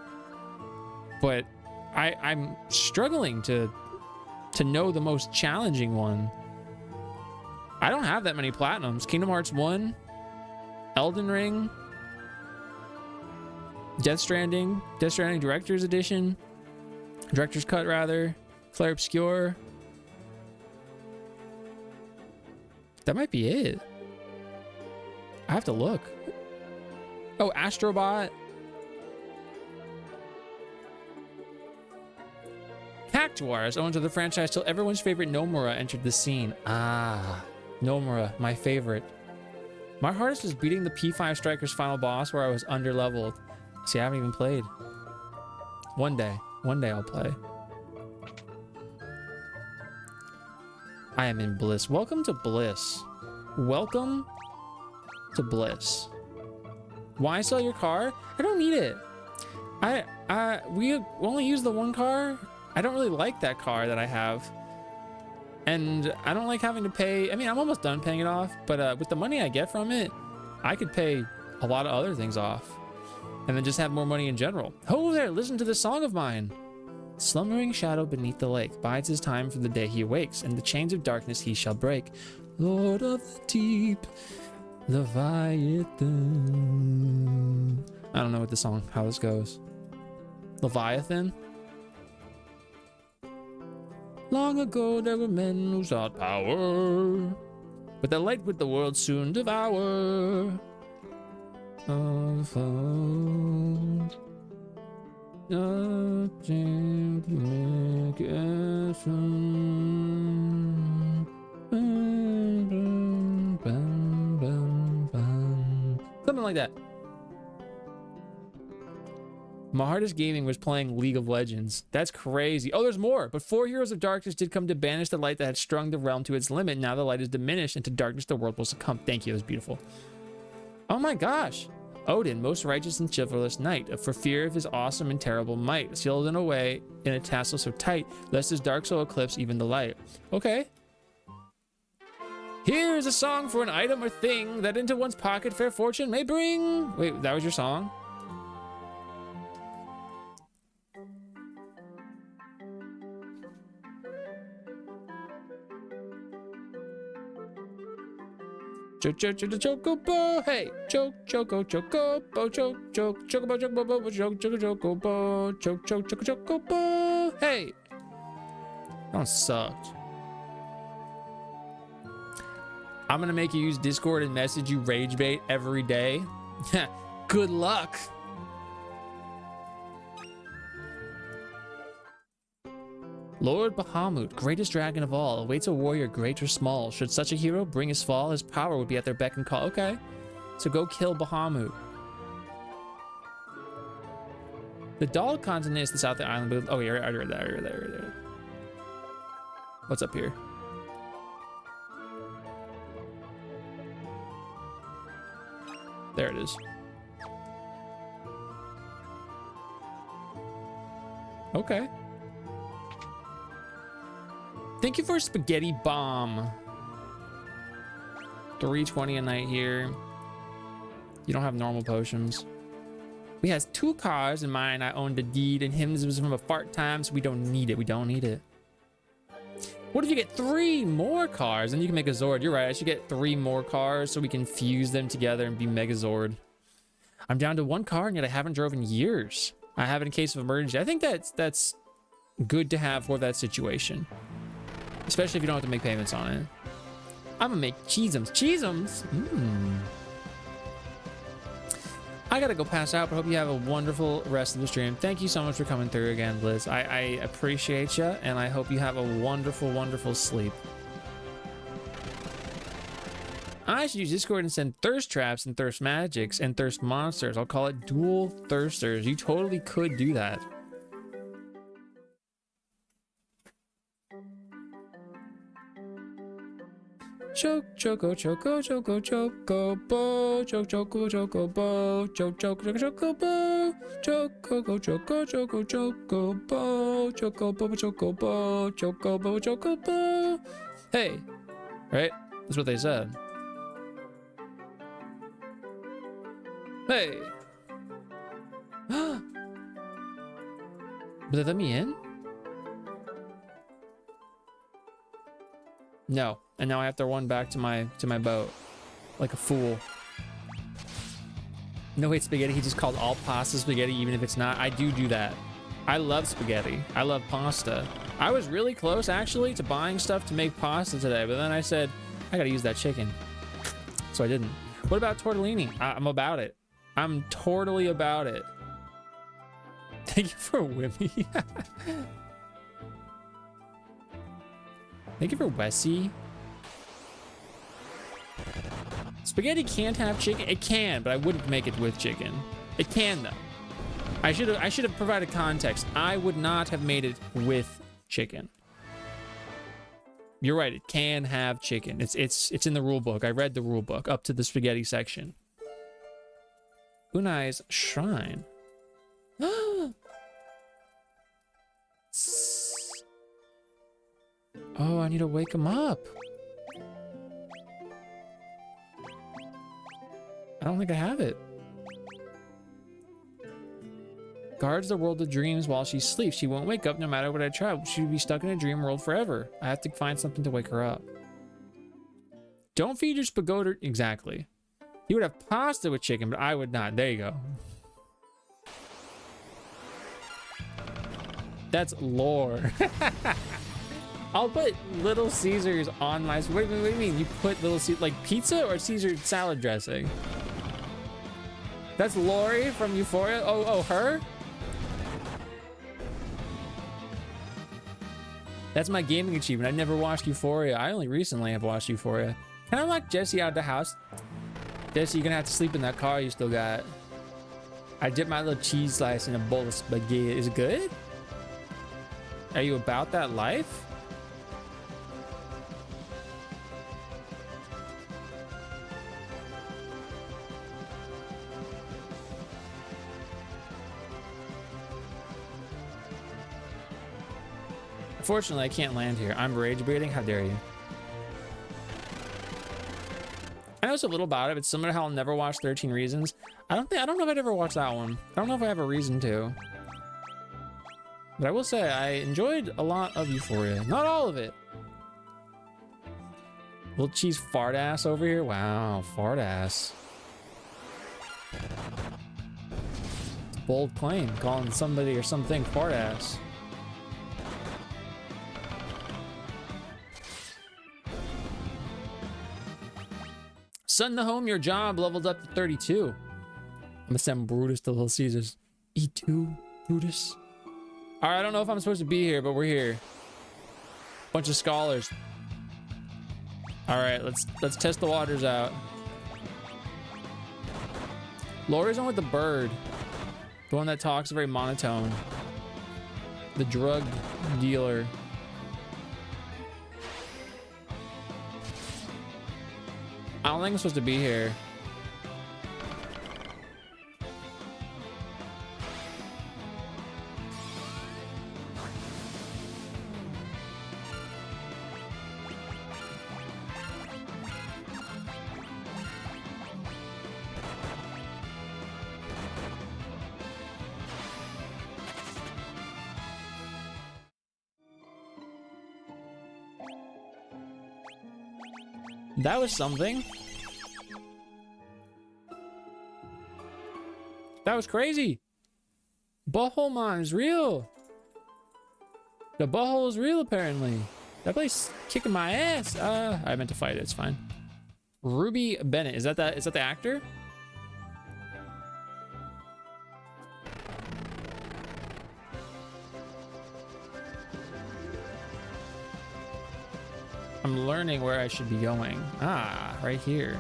but I'm struggling to know the most challenging one. I don't have that many platinums. Kingdom Hearts 1, Elden Ring, Death Stranding Director's Edition, Director's Cut rather, Claire Obscure. That might be it. I have to look. Oh, Astrobot. Cactuars, owner of the franchise till everyone's favorite Nomura entered the scene. Ah, Nomura, my favorite. My hardest was beating the P5 Striker's final boss where I was under-leveled. See, I haven't even played. One day I'll play. I am in bliss. Welcome to bliss. Welcome to bliss. Why sell your car? I don't need it. We only use the one car. I don't really like that car that I have. And I don't like having to pay. I mean, I'm almost done paying it off, but with the money I get from it, I could pay a lot of other things off. And then just have more money in general. Oh, there, listen to this song of mine. Slumbering shadow beneath the lake bides his time for the day he awakes, and the chains of darkness he shall break. Lord of the deep, Leviathan. I don't know what the song, how this goes. Leviathan? Long ago there were men who sought power, but the light with the world soon devour. Something like that. My hardest gaming was playing League of Legends. That's crazy. Oh, there's more. But 4 Heroes of Darkness did come to banish the light that had strung the realm to its limit. Now the light is diminished, and to darkness the world will succumb. Thank you. That was beautiful. Oh my gosh. Odin, most righteous and chivalrous knight, for fear of his awesome and terrible might, sealed in a way in a tassel so tight, lest his dark soul eclipse even the light. Okay. Here's a song for an item or thing that into one's pocket fair fortune may bring. Wait, that was your song? Chocobo, hey, chocobo, chocobo, hey. That one sucked. I'm gonna make you use Discord and message you rage bait every day. Good luck. Lord Bahamut, greatest dragon of all, awaits a warrior great or small. Should such a hero bring his fall, his power would be at their beck and call. Okay, so go kill Bahamut. The Doll continent is the south of the island. Oh, yeah, I already read that. What's up here? There it is. Okay. Thank you for Spaghetti Bomb. 320 a night here. You don't have normal potions. We has 2 cars, and mine I owned a deed, and him's was from a fart time, so we don't need it. We don't need it. What if you get 3 more cars? And you can make a Zord. You're right. I should get 3 more cars so we can fuse them together and be Megazord. I'm down to 1 car, and yet I haven't drove in years. I have it in case of emergency. I think that's good to have for that situation, especially if you don't have to make payments on it. I'm gonna make cheesums. Cheesums. I gotta go pass out, but hope you have a wonderful rest of the stream. Thank you so much for coming through again, Liz. I appreciate you, and I hope you have a wonderful, wonderful sleep. I should use Discord and send thirst traps and thirst magics and thirst monsters. I'll call it dual thirsters. You totally could do that. Choke, choco, choco, choco, choco, bo, choke, choco, choco, bo, choke, choco, choco, bo, choco, choco, choco, choco, bo, choco, bo, choco, bo, choco, bo, choco, bo. Hey, right? That's what they said. Hey. But they let me in? No. And now I have to run back to my boat. Like a fool. No, wait, spaghetti. He just called all pasta spaghetti, even if it's not. I do that. I love spaghetti. I love pasta. I was really close, actually, to buying stuff to make pasta today. But then I said, I gotta use that chicken. So I didn't. What about tortellini? I'm about it. I'm totally about it. Thank you for Wimmy. Thank you for Wessie. Spaghetti can't have chicken. It can, but I wouldn't make it with chicken. It can though. I should have provided context. I would not have made it with chicken. You're right. It can have chicken. It's in the rule book. I read the rule book up to the spaghetti section. Unai's shrine. Oh, I need to wake him up. I don't think I have it. Guards the world of dreams while she sleeps. She won't wake up no matter what I try. She'll be stuck in a dream world forever. I have to find something to wake her up. Don't feed your spagoda. Exactly. You would have pasta with chicken, but I would not. There you go. That's lore. I'll put Little Caesars on my... Wait, what do you mean? You put Little Caesar... Like pizza or Caesar salad dressing? That's Lori from Euphoria? Oh, her? That's my gaming achievement. I never watched Euphoria. I only recently have watched Euphoria. Can I lock Jesse out of the house? Jesse, you're gonna have to sleep in that car you still got. I dipped my little cheese slice in a bowl of spaghetti. Is it good? Are you about that life? Unfortunately, I can't land here. I'm rage baiting. How dare you? I know so little about it. It's similar to how I'll never watch 13 Reasons. I don't know if I'd ever watch that one. I don't know if I have a reason to. But I will say I enjoyed a lot of Euphoria. Not all of it. Little cheese fart ass over here. Wow, fart ass. It's a bold claim, calling somebody or something fart ass. Send the home, your job leveled up to 32. I'm gonna send Brutus to Little Caesars. E2, Brutus. All right, I don't know if I'm supposed to be here, but we're here. Bunch of scholars. All right, let's test the waters out. Laura's on with the bird. The one that talks very monotone. The drug dealer. I don't think I'm supposed to be here. That was something. That was crazy. Buttholemon is real. The butthole is real, apparently. That place kicking my ass. I meant to fight it. It's fine. Ruby Bennett. Is that the actor? I'm learning where I should be going. Ah, right here.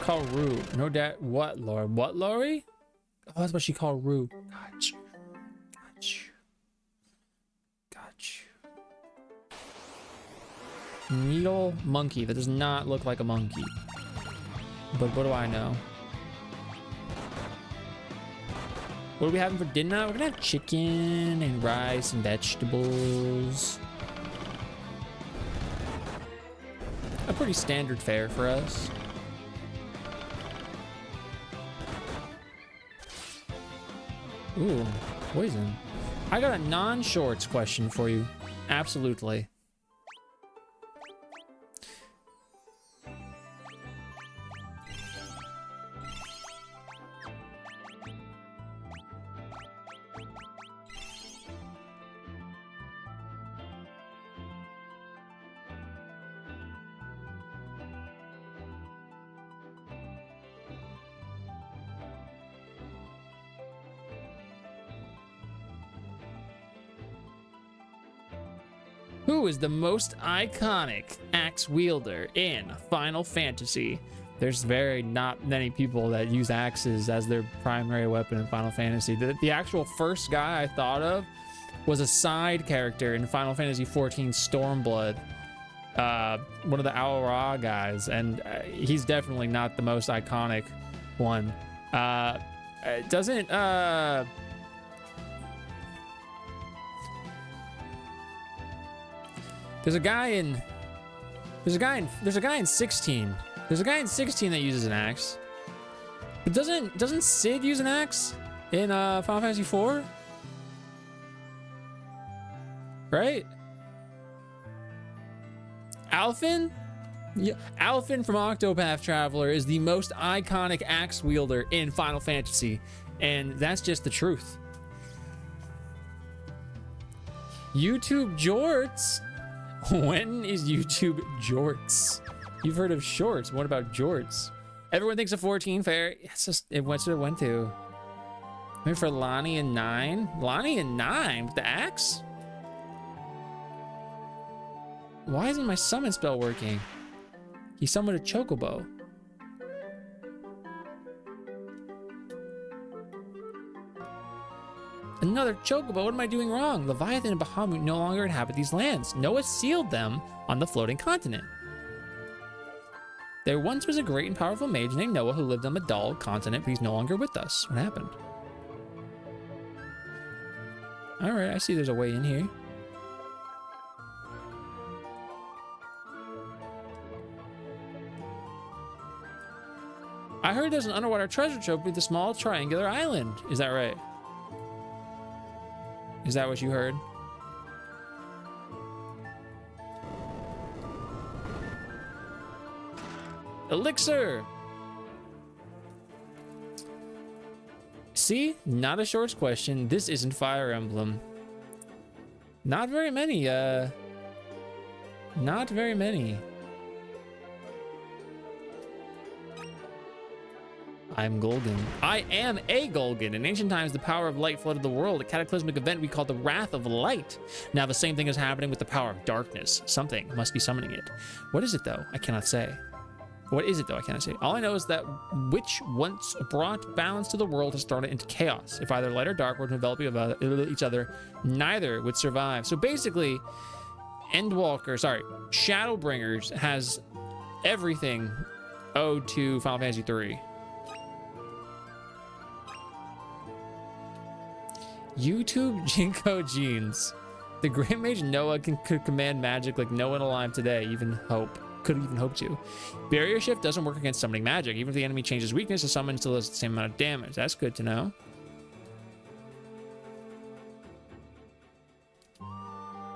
Call Rue. No doubt. What, Lori? What, Lori? Oh, that's what she called Rue. Got you. Got you. Got you. Needle monkey. That does not look like a monkey. But what do I know? What are we having for dinner? We're gonna have chicken and rice and vegetables. A pretty standard fare for us. Ooh, poison. I got a non-shorts question for you. Absolutely. Who is the most iconic axe wielder in Final Fantasy? There's very not many people that use axes as their primary weapon in Final Fantasy. The actual first guy I thought of was a side character in Final Fantasy XIV Stormblood. One of the Aura guys, and he's definitely not the most iconic one. There's a guy in 16. There's a guy in 16 that uses an axe. But doesn't Sid use an axe in Final Fantasy IV? Right? Alphen? Yeah, Alphen from Octopath Traveler is the most iconic axe wielder in Final Fantasy, and that's just the truth. YouTube Jorts. When is YouTube Jorts? You've heard of shorts. What about jorts? Everyone thinks a 14 fair. It's just, what's it went to? Maybe for Lonnie and 9? Lonnie and 9 with the axe? Why isn't my summon spell working? He summoned a chocobo. Another chocobo. What am I doing wrong? Leviathan and Bahamut no longer inhabit these lands. Noah sealed them on the floating continent. There once was a great and powerful mage named Noah who lived on the dull continent, but he's no longer with us. What happened? All right, I see there's a way in here. I heard there's an underwater treasure trove with a small triangular island. Is that right? Is that what you heard? Elixir! See? Not a shorts question. This isn't Fire Emblem. Not very many, not very many. I'm Golgan. I am a Golgan. In ancient times, the power of light flooded the world, a cataclysmic event we call the Wrath of Light. Now the same thing is happening with the power of darkness. Something must be summoning it. What is it, though? I cannot say. What is it, though? I cannot say. All I know is that which once brought balance to the world has thrown it into chaos. If either light or dark were to envelop each other, neither would survive. So basically, Shadowbringers has everything owed to Final Fantasy III. YouTube Jinko Jeans. The Great Mage Noah could command magic like no one alive today could even hope to. Barrier Shift doesn't work against summoning magic. Even if the enemy changes weakness, the summon still does the same amount of damage. That's good to know.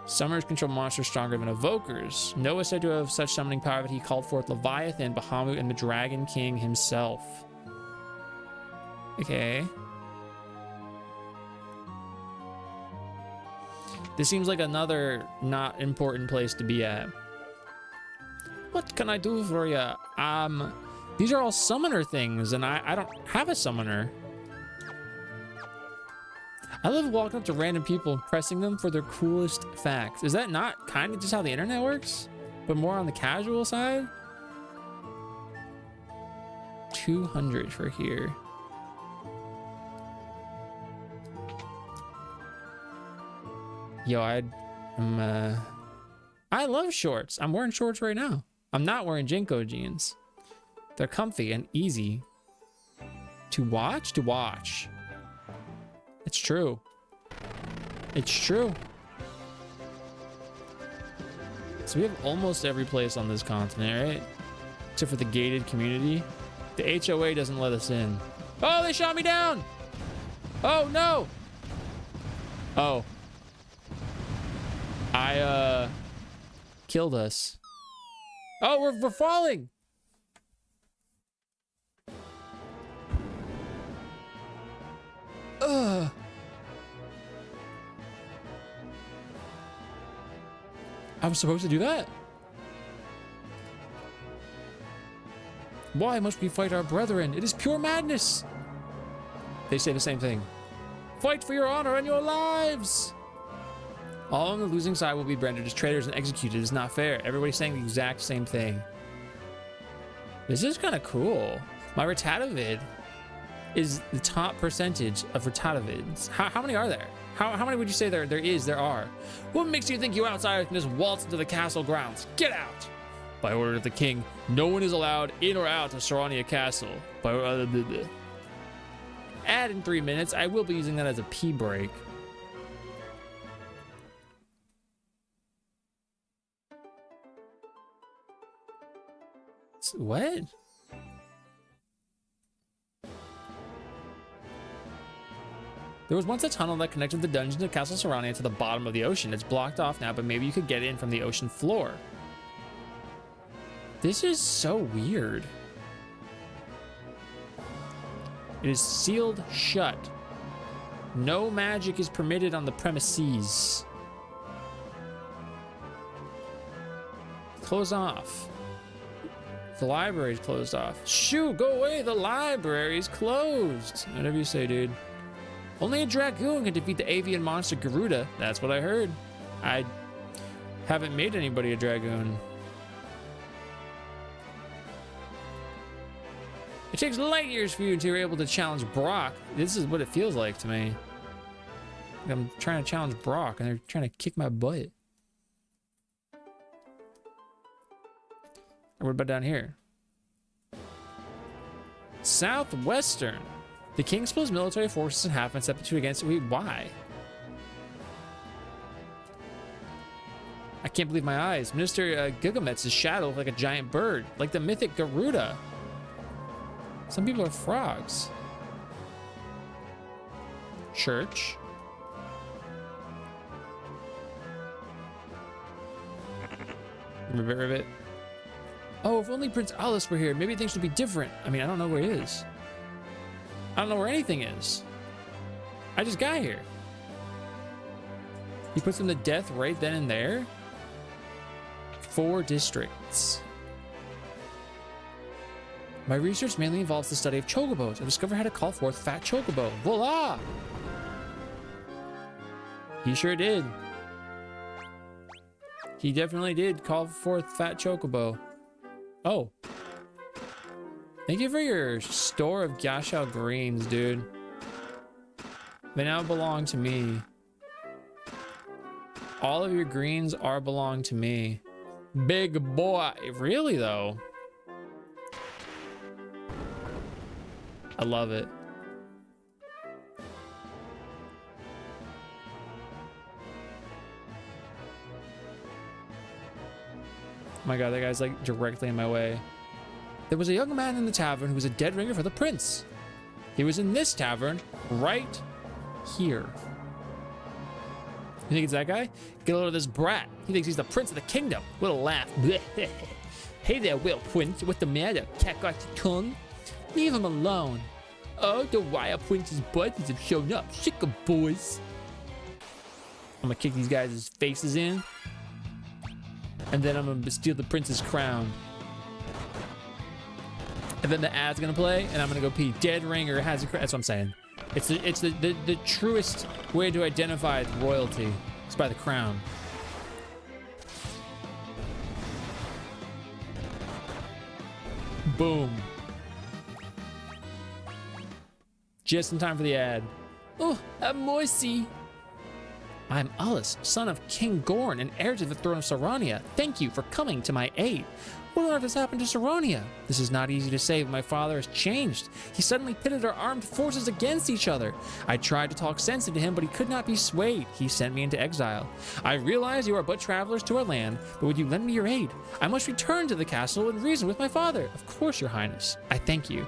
Summoners control monsters stronger than evokers. Noah is said to have such summoning power that he called forth Leviathan, Bahamut, and the Dragon King himself. Okay. This seems like another not important place to be at. What can I do for you? These are all summoner things, and I don't have a summoner. I love walking up to random people and pressing them for their coolest facts. Is that not kind of just how the internet works? But more on the casual side? 200 for here. Yo, I love shorts. I'm wearing shorts right now. I'm not wearing Jinko jeans. They're comfy and easy to watch. It's true. It's true. So we have almost every place on this continent, right? Except for the gated community. The HOA doesn't let us in. Oh, they shot me down! Oh, no! Oh. I, killed us. Oh, we're falling! Ugh. I was supposed to do that? Why must we fight our brethren? It is pure madness. They say the same thing. Fight for your honor and your lives. All on the losing side will be branded as traitors and executed. It's not fair. Everybody's saying the exact same thing. This is kind of cool. My Rattatavid is the top percentage of Rattatavids. How many are there? How many would you say there are? What makes you think you outsiders can just waltz into the castle grounds? Get out! By order of the king, no one is allowed in or out of Sarania Castle. Add in 3 minutes. I will be using that as a pee break. What? There was once a tunnel that connected the dungeons of Castle Sarania to the bottom of the ocean. It's blocked off now, but maybe you could get in from the ocean floor. This is so weird. It is sealed shut. No magic is permitted on the premises. Close off. The library's closed off. Shoo, go away, the library's closed. Whatever you say, dude. Only a dragoon can defeat the avian monster Garuda. That's what I heard. I haven't made anybody a dragoon. It takes light years for you to be able to challenge Brock. This is what it feels like to me. I'm trying to challenge Brock and they're trying to kick my butt. What about down here? Southwestern. The king split his military forces in half and substituted against it. Wait, why? I can't believe my eyes. Minister Gigamet's shadow looked like a giant bird, like the mythic Garuda. Some people are frogs. Church. Ribbit. Oh, if only Prince Alice were here, maybe things would be different. I mean, I don't know where he is. I don't know where anything is. I just got here. He puts them to death right then and there. 4 districts. My research mainly involves the study of chocobos. I discovered how to call forth fat chocobo. Voila! He sure did. He definitely did call forth fat chocobo. Oh. Thank you for your store of Gyashao greens, dude. They now belong to me. All of your greens belong to me. Big boy. Really, though? I love it. Oh my god, that guy's like directly in my way. There was a young man in the tavern who was a dead ringer for the prince. He was in this tavern right here. You think it's that guy? Get a load of this brat. He thinks he's the prince of the kingdom. What a laugh. Hey there, Will Prince. What's the matter? Cat got your tongue? Leave him alone. Oh, the Wild Prince's buttons have shown up. Sick of boys. I'm gonna kick these guys' faces in. And then I'm gonna steal the prince's crown. And then the ad's gonna play, and I'm gonna go pee. Dead ringer has a crown. That's what I'm saying. It's the truest way to identify royalty. It's by the crown. Boom. Just in time for the ad. Oh, a moisey. I'm Ullus, son of King Gorn and heir to the throne of Saronia. Thank you for coming to my aid. What on earth has happened to Saronia? This is not easy to say, but my father has changed. He suddenly pitted our armed forces against each other. I tried to talk sense into him, but he could not be swayed. He sent me into exile. I realize you are but travelers to our land, but would you lend me your aid? I must return to the castle and reason with my father. Of course, your highness. I thank you.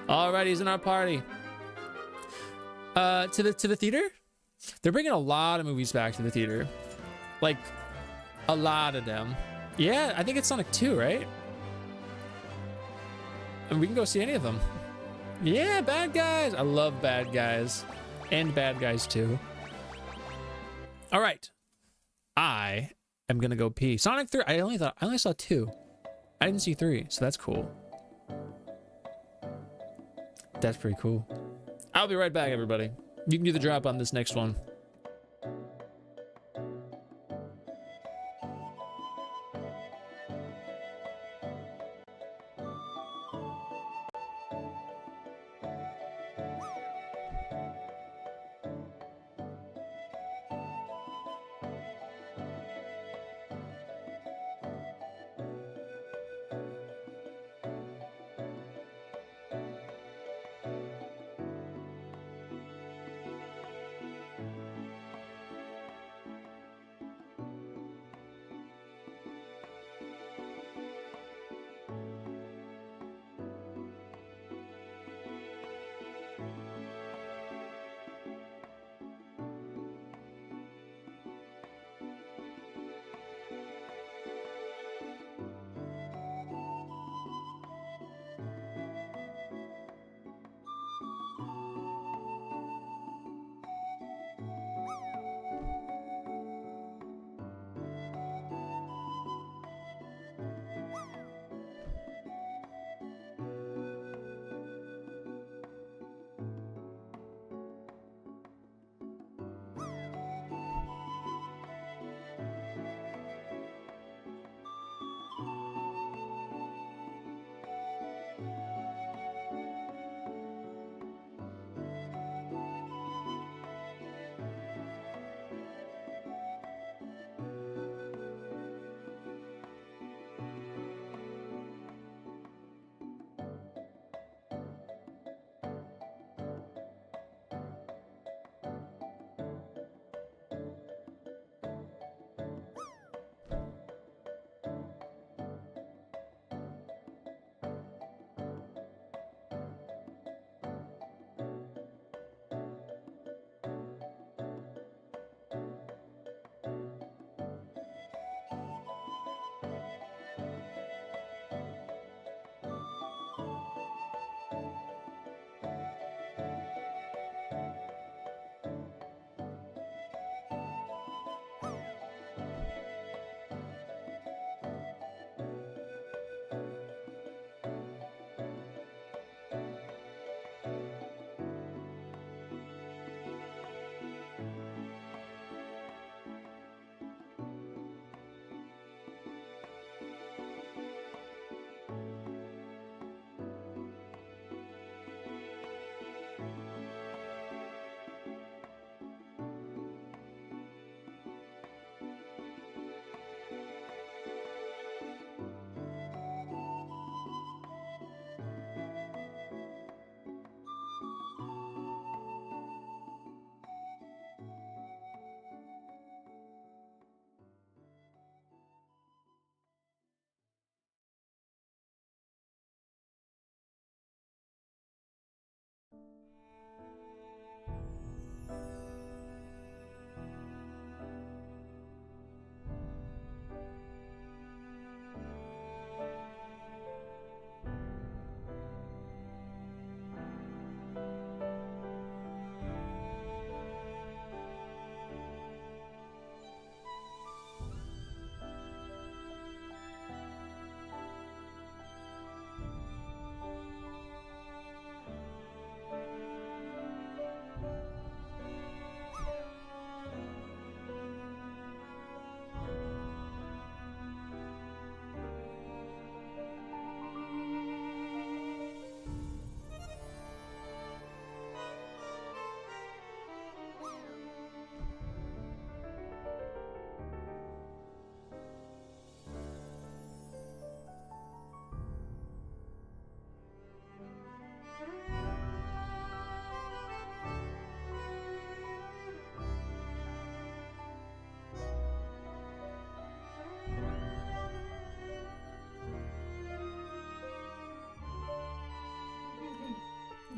Alrighty, he's in our party. To the theater? They're bringing a lot of movies back to the theater. Like, a lot of them. Yeah, I think it's Sonic 2, right? And we can go see any of them. Yeah, bad guys. I love bad guys. And bad guys, too. All right. I am going to go pee. Sonic 3, I only saw 2. I didn't see 3, so that's cool. That's pretty cool. I'll be right back, everybody. You can do the drop on this next one.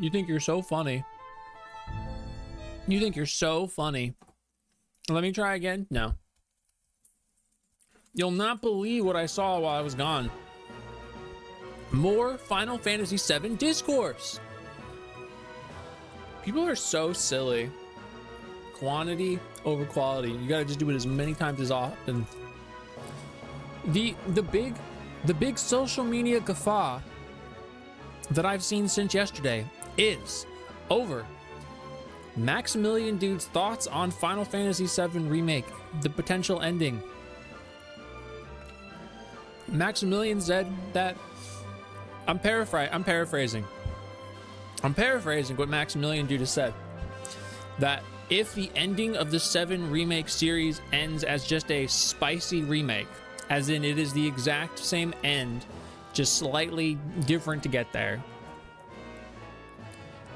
You think you're so funny. You think you're so funny. Let me try again. No. You'll not believe what I saw while I was gone. More Final Fantasy VII discourse. People are so silly. Quantity over quality. You gotta just do it as many times as often. The big social media guffaw that I've seen since yesterday is over Maximilian Dude's thoughts on Final Fantasy VII Remake, the potential ending. Maximilian said that I'm paraphrasing what Maximilian Dude has said, that if the ending of the 7 remake series ends as just a spicy remake, as in it is the exact same end, just slightly different to get there,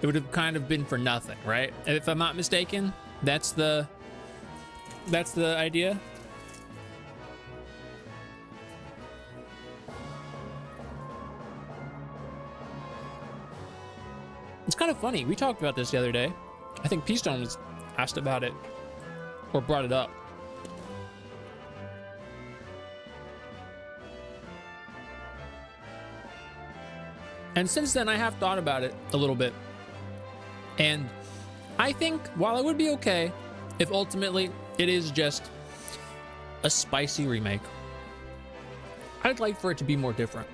it would have kind of been for nothing, right? If I'm not mistaken, that's the idea. It's kind of funny. We talked about this the other day. I think P-Stone was asked about it or brought it up. And since then, I have thought about it a little bit. And I think while it would be okay if ultimately it is just a spicy remake, I'd like for it to be more different.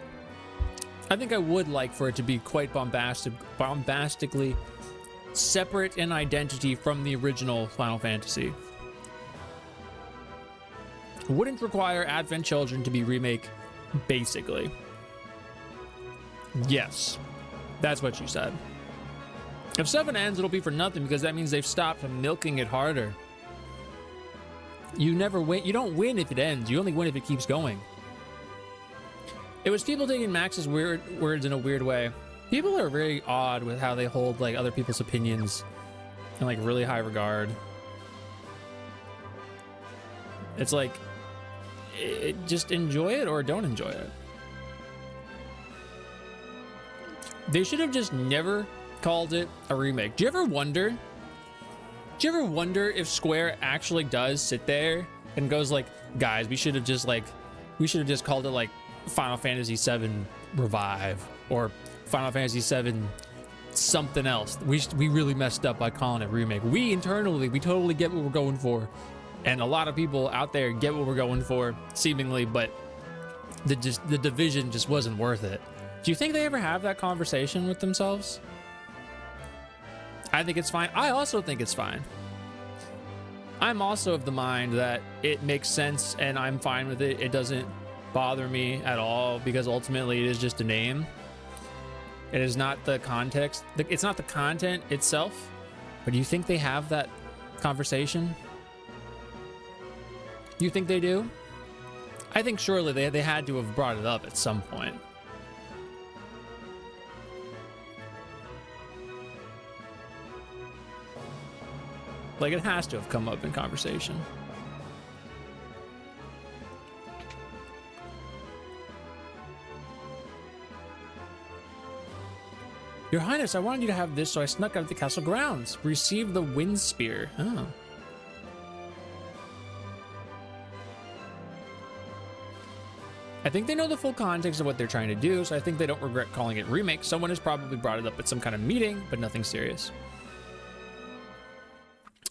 I think I would like for it to be quite bombastically separate in identity from the original Final Fantasy. Wouldn't require Advent Children to be remake, basically. Yes, that's what you said. If 7 ends, it'll be for nothing because that means they've stopped milking it harder. You never win. You don't win if it ends. You only win if it keeps going. It was people taking Max's words in a weird way. People are very odd with how they hold like other people's opinions in like really high regard. It's like, just enjoy it or don't enjoy it. They should have just never called it a remake. Do you ever wonder if Square actually does sit there and goes like, guys, we should have just called it like Final Fantasy VII Revive or Final Fantasy VII something else. We really messed up by calling it remake. We internally, we totally get what we're going for. And a lot of people out there get what we're going for, seemingly, but the division just wasn't worth it. Do you think they ever have that conversation with themselves? I think it's fine. I also think it's fine. I'm also of the mind that it makes sense and I'm fine with it. It doesn't bother me at all because ultimately it is just a name. It is not the context. It's not the content itself. But do you think they have that conversation? Do you think they do? I think surely they had to have brought it up at some point. Like, it has to have come up in conversation. Your Highness, I wanted you to have this, so I snuck out of the castle grounds. Receive the wind spear. Oh. I think they know the full context of what they're trying to do, so I think they don't regret calling it remake. Someone has probably brought it up at some kind of meeting, but nothing serious.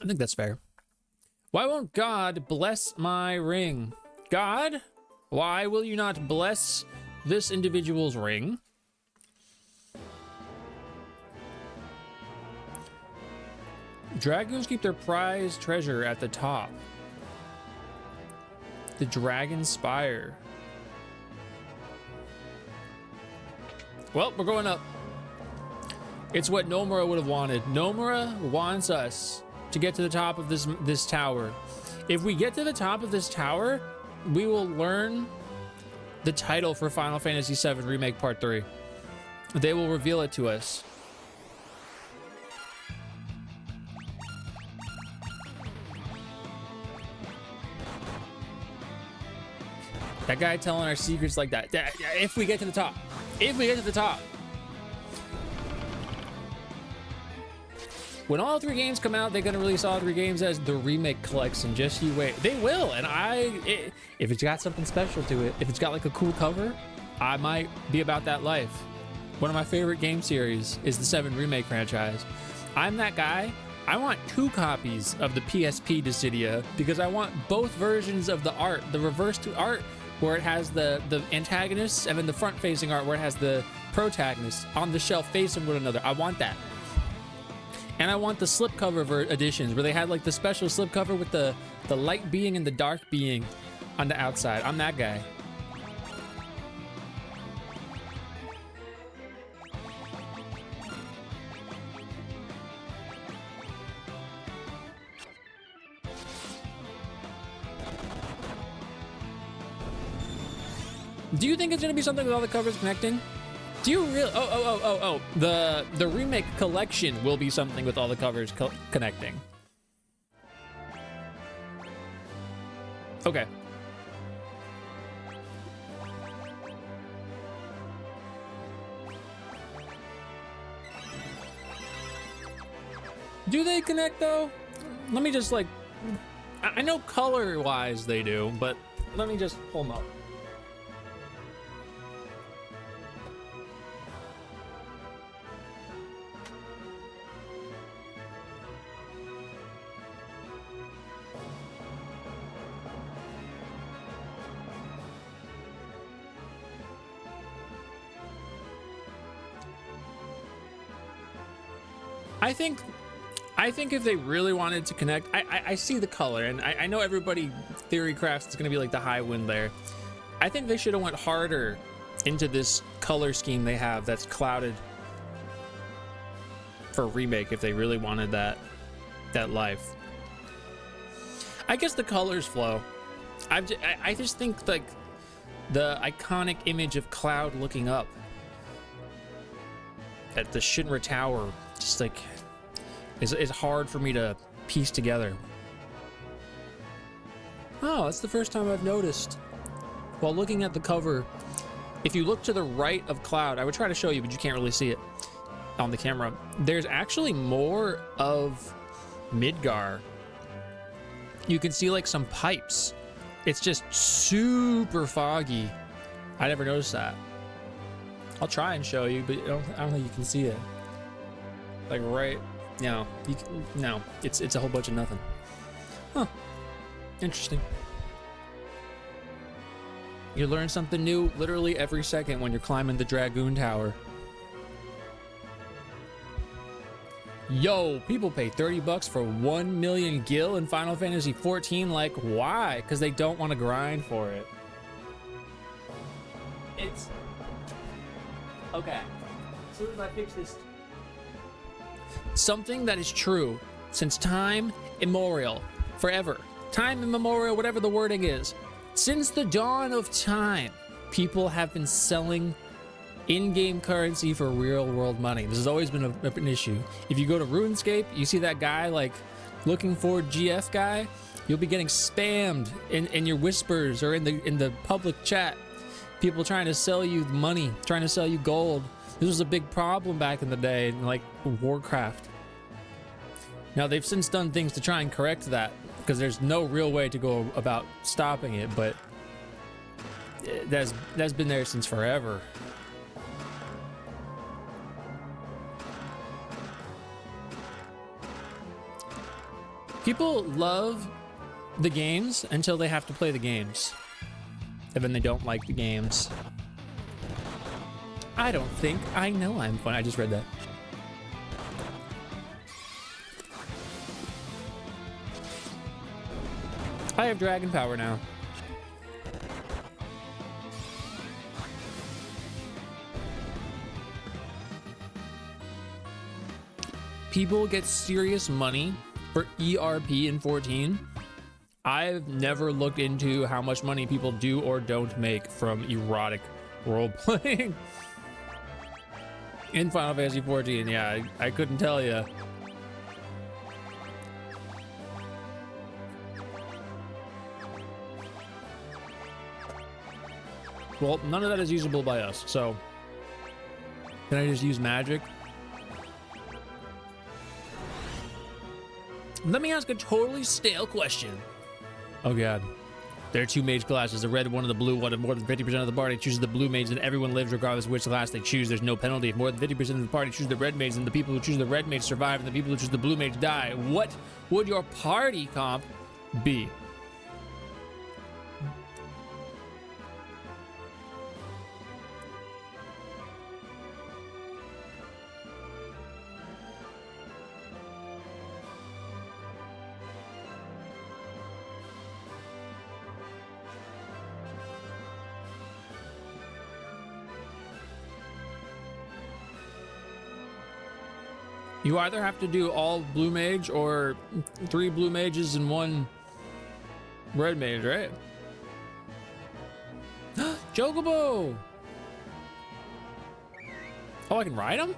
I think that's fair. Why won't God bless my ring? God, why will you not bless this individual's ring? Dragons keep their prized treasure at the top. The Dragon Spire. Well, we're going up. It's what Nomura would have wanted. Nomura wants us to get to the top of this tower. If we get to the top of this tower, we will learn the title for Final Fantasy VII Remake Part 3. They will reveal it to us. That guy telling our secrets like that. If we get to the top. If we get to the top. When all 3 games come out, they're gonna release all 3 games as the remake collection. Just you wait. They will, and if it's got something special to it, if it's got like a cool cover, I might be about that life. One of my favorite game series is the 7 Remake franchise. I'm that guy. I want 2 copies of the PSP Dissidia because I want both versions of the art, the reverse to art where it has the antagonists, and then the front-facing art where it has the protagonists on the shelf facing one another. I want that. And I want the slipcover editions where they had like the special slipcover with the light being and the dark being on the outside. I'm that guy. Do you think it's gonna be something with all the covers connecting? Do you really? Oh. The remake collection will be something with all the covers connecting. Okay. Do they connect though? Let me just like, I know color-wise they do, but let me just pull them up. I think if they really wanted to connect, I see the color, and I know everybody theory crafts it's gonna be like the high wind there. I think they should have went harder into this color scheme they have that's clouded for remake if they really wanted that life. I guess the colors flow. I just think like the iconic image of Cloud looking up at the Shinra Tower just like is hard for me to piece together. Oh, that's the first time I've noticed. While looking at the cover, if you look to the right of Cloud, I would try to show you, but you can't really see it on the camera. There's actually more of Midgar. You can see like some pipes. It's just super foggy. I never noticed that. I'll try and show you, but I don't think you can see it. Like right, no, no, it's a whole bunch of nothing. Huh, interesting. You learn something new literally every second when you're climbing the Dragoon Tower. Yo, people pay $30 for 1 million gil in Final Fantasy XIV. Like, why? Because they don't want to grind for it. It's okay. As soon as I fix this, something that is true since time immemorial, forever, time immemorial, whatever the wording is. Since the dawn of time, people have been selling in-game currency for real-world money. This has always been an issue. If you go to RuneScape, you see that guy like looking for GF guy, you'll be getting spammed in your whispers or in the public chat. People trying to sell you money, trying to sell you gold. This was a big problem back in the day, like Warcraft. Now they've since done things to try and correct that, because there's no real way to go about stopping it, but that's been there since forever. People love the games until they have to play the games, and then they don't like the games. I don't think I know I'm fun. I just read that. I have dragon power now. People get serious money for ERP in 14. I've never looked into how much money people do or don't make from erotic role playing in Final Fantasy 14. Yeah, I couldn't tell you. Well, none of that is usable by us, so can I just use magic? Let me ask a totally stale question. Oh god. There are two mage classes, the red one and the blue one. If more than 50% of the party chooses the blue mage, then everyone lives regardless of which class they choose. There's no penalty. If more than 50% of the party choose the red mage, then the people who choose the red mage survive and the people who choose the blue mage die. What would your party comp be? You either have to do all blue mage or 3 blue mages and 1 red mage, right? Chocobo! Oh, I can ride him?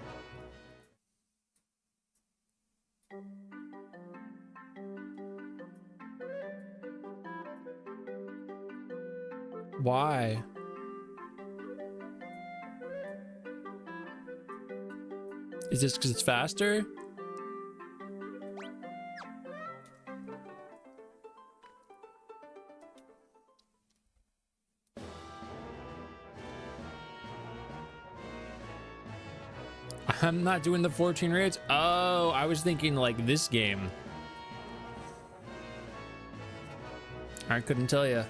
Why? Is this because it's faster? I'm not doing the 14 raids. Oh, I was thinking like this game. I couldn't tell you.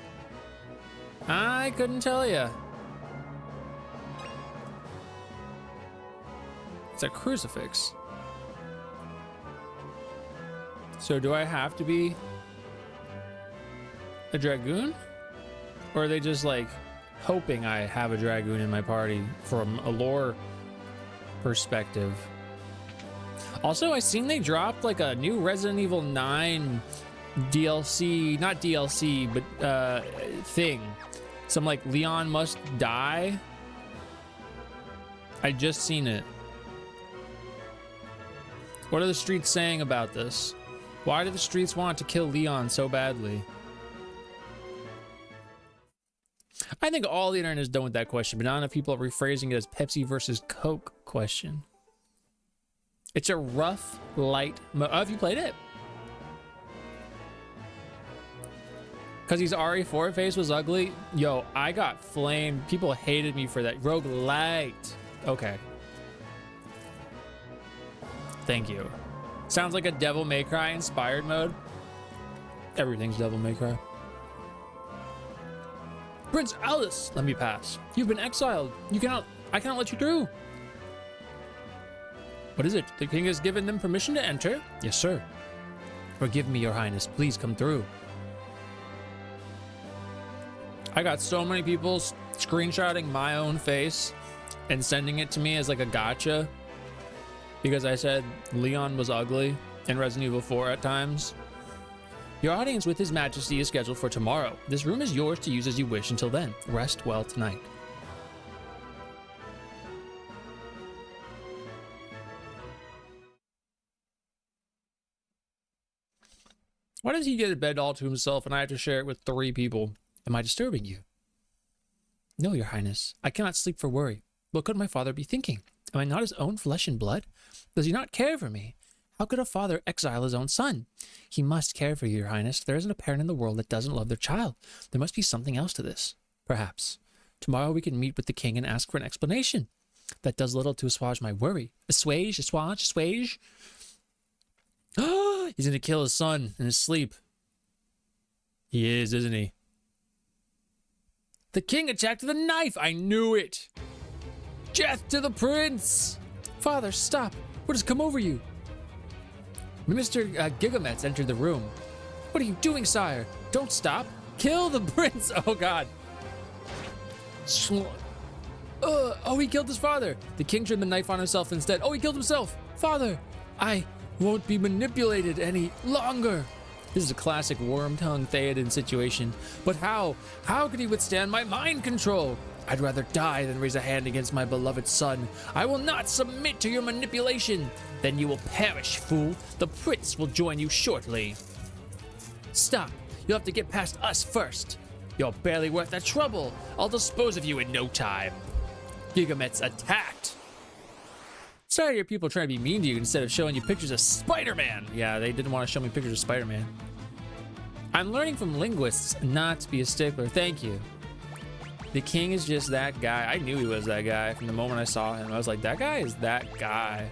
I couldn't tell you. It's a crucifix. So do I have to be a dragoon? Or are they just like hoping I have a dragoon in my party from a lore perspective? Also, I seen they dropped like a new Resident Evil 9 DLC, not DLC, but thing. Some like Leon must die. I just seen it. What are the streets saying about this? Why do the streets want to kill Leon so badly? I think all the internet is done with that question, but not enough people are rephrasing it as Pepsi versus Coke question. It's a rough, light oh, have you played it? Because his RE4 face was ugly? Yo, I got flamed. People hated me for that. Roguelite. Okay. Thank you. Sounds like a Devil May Cry inspired mode. Everything's Devil May Cry. Prince Alice, let me pass. You've been exiled. I cannot let you through. What is it? The king has given them permission to enter? Yes, sir. Forgive me, your highness. Please come through. I got so many people screenshotting my own face and sending it to me as like a gotcha. Because I said Leon was ugly in Resident Evil 4 at times. Your audience with His Majesty is scheduled for tomorrow. This room is yours to use as you wish until then. Rest well tonight. Why does he get a bed all to himself and I have to share it with 3 people? Am I disturbing you? No, your highness. I cannot sleep for worry. What could my father be thinking? Am I not his own flesh and blood? Does he not care for me? How could a father exile his own son? He must care for you, your highness. There isn't a parent in the world that doesn't love their child. There must be something else to this. Perhaps. Tomorrow we can meet with the king and ask for an explanation. That does little to assuage my worry. Assuage. He's gonna kill his son in his sleep. He is, isn't he? The king attacked with a knife. I knew it. Death to the prince. Father, stop. What has come over you? Mr. Gigamets entered the room. What are you doing, sire? Don't stop. Kill the prince. Oh, God. Oh, he killed his father. The king turned the knife on himself instead. Oh, he killed himself. Father, I won't be manipulated any longer. This is a classic worm-tongue Theoden situation. But how? How could he withstand my mind control? I'd rather die than raise a hand against my beloved son. I will not submit to your manipulation. Then you will perish, fool. The prince will join you shortly. Stop. You'll have to get past us first. You're barely worth the trouble. I'll dispose of you in no time. Gigamets attacked. Sorry to hear people trying to be mean to you instead of showing you pictures of Spider-Man. Yeah, they didn't want to show me pictures of Spider-Man. I'm learning from linguists not to be a stickler. Thank you. The king is just that guy. I knew he was that guy from the moment I saw him. I was like, that guy is that guy.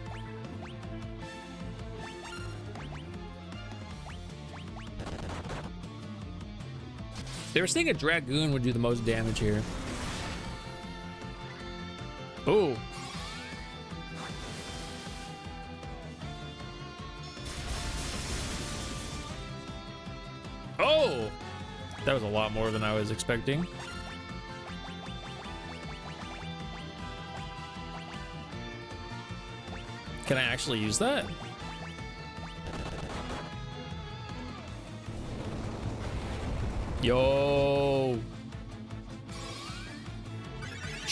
They were saying a dragoon would do the most damage here. Oh. Oh! That was a lot more than I was expecting. Can I actually use that? Yo!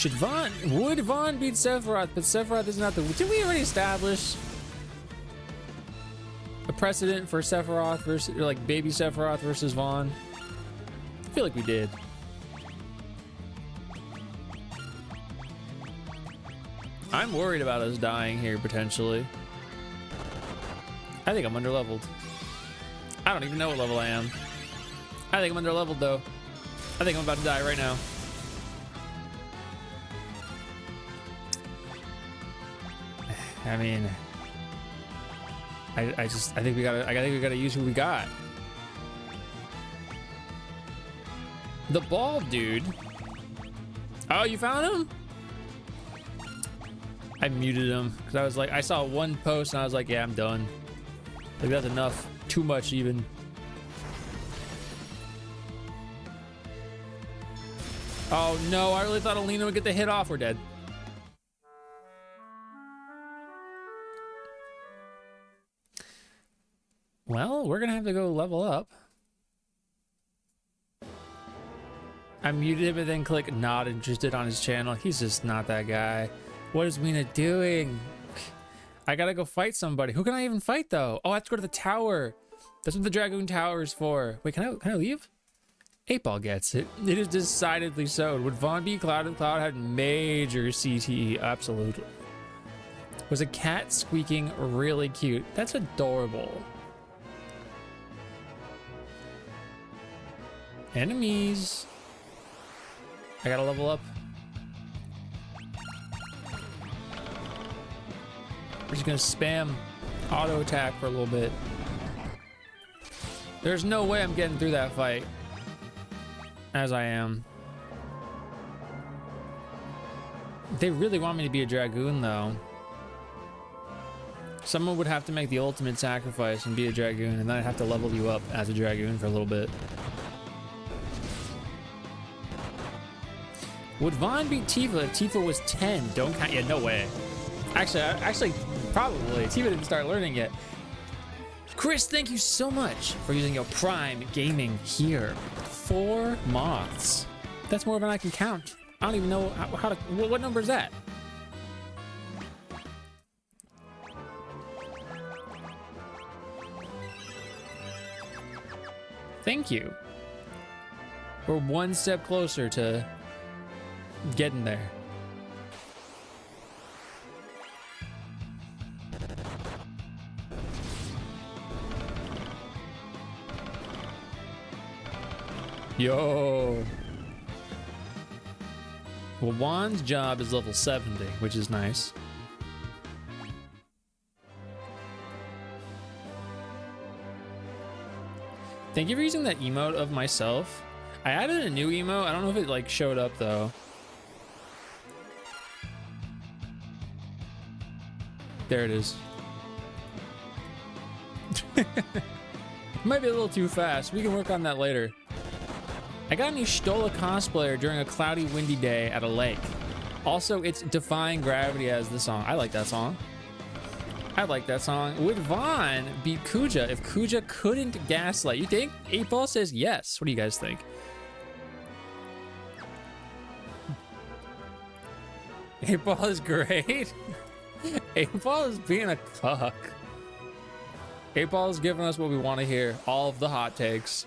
Would Vaughn beat Sephiroth? But Sephiroth is not the... Did we already establish a precedent for Sephiroth versus, or like baby Sephiroth versus Vaughn? I feel like we did. I'm worried about us dying here potentially. I think I'm underleveled. I don't even know what level I am. I think I'm underleveled though. I think I'm about to die right now. I mean, I think we gotta use who we got. The bald dude. Oh, you found him? I muted him because I was like, I saw one post and I was like, yeah, I'm done. Like, that's enough. Too much even. Oh no, I really thought Alina would get the hit off. We're dead. Well, we're gonna have to go level up. I muted him and then click not interested on his channel. He's just not that guy. What is Weena doing? I gotta go fight somebody. Who can I even fight though? Oh, I have to go to the tower. That's what the Dragoon Tower is for. Wait, can I leave? 8-Ball gets it. It is decidedly so. Would Vaughn be Cloud, and Cloud had major CTE? Absolutely. Was a cat squeaking really cute? That's adorable. Enemies. I gotta level up. We're just gonna spam auto attack for a little bit. There's no way I'm getting through that fight as I am. They really want me to be a Dragoon though. Someone would have to make the ultimate sacrifice and be a Dragoon, and then I'd have to level you up as a Dragoon for a little bit. Would Vaughn beat Tifa if Tifa was 10? Don't count. Yeah, no way. Actually, probably. Tifa didn't start learning yet. Chris, thank you so much for using your Prime Gaming here. 4 moths. That's more than I can count. I don't even know how to. What number is that? Thank you. We're one step closer to getting there. Yo. Well, Juan's job is level 70, which is nice. Thank you for using that emote of myself. I added a new emote. I don't know if it like showed up though. There it is. Might be a little too fast. We can work on that later. I got a new Stola cosplayer during a cloudy, windy day at a lake. Also, it's Defying Gravity as the song. I like that song. I like that song. Would Vaughn beat Kuja if Kuja couldn't gaslight? You think? 8-Ball says yes. What do you guys think? 8-Ball is great. 8-Ball is being a cuck. 8-Ball is giving us what we want to hear. All of the hot takes.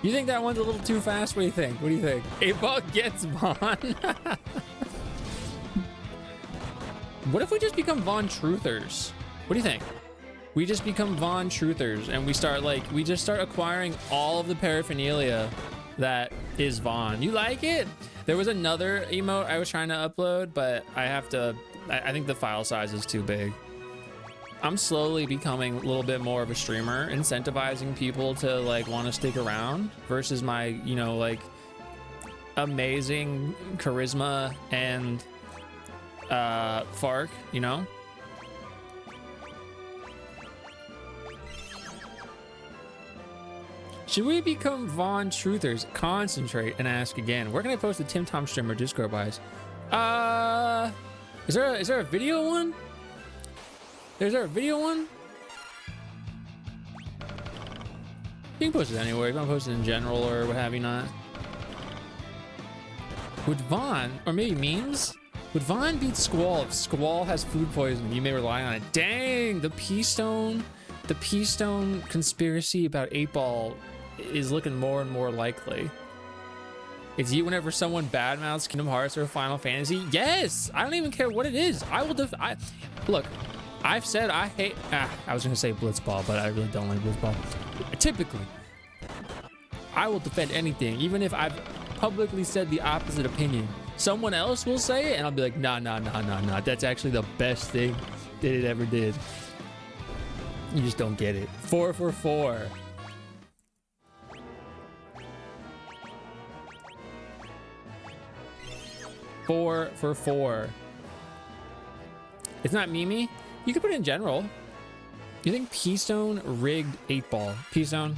You think that one's a little too fast? What do you think? What do you think? 8-Ball gets Vaughn. What if we just become Vaughn Truthers? What do you think? We just become Vaughn Truthers and we just start acquiring all of the paraphernalia that is Vaughn. You like it? There was another emote I was trying to upload, but I think the file size is too big. I'm slowly becoming a little bit more of a streamer, incentivizing people to like want to stick around versus my, you know, like amazing charisma and Fark, you know? Should we become Vaughn Truthers? Concentrate and ask again. Where can I post the Tim Tom streamer Discord wise? Is there a video one? Is there a video one? You can post it anywhere. You want to post it in general or what have you not. Would Vaughn, or maybe memes? Would Vaughn beat Squall if Squall has food poisoning? You may rely on it. Dang, the P-Stone conspiracy about 8-Ball is looking more and more likely. It's you whenever someone badmouths Kingdom Hearts or Final Fantasy. Yes, I don't even care what it is. I will look. I've said I hate. I was gonna say Blitzball, but I really don't like Blitzball. Typically, I will defend anything, even if I've publicly said the opposite opinion. Someone else will say it, and I'll be like, nah. That's actually the best thing that it ever did. You just don't get it. 4 for 4. Four for 4. It's not Mimi. You could put it in general. You think P-Stone rigged 8-Ball? P-Stone?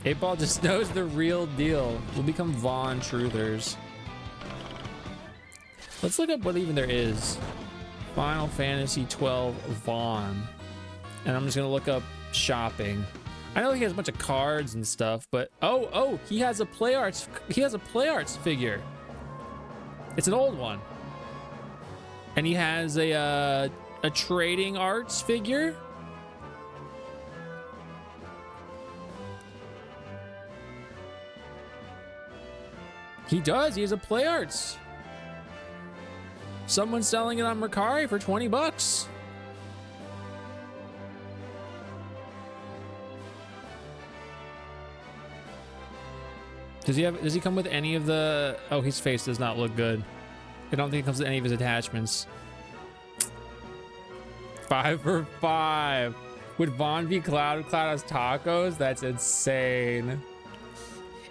8-Ball just knows the real deal. We'll become Vaughn Truthers. Let's look up what even there is. Final Fantasy 12 Vaughn. And I'm just gonna look up shopping. I know he has a bunch of cards and stuff, but oh, he has a Play Arts figure. It's an old one. And he has a trading arts figure. He does. He has a Play Arts. Someone's selling it on Mercari for 20 bucks. Does he come with any of the... Oh, his face does not look good. I don't think it comes with any of his attachments. 5 for 5. Would Vaughn be Cloud? Cloud has tacos? That's insane.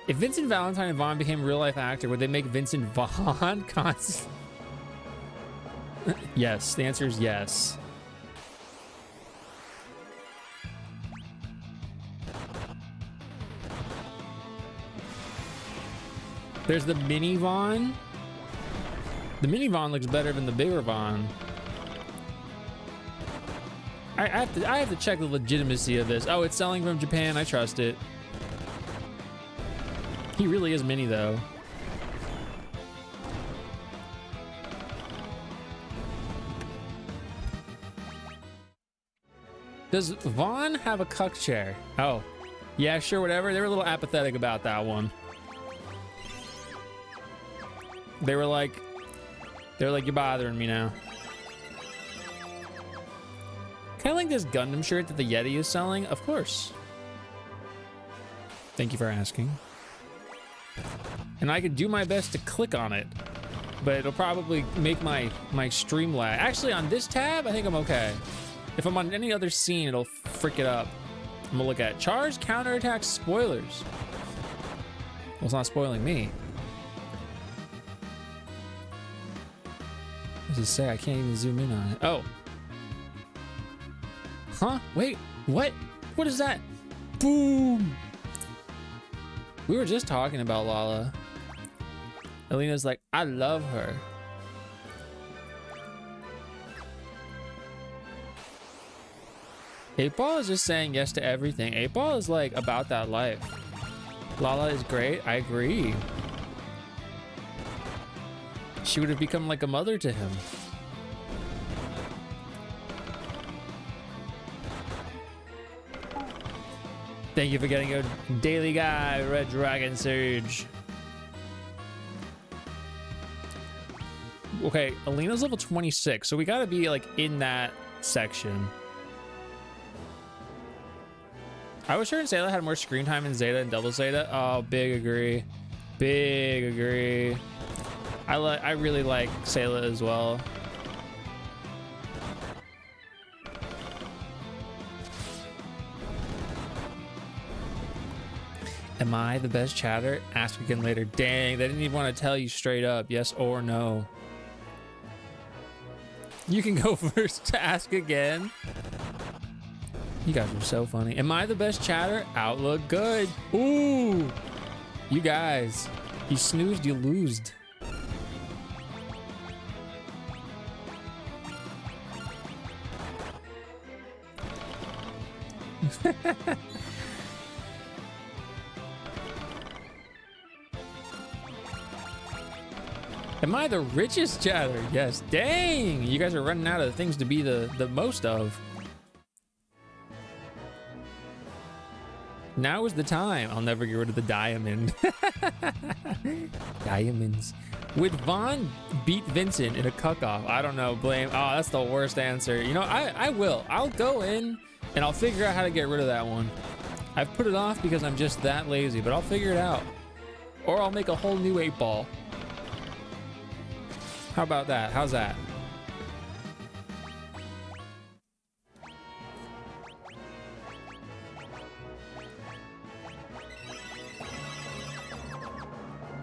If Vincent Valentine and Vaughn became a real-life actor, would they make Vincent Vaughn constant? Yes, the answer is yes. There's the mini Vaughn. The mini Vaughn looks better than the bigger Vaughn. I have to check the legitimacy of this. Oh, it's selling from Japan. I trust it. He really is mini though. Does Vaughn have a cuck chair? Oh, yeah, sure, whatever. They were a little apathetic about that one. They were like, you're bothering me now. Kind of like this Gundam shirt that the Yeti is selling. Of course. Thank you for asking. And I could do my best to click on it, but it'll probably make my stream lag. Actually, on this tab, I think I'm okay. If I'm on any other scene, it'll frick it up. I'm gonna look at charge, counterattack, spoilers. Well, it's not spoiling me. What does it say? I can't even zoom in on it. Oh. Huh? Wait, what? What is that? Boom! We were just talking about Lala. Alina's like, I love her. Eightball is just saying yes to everything. Eightball is like about that life. Lala is great. I agree. She would have become like a mother to him. Thank you for getting a daily guy, Red Dragon Surge. Okay, Alina's level 26, so we gotta be like in that section. I was sure Zeta had more screen time than Zeta and Double Zeta. Oh, big agree. Big agree. I really like Sayla as well. Am I the best chatter? Ask again later. Dang, they didn't even want to tell you straight up, yes or no. You can go first to ask again. You guys are so funny. Am I the best chatter? Outlook good. Ooh, you guys, you snoozed, you losed. Am I the richest chatter? Yes. Dang, you guys are running out of things to be the most of. Now is the time. I'll never get rid of the diamond. Diamonds. Would Vaughn beat Vincent in a cuck-off? I don't know. Blame. Oh, that's the worst answer. You know, I will. I'll go in and I'll figure out how to get rid of that one. I've put it off because I'm just that lazy, but I'll figure it out. Or I'll make a whole new 8-ball. How about that? How's that?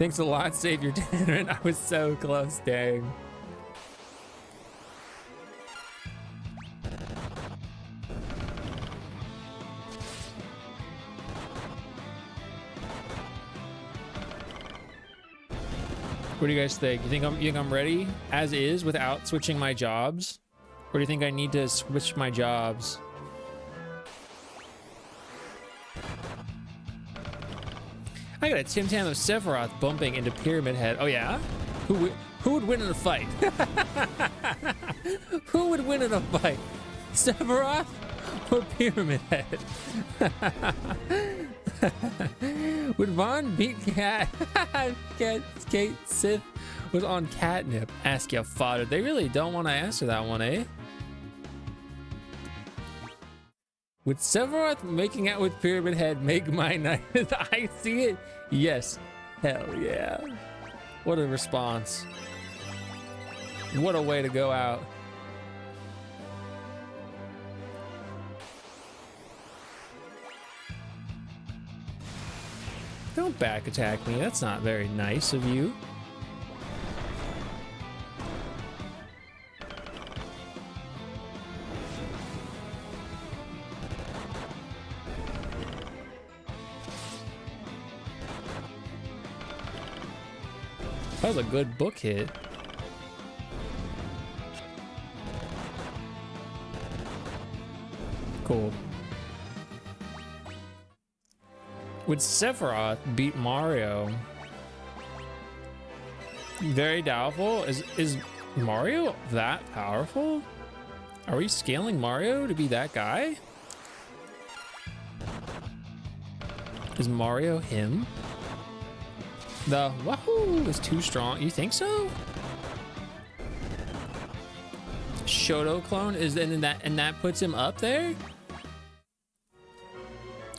Thanks a lot, Savior Tanner. I was so close, dang. What do you guys think? You think I'm ready as is without switching my jobs? Or do you think I need to switch my jobs? I got a Tim Tam of Sephiroth bumping into Pyramid Head. Oh yeah? Who would win in a fight? Who would win in a fight? Sephiroth or Pyramid Head? Would Vaughn beat Cat? Kate Sith was on catnip. Ask your father. They really don't want to answer that one, eh? Would Sephiroth making out with Pyramid Head make my night as I see it? Yes. Hell yeah. What a response. What a way to go out. Don't back attack me. That's not very nice of you. That was a good book hit. Cool. Would Sephiroth beat Mario? Very doubtful. Is Mario that powerful? Are we scaling Mario to be that guy? Is Mario him? The Wahoo is too strong. You think so? Shoto clone is and that puts him up there?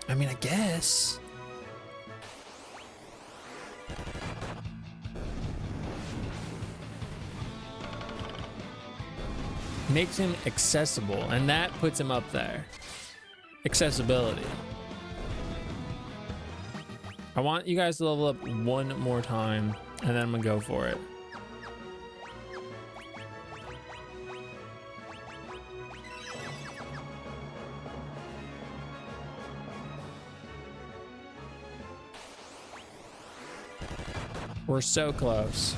I mean, I guess. Makes him accessible, and that puts him up there. Accessibility. I want you guys to level up one more time, and then I'm gonna go for it. We're so close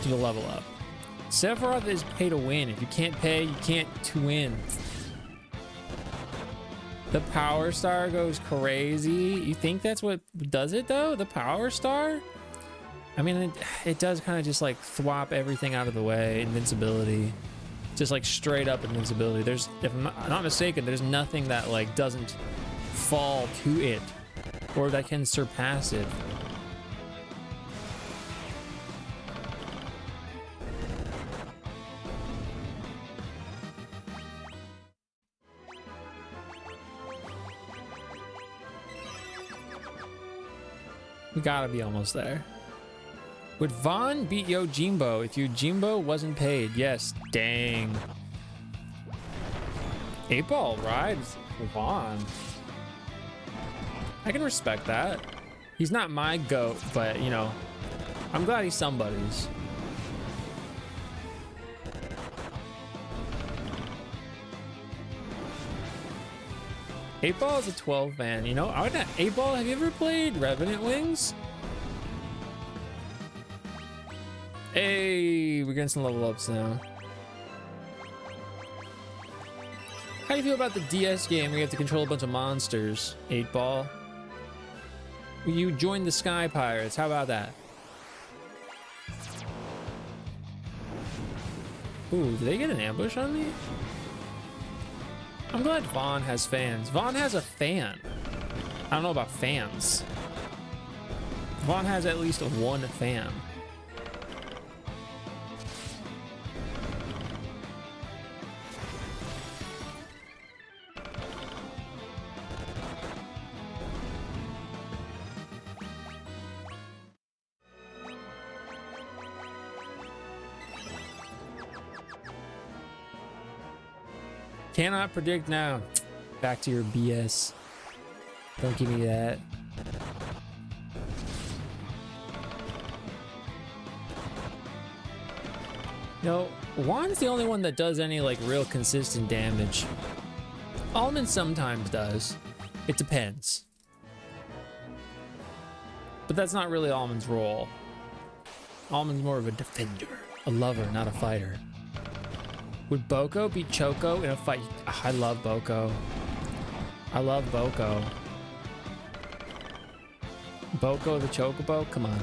to the level up. Sephiroth is pay to win. If you can't pay, you can't to win. The Power Star goes crazy. You think that's what does it though? The Power Star? I mean, it does kind of just like swap everything out of the way. Invincibility. Just like straight up invincibility. There's, if I'm not mistaken, there's nothing that like doesn't fall to it or that can surpass it. We gotta be almost there. Would Vaughn beat Yojimbo if Yojimbo wasn't paid? Yes. Dang. 8-ball rides Vaughn. I can respect that. He's not my GOAT, but, you know, I'm glad he's somebody's. Eight Ball is a 12 man, you know. I would not. 8-ball, have you ever played Revenant Wings? Hey, we're getting some level ups now. How do you feel about the DS game where you have to control a bunch of monsters? 8-ball. You joined the Sky Pirates. How about that? Ooh, did they get an ambush on me? I'm glad Vaughn has fans. Vaughn has a fan. I don't know about fans. Vaughn has at least one fan. Cannot predict now. Back to your BS. Don't give me that. No, Juan's the only one that does any like real consistent damage. Almond sometimes does. It depends. But that's not really Almond's role. Almond's more of a defender, a lover, not a fighter. Would Boko beat Choco in a fight? I love Boko. I love Boko. Boko the Chocobo? Come on.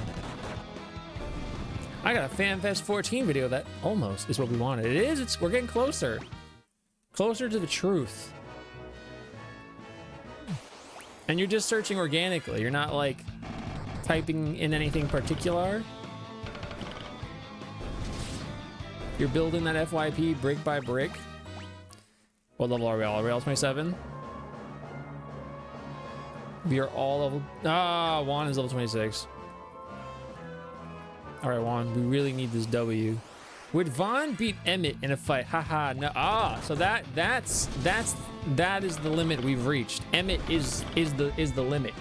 I got a FanFest 14 video that almost is what we wanted. It is. We're getting closer. Closer to the truth. And you're just searching organically. You're not like typing in anything particular. You're building that FYP brick by brick. What level are we all? Are we all 27? We are all level... Ah, Juan is level 26. All right, Juan, we really need this W. Would Vaughn beat Emmett in a fight? Haha, no. Ah, so that is the limit we've reached. Emmett is the limit.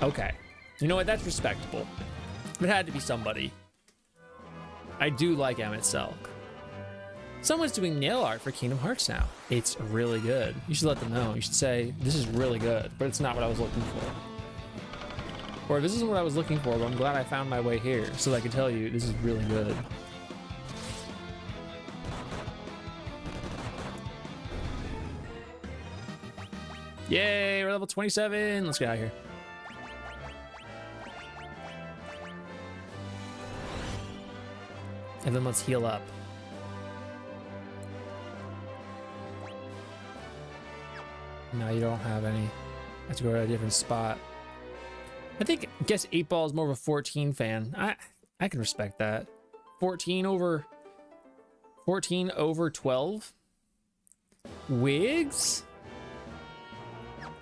Okay. You know what? That's respectable. It had to be somebody. I do like Emmett Selk. Someone's doing nail art for Kingdom Hearts now. It's really good. You should let them know. You should say, this is really good, but it's not what I was looking for. Or this isn't what I was looking for, but I'm glad I found my way here so that I can tell you this is really good. Yay, we're level 27. Let's get out of here. And then let's heal up. No, you don't have any. I have to go to a different spot. I guess 8-ball is more of a 14 fan. I can respect that. 14 over 12. Wigs?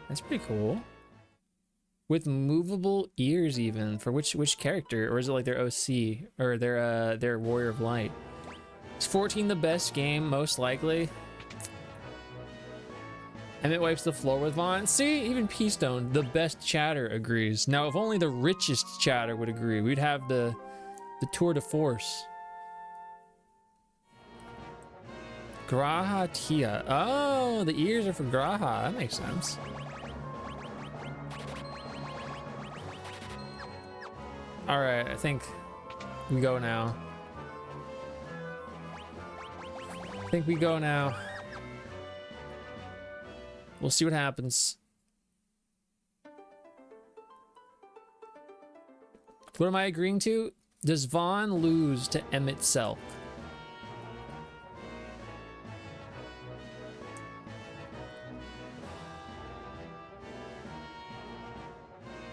That's pretty cool. With movable ears even. For which character? Or is it like their OC? Or their Warrior of Light? Is 14 the best game, most likely? Emmett wipes the floor with Vaughn. See, even P-Stone, the best chatter, agrees. Now, if only the richest chatter would agree, we'd have the tour de force. Graha Tia. Oh, the ears are for Graha. That makes sense. All right, I think we go now. We'll see what happens. What am I agreeing to? Does Vaughn lose to Emmett Selk?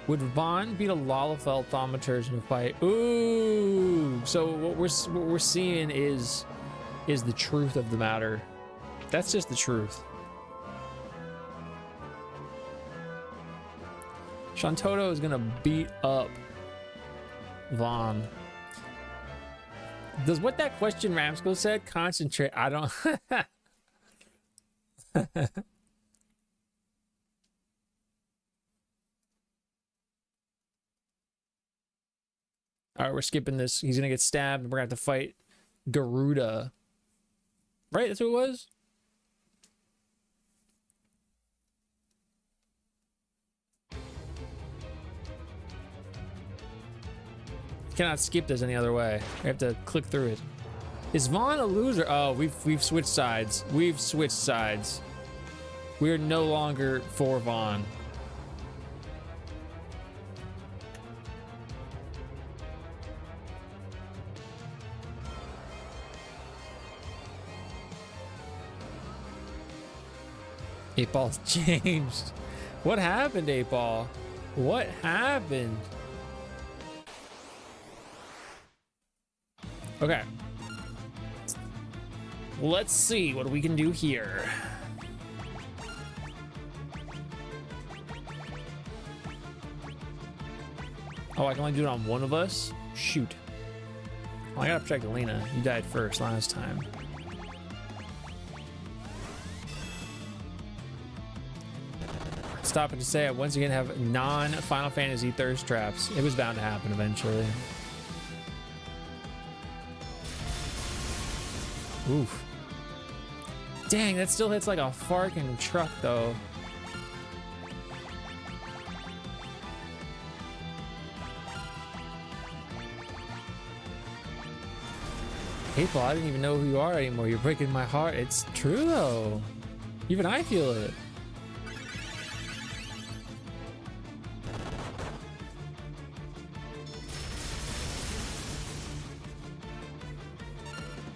Would Vaughn beat a Lalafell Thaumaturge in a fight? Ooh! So what we're seeing is the truth of the matter. That's just the truth. Shantoto is gonna beat up Vaughn. Does what that question Ramsco said concentrate? I don't. All right, we're skipping this. He's gonna get stabbed, and we're gonna have to fight Garuda. Right? That's who it was? Cannot skip this any other way. I have to click through it. Is Vaughn a loser? Oh, we've switched sides. We've switched sides. We're no longer for Vaughn. Eight Ball's changed. What happened, Eight Ball? What happened? Okay. Let's see what we can do here. Oh, I can only do it on one of us? Shoot. Well, I gotta protect Elena. You died first last time. Stopping to say I once again have non-Final Fantasy thirst traps. It was bound to happen eventually. Oof. Dang, that still hits like a fucking truck though. Hey Paul, I didn't even know who you are anymore. You're breaking my heart. It's true though. Even I feel it.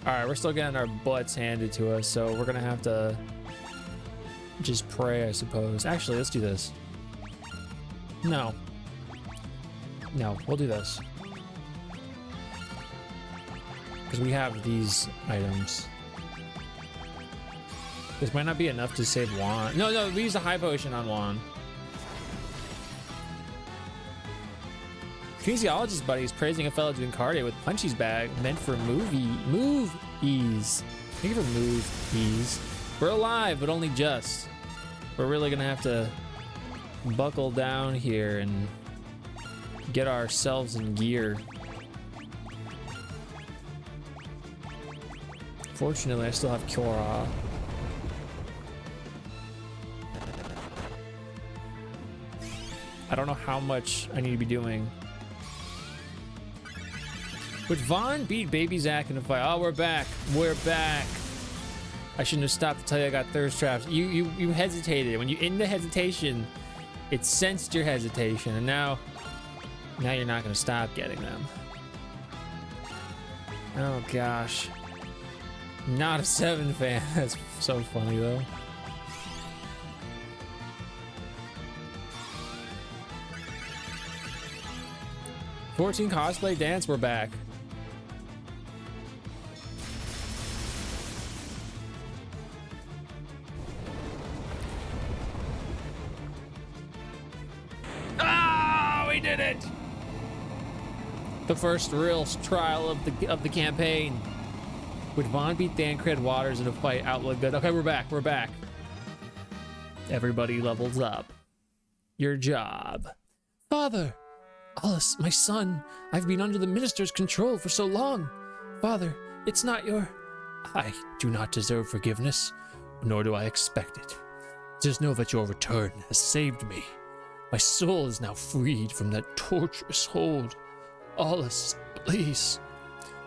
Alright, we're still getting our butts handed to us, so we're gonna have to just pray, I suppose. Actually, let's do this. No. No, we'll do this. Because we have these items. This might not be enough to save Juan. No, we use the high potion on Juan. Kinesiologist buddy is praising a fellow doing cardio with Punchy's bag meant for move ease. Thank you for move ease. We're alive, but only just. We're really gonna have to buckle down here and get ourselves in gear. Fortunately, I still have Kyora. I don't know how much I need to be doing. Would Vaughn beat Baby Zack in a fight? Oh, we're back. We're back. I shouldn't have stopped to tell you I got thirst traps. You hesitated. When you in the hesitation, it sensed your hesitation, and now you're not gonna stop getting them. Oh gosh. Not a 7 fan. That's so funny though. "14 cosplay dance, we're back. Ah, we did it! The first real trial of the campaign. Would Vaughn beat Thancred Waters in a fight? Outlook good. Okay, we're back. We're back. Everybody levels up. Your job. Father! Alice, my son, I've been under the minister's control for so long. Father, it's not your... I do not deserve forgiveness, nor do I expect it. Just know that your return has saved me. My soul is now freed from that torturous hold. Alice, please,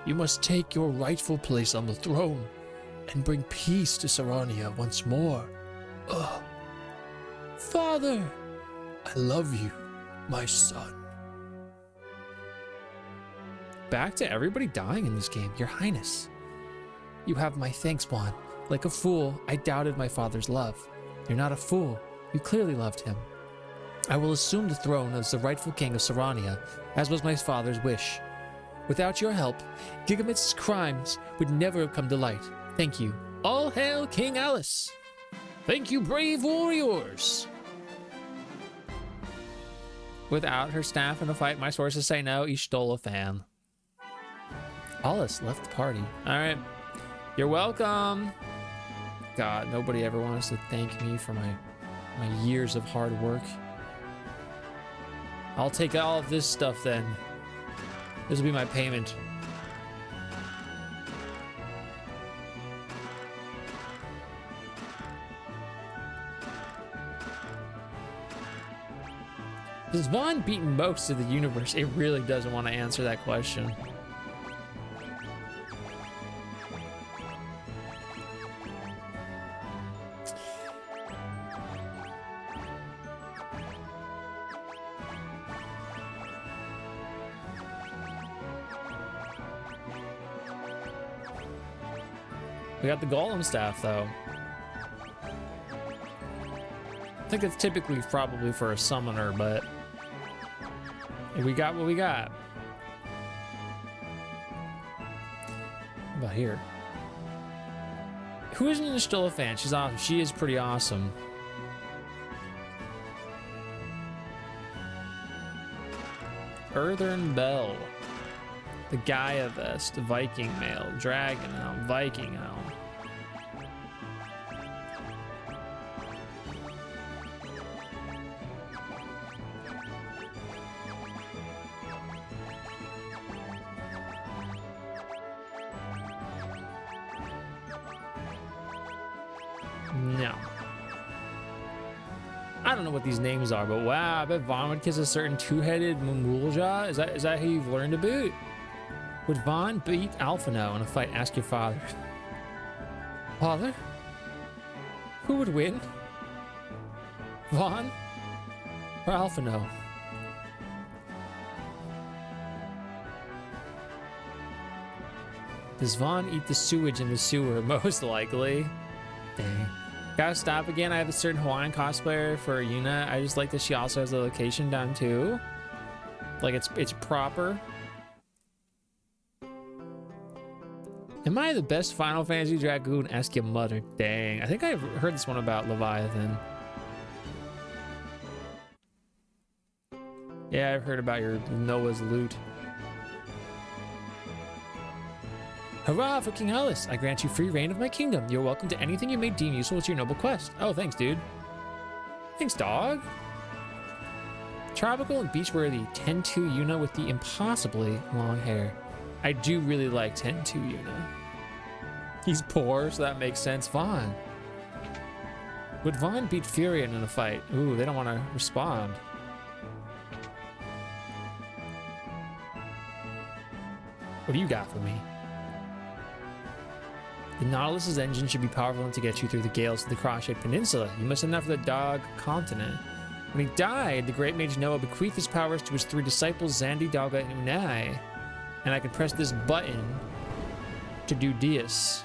you must take your rightful place on the throne and bring peace to Sarania once more. Ugh. Father, I love you, my son. Back to everybody dying in this game, Your Highness. You have my thanks, Juan. Like a fool, I doubted my father's love. You're not a fool. You clearly loved him. I will assume the throne as the rightful king of Sarania, as was my father's wish. Without your help, Gigamit's crimes would never have come to light. Thank you. All hail King Alice! Thank you, brave warriors! Without her staff in a fight, my sources say no, you stole a fan. Alice left the party. Alright. You're welcome! God, nobody ever wants to thank me for my years of hard work. I'll take all of this stuff then. This will be my payment. Has Vaughn beaten most of the universe? It really doesn't want to answer that question. We got the golem staff, though. I think it's typically probably for a summoner, but we got what we got. What about here? Who isn't still a fan? She's awesome. She is pretty awesome. Earthern Bell. The Gaia Vest, Viking Mail, Dragon Helm, Viking Helm. No. I don't know what these names are, but wow, I bet Vaughn would kiss a certain two-headed Mumulja. Is that who you've learned to boot? Would Vaughn beat Alphino in a fight? Ask your father. Father? Who would win? Vaughn or Alphino? Does Vaughn eat the sewage in the sewer? Most likely. Dang. Gotta stop again. I have a certain Hawaiian cosplayer for Yuna. I just like that she also has the location down too. Like it's proper. Am I the best Final Fantasy Dragoon? Ask your mother. Dang. I think I've heard this one about Leviathan. Yeah, I've heard about your Noah's loot. Hurrah for King Alice! I grant you free reign of my kingdom. You're welcome to anything you may deem useful to your noble quest. Oh, thanks, dude. Thanks, dog. Tropical and beachworthy 10-2 Yuna with the impossibly long hair. I do really like 10-2 Yuna. He's poor, so that makes sense. Vaughn. Would Vaughn beat Furion in a fight? Ooh, they don't want to respond. What do you got for me? The Nautilus's engine should be powerful enough to get you through the gales of the Cross-shaped Peninsula. You must have enough for the dog continent. When he died, the great mage Noah bequeathed his powers to his three disciples, Xandi, Dalga, and Unai. And I can press this button to do this.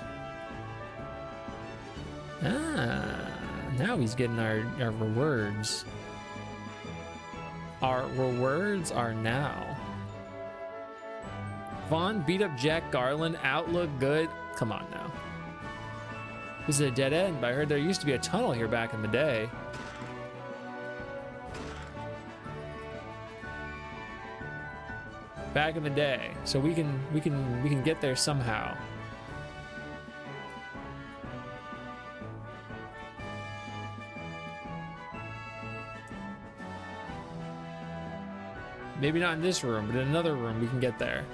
Ah, now he's getting our rewards. Our rewards are now. Vaughn beat up Jack Garland. Outlook good. Come on now. This is a dead end, but I heard there used to be a tunnel here back in the day. Back in the day, so we can get there somehow. Maybe not in this room, but in another room we can get there.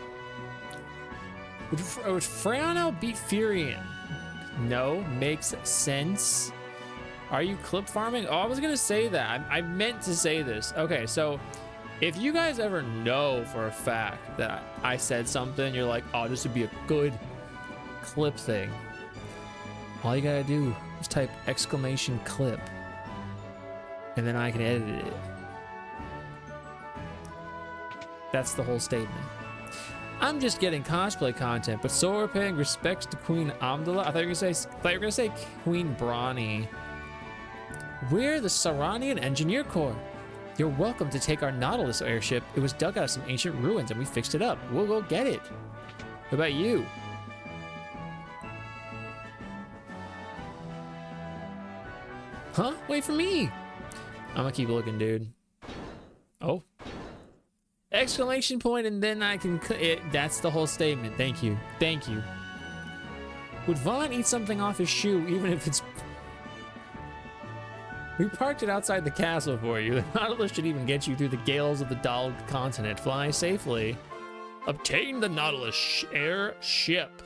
Would Freonel beat Furion? No, makes sense. Are you clip farming? Oh, I was gonna say that. I meant to say this. Okay, so if you guys ever know for a fact that I said something, you're like, oh, this would be a good clip thing. All you gotta do is type !clip, and then I can edit it. That's the whole statement. I'm just getting cosplay content, but so we're paying respects to Queen Amidala. I thought you were gonna say Queen Brawny. We're the Saranian Engineer Corps. You're welcome to take our Nautilus airship. It was dug out of some ancient ruins and we fixed it up. We'll go get it. What about you? Huh? Wait for me. I'm gonna keep looking, dude. Oh. Exclamation point, and then I can... That's the whole statement. Thank you. Thank you. Would Vaughn eat something off his shoe, even if it's... We parked it outside the castle for you. The Nautilus should even get you through the gales of the Dolled Continent. Fly safely. Obtain the Nautilus airship.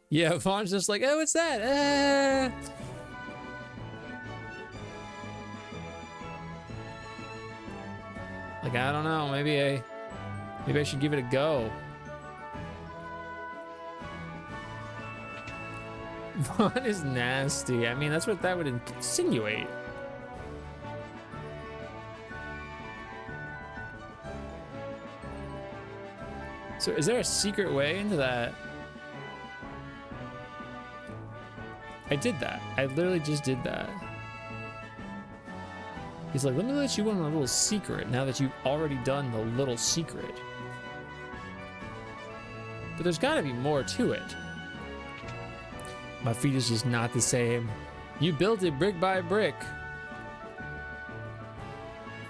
Yeah, Vaughn's just like, oh, what's that? Like, I don't know. Maybe I should give it a go. Vaughn is nasty. I mean, that's what that would insinuate. So is there a secret way into that? I did that. I literally just did that. He's like, let me let you in on a little secret now that you've already done the little secret. But there's gotta be more to it. My feet is just not the same. You built it brick by brick.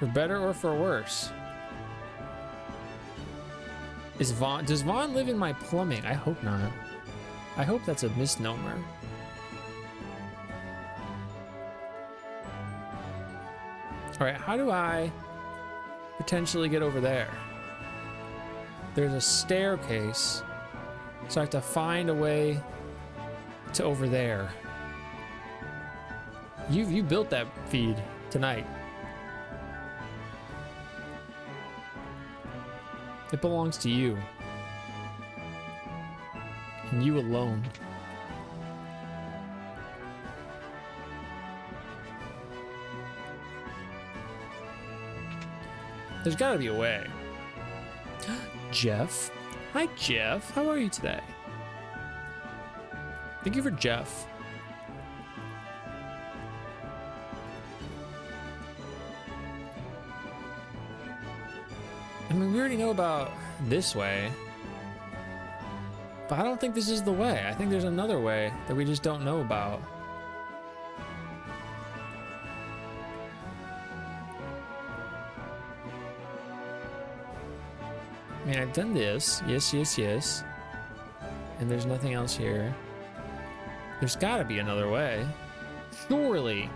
For better or for worse. Does Vaughn live in my plumbing? I hope not. I hope that's a misnomer. All right, how do I potentially get over there? There's a staircase, so I have to find a way to over there. You built that feed tonight. It belongs to you. And you alone. There's gotta be a way. Jeff? Hi, Jeff. How are you today? Thank you for Jeff. I mean, we already know about this way. But I don't think this is the way. I think there's another way that we just don't know about. I mean, I've done this. Yes, yes, yes. And there's nothing else here. There's gotta be another way. Surely.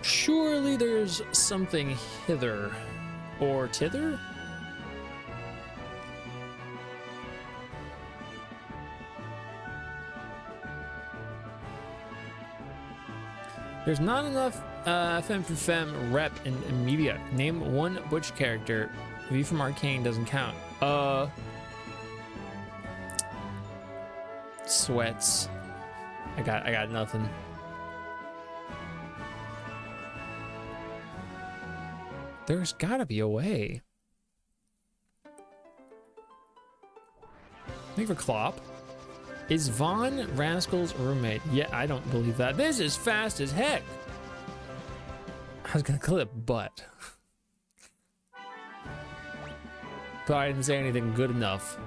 Surely there's something hither or tither? There's not enough femme for femme rep in media. Name one Butch character. V from Arcane doesn't count. Sweats. I got nothing. There's gotta be a way. Think for Clop. Is Von Rascal's roommate? Yeah, I don't believe that. This is fast as heck. I was gonna clip butt. But I didn't say anything good enough.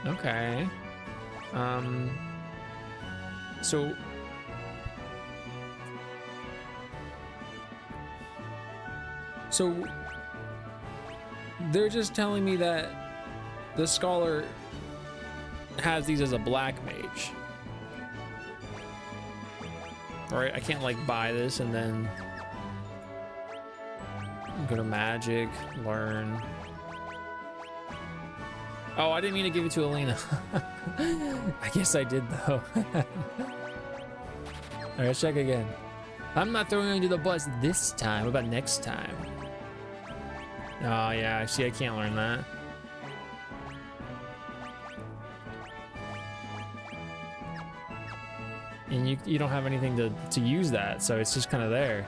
Okay. So they're just telling me that the scholar has these as a black mage. Alright, I can't like buy this and then go to magic, learn. Oh, I didn't mean to give it to Elena. I guess I did though. Alright, let's check again. I'm not throwing you under the bus this time. What about next time? Oh yeah, see, I can't learn that. and you don't have anything to use that, so it's just kind of there.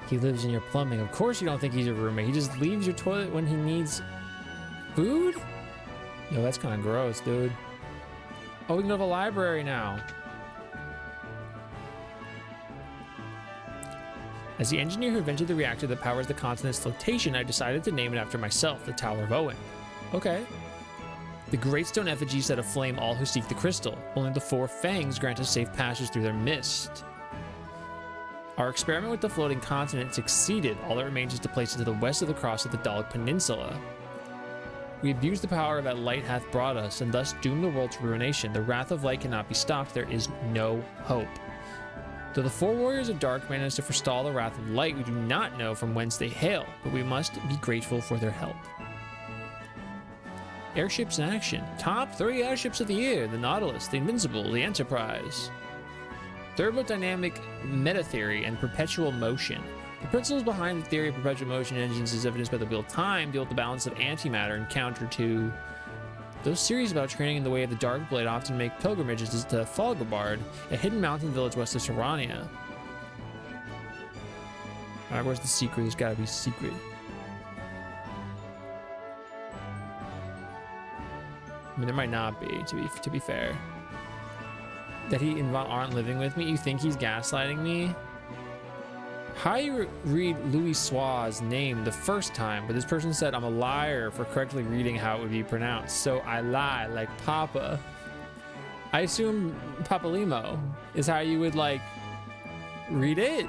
He lives in your plumbing. Of course you don't think he's a roommate. He just leaves your toilet when he needs food? Yo, that's kind of gross, dude. Oh, we can go to the library now. As the engineer who invented the reactor that powers the continent's flotation, I decided to name it after myself, the Tower of Owen. Okay. The great stone effigy set aflame all who seek the crystal. Only the four fangs grant us safe passage through their mist. Our experiment with the floating continent succeeded. All that remains is to place it to the west of the cross of the Dalek Peninsula. We abused the power that light hath brought us, and thus doomed the world to ruination. The wrath of light cannot be stopped. There is no hope. Though the four warriors of dark managed to forestall the wrath of light, we do not know from whence they hail, but we must be grateful for their help. Airships in action. Top 3 airships of the year: the Nautilus, the Invincible, the Enterprise. Thermodynamic meta theory and perpetual motion. The principles behind the theory of perpetual motion engines is evidenced by the wheel of time, deal with the balance of antimatter, and counter to those series about training in the way of the Dark Blade often make pilgrimages to Falgobard, a hidden mountain village west of Serania. Alright, where's the secret? There's gotta be a secret. I mean, there might not be, to be fair. That he and Vaughn aren't living with me? You think he's gaslighting me? How you read Louis Sua's name the first time, but this person said I'm a liar for correctly reading how it would be pronounced, so I lie like Papa. I assume Papalimo is how you would, like, read it.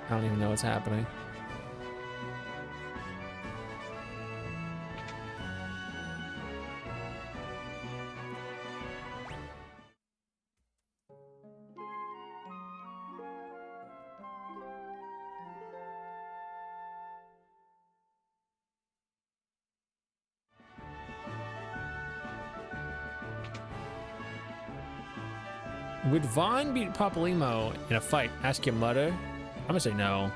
I don't even know what's happening. Would Vaughn beat Papalimo in a fight? Ask your mother. I'm gonna say no.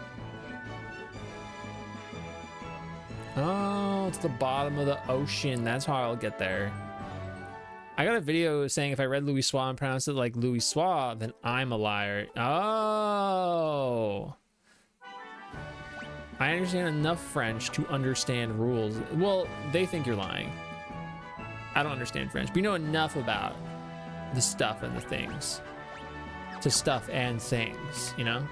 Oh, it's the bottom of the ocean. That's how I'll get there. I got a video saying if I read Louis Suave and pronounced it like Louis Suave, then I'm a liar. Oh. I understand enough French to understand rules. Well, they think you're lying. I don't understand French, but you know enough about the stuff and the things to stuff and things, you know?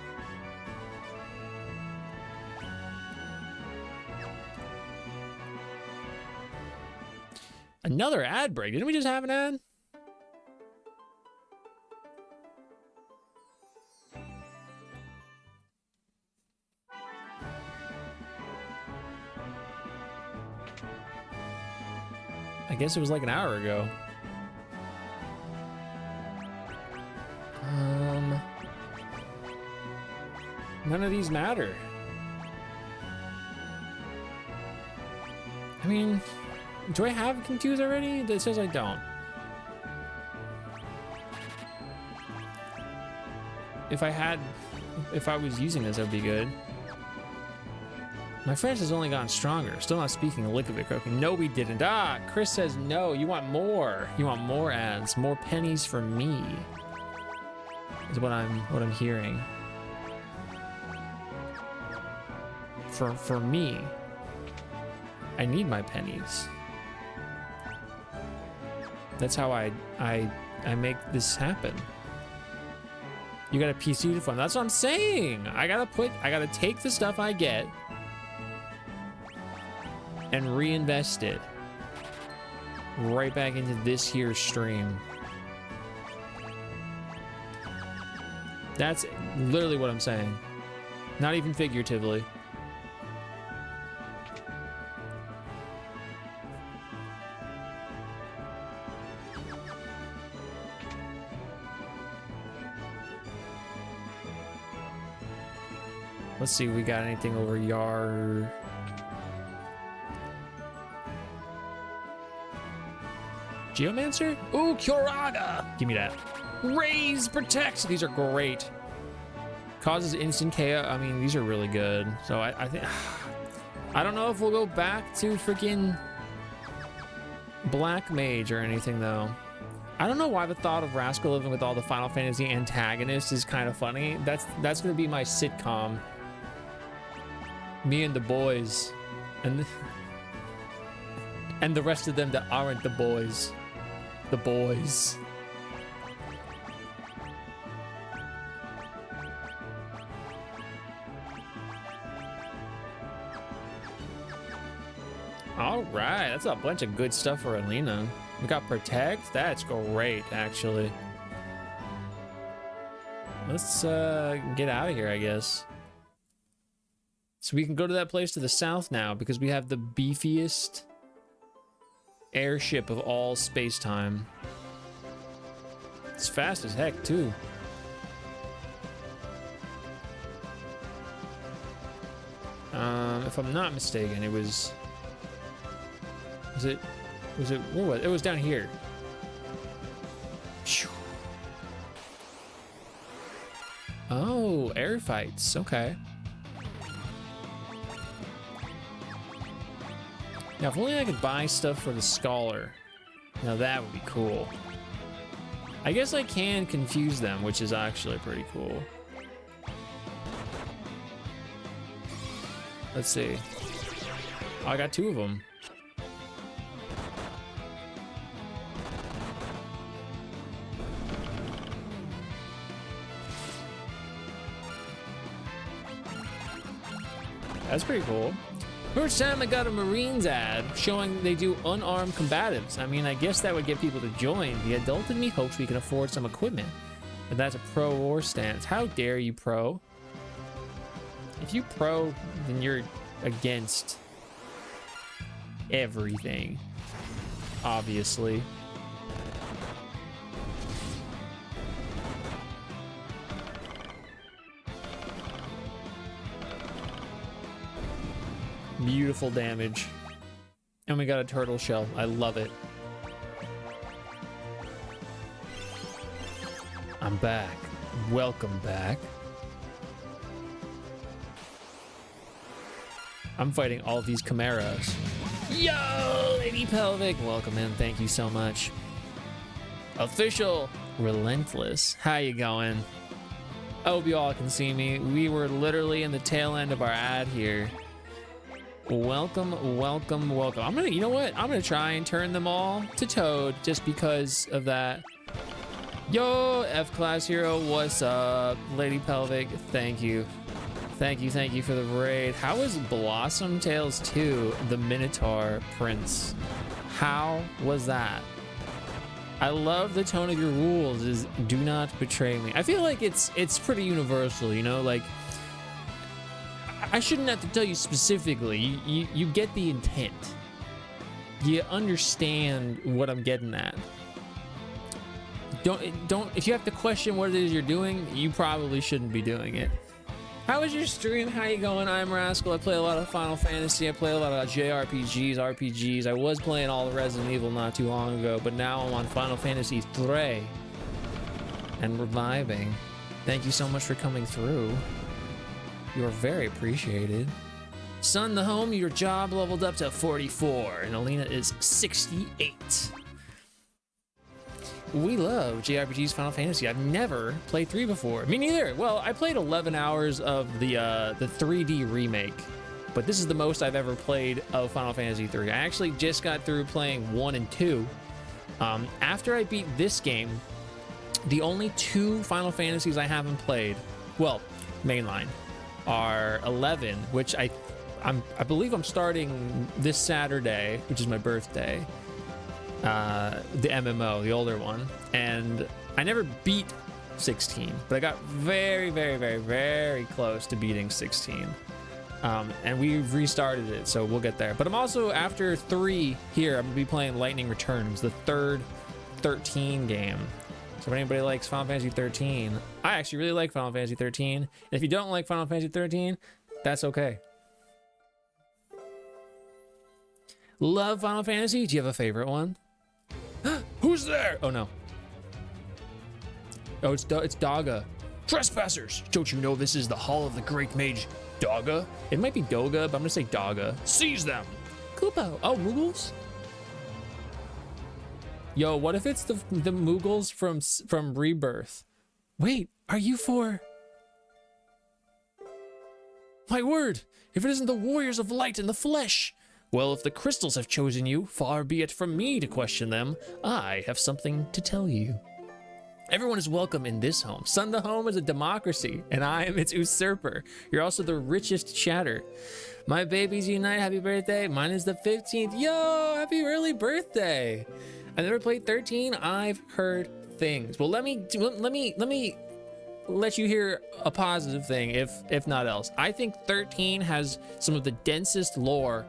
Another ad break. Didn't we just have an ad? I guess it was like an hour ago. None of these matter. I mean, do I have confused already? It says I don't. If I was using this, that'd be good. My French has only gotten stronger. Still not speaking a lick of it correctly. No, we didn't. Ah, Chris says no. You want more. You want more ads. More pennies for me. Is what I'm hearing. For me. I need my pennies. That's how I make this happen. You got a PC to fund. That's what I'm saying. I gotta take the stuff I get and reinvest it right back into this here stream. That's literally what I'm saying. Not even figuratively. Let's see if we got anything over Yar. Geomancer? Ooh, Kyoraga! Give me that. Raise, protect! These are great. Causes instant KO. I mean, these are really good. So I think... I don't know if we'll go back to freaking black mage or anything though. I don't know why the thought of Rascal living with all the Final Fantasy antagonists is kind of funny. That's gonna be my sitcom. Me and the boys, and the rest of them that aren't the boys. The boys. All right, that's a bunch of good stuff for Alina. We got Protect. That's great, actually. Let's get out of here, I guess. So we can go to that place to the south now because we have the beefiest airship of all space-time. It's fast as heck, too. If I'm not mistaken, it was... where was it? It was down here. Oh, air fights. Okay. Now, if only I could buy stuff for the Scholar. Now, that would be cool. I guess I can confuse them, which is actually pretty cool. Let's see. Oh, I got 2 of them. That's pretty cool. First time I got a Marines ad showing they do unarmed combatives. I mean, I guess that would get people to join. The adult in me hopes we can afford some equipment. But that's a pro-war stance. How dare you, pro? If you pro, then you're against everything. Obviously. Beautiful damage. And we got a turtle shell. I love it. I'm back. Welcome back. I'm fighting all these chimeras. Yo, Lady Pelvic. Welcome in. Thank you so much. Official Relentless. How you going? I hope you all can see me. We were literally in the tail end of our ad here. Welcome, welcome, welcome. I'm gonna, you know what? I'm gonna try and turn them all to Toad just because of that. Yo, F-Class Hero, what's up? Lady Pelvic, thank you. Thank you for the raid. How is Blossom Tales 2 the Minotaur Prince? How was that? I love the tone of your rules is do not betray me. I feel like it's pretty universal, you know, like I shouldn't have to tell you specifically. You get the intent. You understand what I'm getting at. Don't if you have to question what it is you're doing, you probably shouldn't be doing it. How was your stream? How you going? I'm Rascal. I play a lot of Final Fantasy. I play a lot of JRPGs, RPGs. I was playing all the Resident Evil not too long ago, but now I'm on Final Fantasy 3 and reviving. Thank you so much for coming through. You're very appreciated. Son, the home, your job leveled up to 44, and Alina is 68. We love JRPGs Final Fantasy. I've never played 3 before. Me neither. Well, I played 11 hours of the 3D remake, but this is the most I've ever played of Final Fantasy 3. I actually just got through playing 1 and 2. After I beat this game, the only 2 Final Fantasies I haven't played, well, mainline, are 11, which I believe I'm starting this Saturday, which is my birthday. The MMO, the older one, and I never beat 16, but I got very, very, very, very close to beating 16. And we've restarted it, so we'll get there. But I'm also, after 3 here, I'm gonna be playing Lightning Returns, the third 13 game. So if anybody likes Final Fantasy 13, I actually really like Final Fantasy 13. And if you don't like Final Fantasy 13, that's okay. Love Final Fantasy? Do you have a favorite one? Who's there? Oh no. Oh, it's Daga. Trespassers! Don't you know this is the Hall of the Great Mage Daga? It might be Doga, but I'm gonna say Daga. Seize them! Kupo. Oh, Moogles? Yo, what if it's the Moogles from Rebirth? Wait, are you for... My word, if it isn't the warriors of light in the flesh. Well, if the crystals have chosen you, far be it from me to question them. I have something to tell you. Everyone is welcome in this home. Sunda home is a democracy, and I am its usurper. You're also the richest chatter. My babies unite, happy birthday. Mine is the 15th. Yo, happy early birthday. I never played 13. I've heard things. Well, let me let you hear a positive thing, if not else. I think 13 has some of the densest lore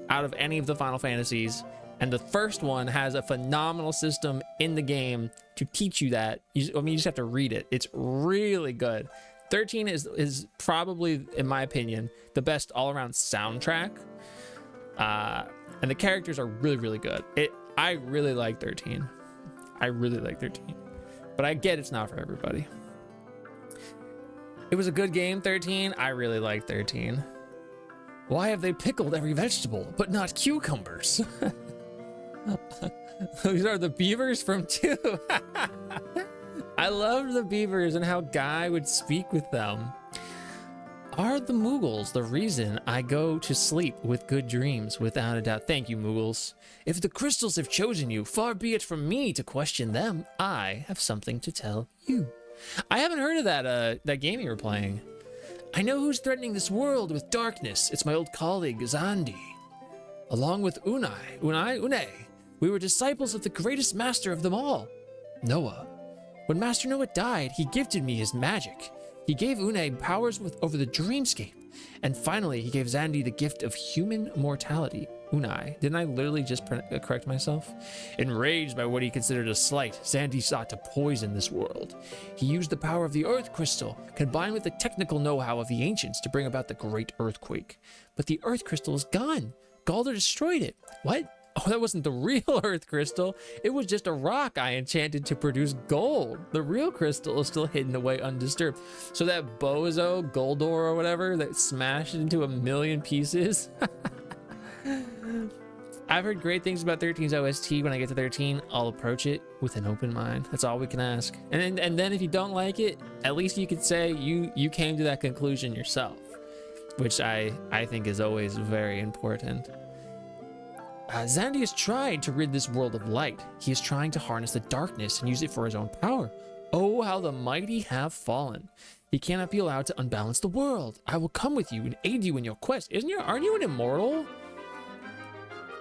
out of any of the Final Fantasies, and the first one has a phenomenal system in the game to teach you that. You just have to read it. It's really good. 13 is probably, in my opinion, the best all-around soundtrack, and the characters are really, really good. I really like 13. I really like 13, but I get it's not for everybody. It was a good game, 13. I really like 13. Why have they pickled every vegetable, but not cucumbers? These are the beavers from 2. I loved the beavers and how Guy would speak with them. Are the Moogles the reason I go to sleep with good dreams? Without a doubt. Thank you, Moogles. If the crystals have chosen you, far be it from me to question them. I have something to tell you. I haven't heard of that game you were playing. I know who's threatening this world with darkness. It's my old colleague, Zandi. Along with Une. We were disciples of the greatest master of them all, Noah. When Master Noah died, he gifted me his magic. He gave Une powers over the dreamscape. And finally, he gave Zandi the gift of human mortality. Unai. Didn't I literally just correct myself? Enraged by what he considered a slight, Zandi sought to poison this world. He used the power of the Earth Crystal, combined with the technical know-how of the ancients to bring about the Great Earthquake. But the Earth Crystal is gone. Galder destroyed it. What? Oh, that wasn't the real Earth Crystal. It was just a rock I enchanted to produce gold. The real crystal is still hidden away undisturbed. So that bozo, Goldor or whatever, that smashed it into a million pieces. I've heard great things about 13's OST. When I get to 13, I'll approach it with an open mind. That's all we can ask. And then if you don't like it, at least you could say you came to that conclusion yourself, which I think is always very important. Zandi has tried to rid this world of light. He is trying to harness the darkness and use it for his own power. Oh, how the mighty have fallen. He cannot be allowed to unbalance the world. I will come with you and aid you in your quest. Aren't you an immortal?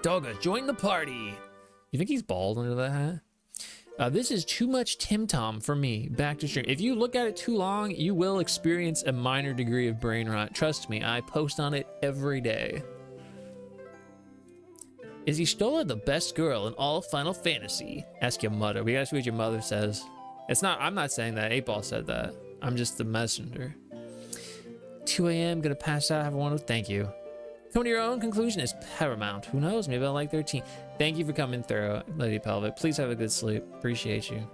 Dogga, join the party. You think he's bald under that hat? This is too much Tim Tom for me. Back to stream. If you look at it too long, you will experience a minor degree of brain rot. Trust me, I post on it every day. Is Y'shtola the best girl in all Final Fantasy? Ask your mother. We gotta see what your mother says. It's not, I'm not saying that. 8-Ball said that. I'm just the messenger. 2 a.m. Gonna pass out. Have a wonderful. Thank you. Come to your own conclusion is paramount. Who knows? Maybe I'll like 13. Thank you for coming through, Lady Pelvic. Please have a good sleep. Appreciate you.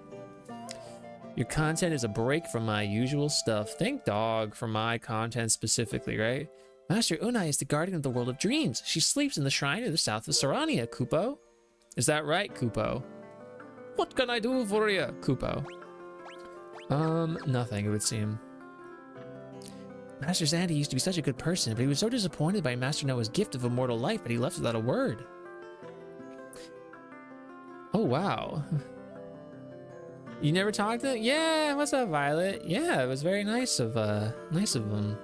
Your content is a break from my usual stuff. Thank dog for my content specifically, right? Master Unai is the guardian of the world of dreams. She sleeps in the shrine in the south of Sarania, Kupo. Is that right, Kupo? What can I do for you, Kupo? Nothing, it would seem. Master Zandi used to be such a good person, but he was so disappointed by Master Noah's gift of immortal life that he left without a word. Oh, wow. You never talked to him? Yeah, what's up, Violet? Yeah, it was very nice of him.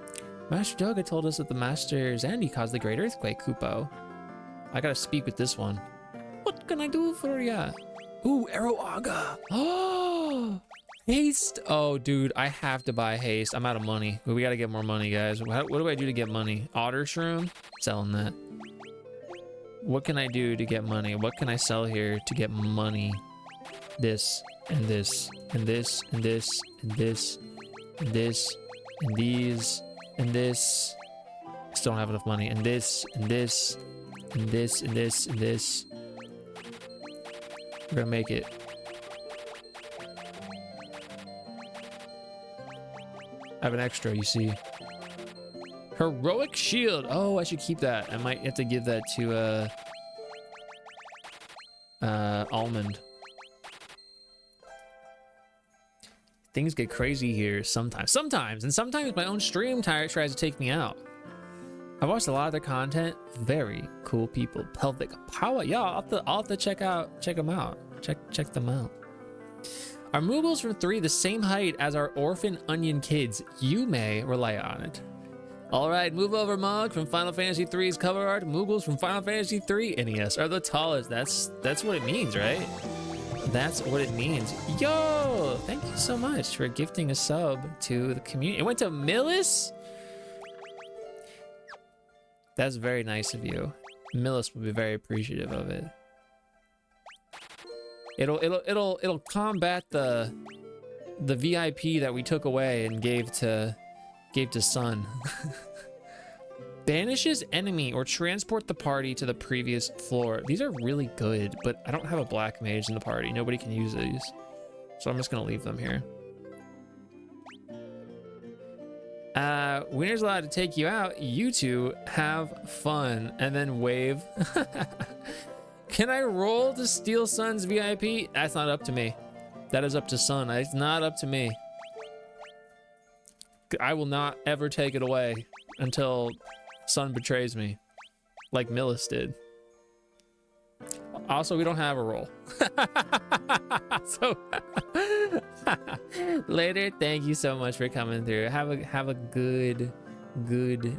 Master Doga told us that the Master Zandi caused the Great Earthquake, Kupo. I gotta speak with this one. What can I do for ya? Ooh, Arrow Aga. Oh, haste. Oh, dude, I have to buy haste. I'm out of money. We gotta get more money, guys. What do I do to get money? Otter Shroom? Selling that. What can I do to get money? What can I sell here to get money? This, and this, and this, and this, and this, and this, and these. And this, I still don't have enough money. And this, and this, and this, and this, and this. We're gonna make it. I have an extra, you see. Heroic shield. Oh, I should keep that. I might have to give that to Almond. things get crazy here sometimes. And sometimes my own stream tries to take me out. I've watched a lot of their content. Very cool people. Pelvic Power. Yeah, I'll have to check them out. Check them out. Are Moogles from 3 the same height as our orphan onion kids? You may rely on it. All right, move over, Mog from Final Fantasy 3's cover art. Moogles from Final Fantasy 3 NES are the tallest. That's what it means, right? That's what it means. Yo, thank you so much for gifting a sub to the community. It went to Millis. That's very nice of you. Millis will be very appreciative of it. It'll combat the VIP that we took away and gave to Sun. Banishes enemy or transport the party to the previous floor. These are really good, but I don't have a black mage in the party. Nobody can use these, so I'm just gonna leave them here. Winner's allowed to take you out. You two have fun, and then wave. Can I roll to steal Sun's VIP? That's not up to me. That is up to Sun. It's not up to me. I will not ever take it away until Sun betrays me, like Millis did. Also, we don't have a roll. So later, thank you so much for coming through. Have a good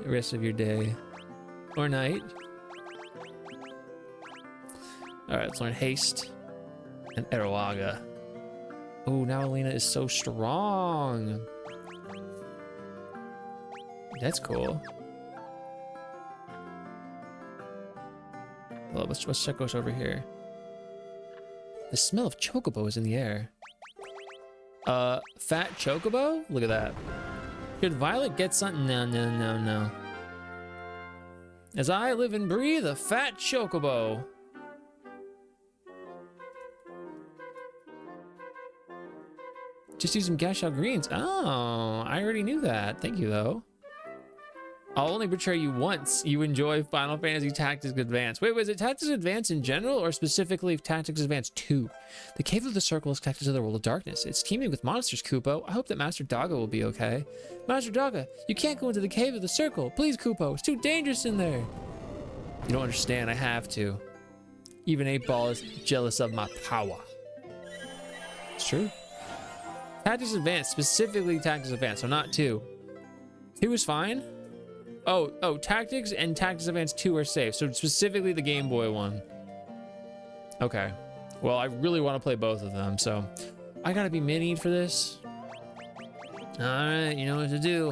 rest of your day or night. All right, let's learn haste and Eroaga. Oh, now Alina is so strong. That's cool. Well, let's check what's over here. The smell of chocobo is in the air. Fat chocobo? Look at that. Should Violet get something? No. As I live and breathe, a fat chocobo. Just use some gash out greens. Oh, I already knew that. Thank you, though. I'll only betray you once. You enjoy Final Fantasy Tactics Advance. Wait, was it Tactics Advance in general, or specifically Tactics Advance 2? The Cave of the Circle is connected to the World of Darkness. It's teeming with monsters, Kupo. I hope that Master Daga will be okay. Master Daga, you can't go into the Cave of the Circle. Please, Kupo. It's too dangerous in there. You don't understand. I have to. Even 8-Ball is jealous of my power. It's true. Tactics Advance, specifically Tactics Advance, so not 2. 2 is fine. Oh, Tactics and Tactics Advance 2 are safe, so specifically the Game Boy one. Okay. Well, I really want to play both of them, so I gotta be minied for this. Alright, you know what to do.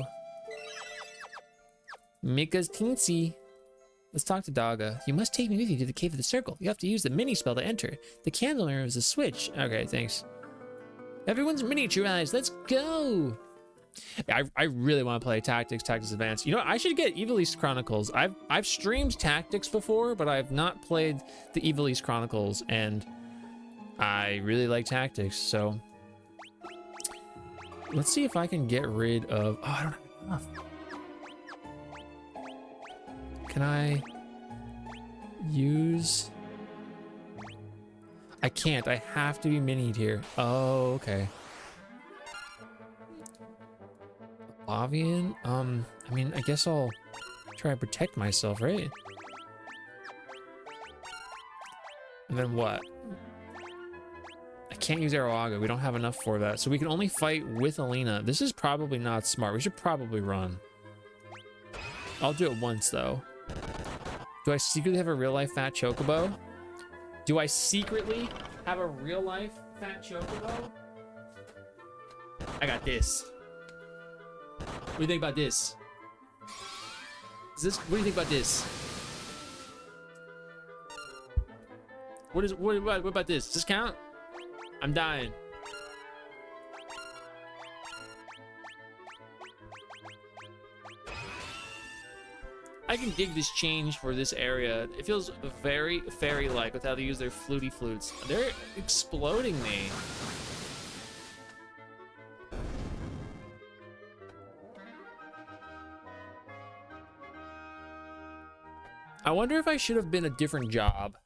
Mika's teensy. Let's talk to Daga. You must take me with you to the Cave of the Circle. You have to use the mini spell to enter. The candle mirror is a switch. Okay, thanks. Everyone's miniaturized. Let's go. I really want to play Tactics Advance. You know what? I should get Evil East Chronicles. I've streamed Tactics before, but I've not played the Evil East Chronicles, and I really like Tactics. So let's see if I can get rid of. Oh, I don't have enough. Can I use? I can't. I have to be minied here. Oh, okay. Oblivion? I mean, I guess I'll try to protect myself, right? And then what? I can't use Eroaga. We don't have enough for that. So we can only fight with Alina. This is probably not smart. We should probably run. I'll do it once, though. Do I secretly have a real-life fat chocobo? Do I secretly have a real-life fat chocobo? I got this. What do you think about this? What do you think about this? What about this? Does this count? I'm dying. I can dig this change for this area. It feels very fairy-like with how they use their fluty flutes. They're exploding me. I wonder if I should have been a different job.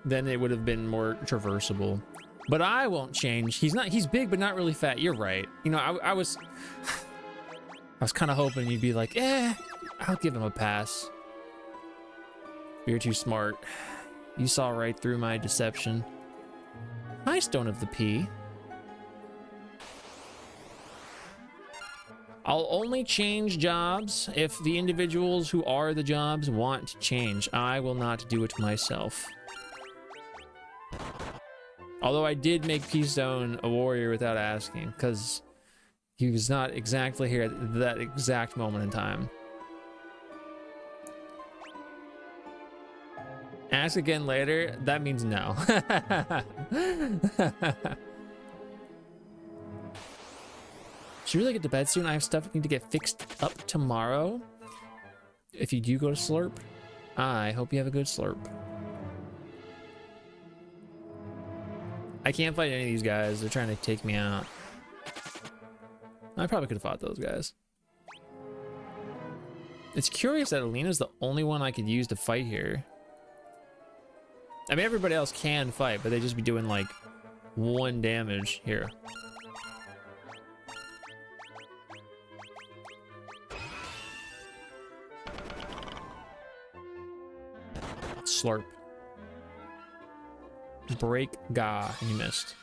Then it would have been more traversable. But I won't change. He's big, but not really fat. You're right. You know, I was kind of hoping you'd be like, I'll give him a pass. You're too smart. You saw right through my deception. Hi, Stone of the P. I'll only change jobs if the individuals who are the jobs want to change. I will not do it myself. Although I did make P-Stone a warrior without asking, because he was not exactly here at that exact moment in time. Ask again later, that means no. Should really get to bed soon. I have stuff I need to get fixed up tomorrow. If you do go to slurp, I hope you have a good slurp. I can't fight any of these guys. They're trying to take me out. I probably could have fought those guys. It's curious that Alina's the only one I could use to fight here. I mean, everybody else can fight, but they just be doing like 1 damage here. Slurp. Break Ga, and you missed.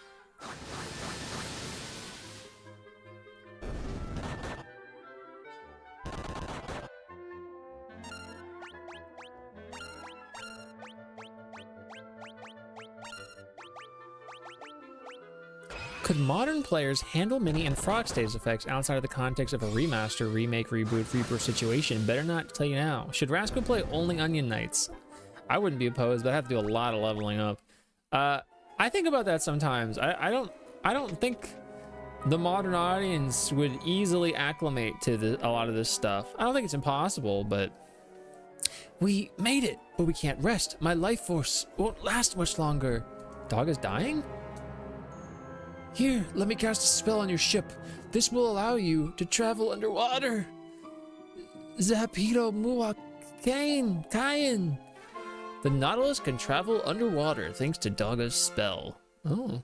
Could modern players handle mini and frog stage effects outside of the context of a remaster, remake, reboot, rebirth situation? Better not tell you now. Should Rascal play only Onion Knights? I wouldn't be opposed, but I have to do a lot of leveling up. I think about that sometimes. I don't think the modern audience would easily acclimate to a lot of this stuff. I don't think it's impossible, but we made it, but we can't rest. My life force won't last much longer. Dog is dying? Here, let me cast a spell on your ship. This will allow you to travel underwater. Zapido Muak Kain. The Nautilus can travel underwater thanks to Dogga's spell. Oh.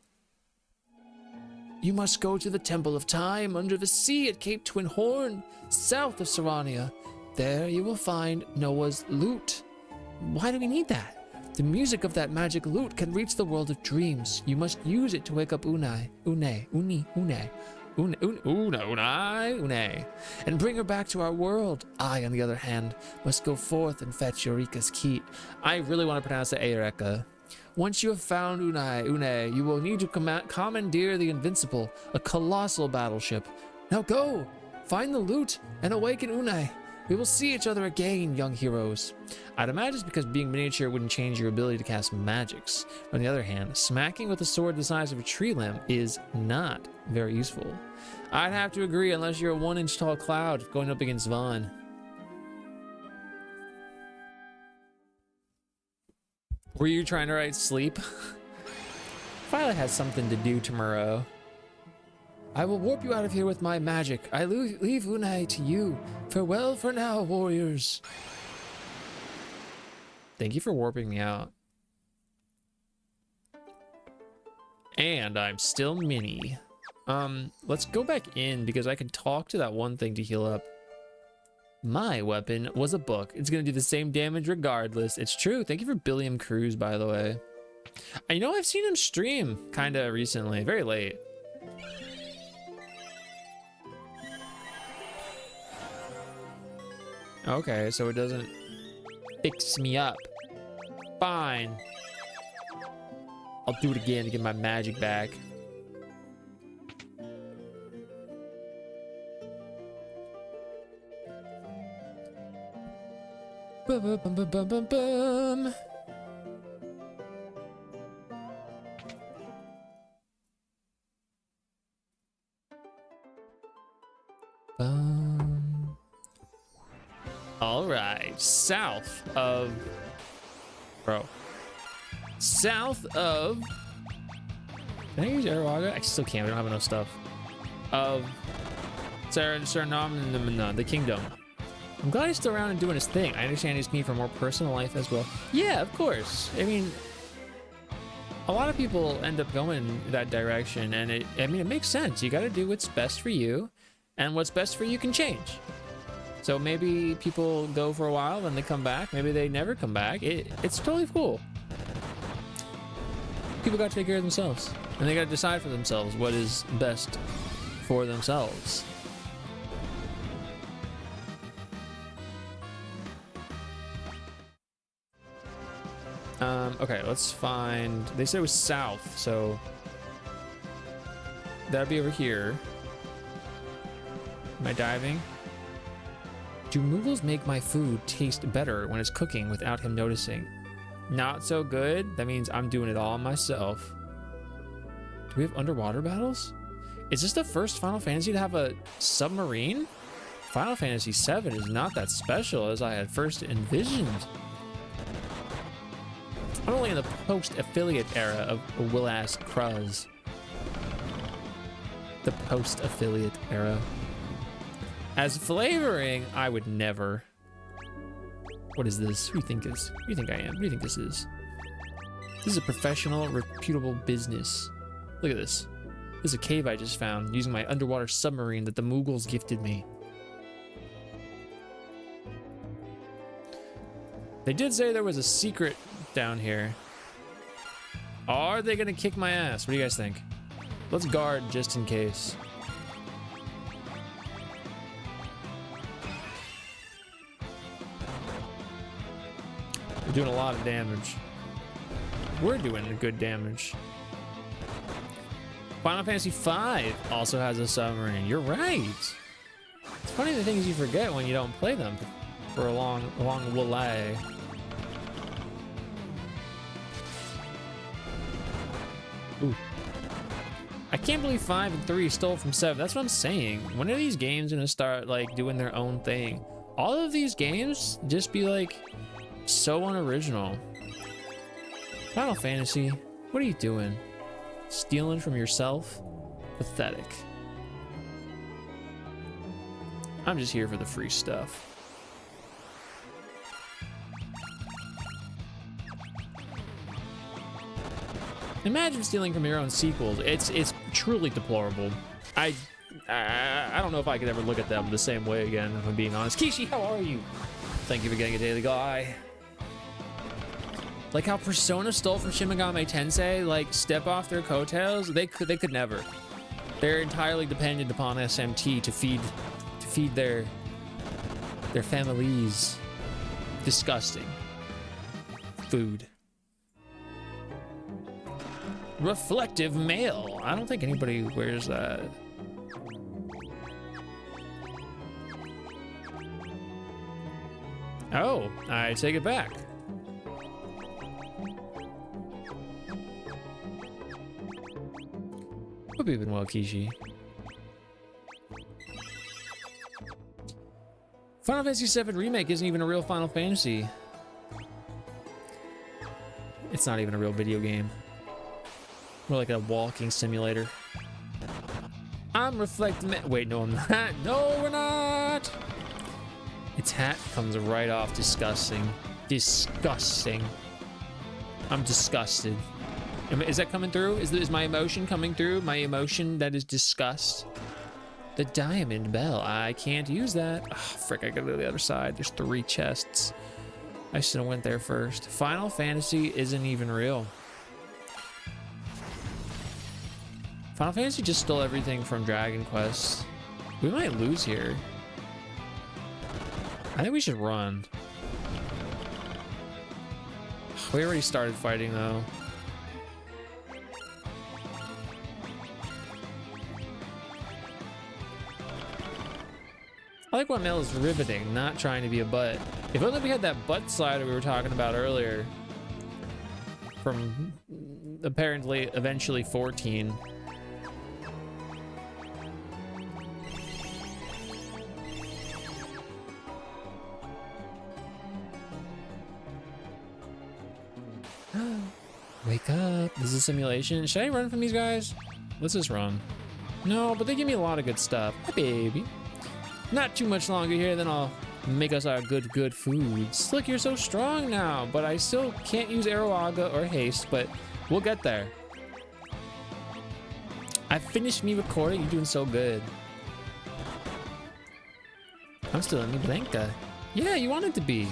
You must go to the Temple of Time under the sea at Cape Twin Horn, south of Serrania. There you will find Noah's lute. Why do we need that? The music of that magic lute can reach the world of dreams. You must use it to wake up Unai, and bring her back to our world. I, on the other hand, must go forth and fetch Eureka's key. I really want to pronounce it Eureka. Once you have found Une, you will need to commandeer the Invincible, a colossal battleship. Now go, find the lute, and awaken Une. We will see each other again, young heroes. I'd imagine it's because being miniature wouldn't change your ability to cast magics. On the other hand, smacking with a sword the size of a tree limb is not very useful. I'd have to agree unless you're a 1-inch tall cloud going up against Vaughn. Were you trying to write sleep? Violet has something to do tomorrow. I will warp you out of here with my magic. I leave Unai to you. Farewell for now, warriors. Thank you for warping me out. And I'm still mini. Let's go back in because I can talk to that one thing to heal up. My weapon was a book. It's gonna do the same damage regardless. It's true. Thank you for Billiam Cruz, by the way. I know I've seen him stream kinda recently, very late. Okay, so it doesn't fix me up. Fine. I'll do it again to get my magic back. Bum, bum, bum, bum, bum, bum. All right, south of, south of, can I use Arawaga? I still can't, we don't have enough stuff. Of Suriname, the kingdom. I'm glad he's still around and doing his thing. I understand his need for more personal life as well. Yeah, of course. I mean, a lot of people end up going that direction, and I mean, it makes sense. You got to do what's best for you, and what's best for you can change. So maybe people go for a while, then they come back. Maybe they never come back. It's totally cool. People got to take care of themselves, and they got to decide for themselves what is best for themselves. Okay, let's find... They said it was south, so... That'd be over here. Am I diving? Do Moogles make my food taste better when it's cooking without him noticing? Not so good. That means I'm doing it all myself. Do we have underwater battles? Is this the first Final Fantasy to have a submarine? Final Fantasy VII is not that special as I had first envisioned. I'm only in the post-affiliate era of Will-Ass Cruz. The post-affiliate era. As flavoring, I would never. What is this? Who do you think is? Who do you think I am? Who do you think this is? This is a professional, reputable business. Look at this. This is a cave I just found using my underwater submarine that the Moogles gifted me. They did say there was a secret down here. Are they gonna kick my ass? What do you guys think? Let's guard just in case. We're doing a lot of damage. We're doing good damage. Final Fantasy V also has a submarine. You're right. It's funny the things you forget when you don't play them for a long while. Ooh. I can't believe 5 and 3 stole from 7. That's what I'm saying. When are these games gonna start like doing their own thing? All of these games just be like so unoriginal. Final Fantasy, what are you doing? Stealing from yourself? Pathetic. I'm just here for the free stuff. Imagine stealing from your own sequels. It's truly deplorable. I don't know if I could ever look at them the same way again, if I'm being honest. Kishi, how are you? Thank you for getting a daily guy. Like how Persona stole from Shin Megami Tensei, like step off their coattails. They could never. They're entirely dependent upon SMT to feed their families. Disgusting. Food. Reflective mail. I don't think anybody wears that. Oh, I take it back. Hope you've been well, Kishi. Final Fantasy VII Remake isn't even a real Final Fantasy. It's not even a real video game. More like a walking simulator. I'm reflecting. Wait, no, I'm not. No, we're not. Its hat comes right off. Disgusting. Disgusting. I'm disgusted. Is that coming through? Is my emotion coming through? My emotion that is disgust. The diamond bell. I can't use that. Oh, frick, I gotta go to the other side. There's 3 chests. I should have went there first. Final Fantasy isn't even real. Final Fantasy just stole everything from Dragon Quest. We might lose here. I think we should run. We already started fighting though. I like when Mel is riveting, not trying to be a butt. If only we had that butt slider we were talking about earlier. From apparently eventually 14. Wake up. This is a simulation. Should I run from these guys? Let's just run. No, but they give me a lot of good stuff. Hi, baby. Not too much longer here, then I'll make us our good foods. Look, you're so strong now, but I still can't use Aeroaga or Haste, but We'll get there. I finished me recording. You're doing so good. I'm still in the Blanca. Yeah, you wanted to be.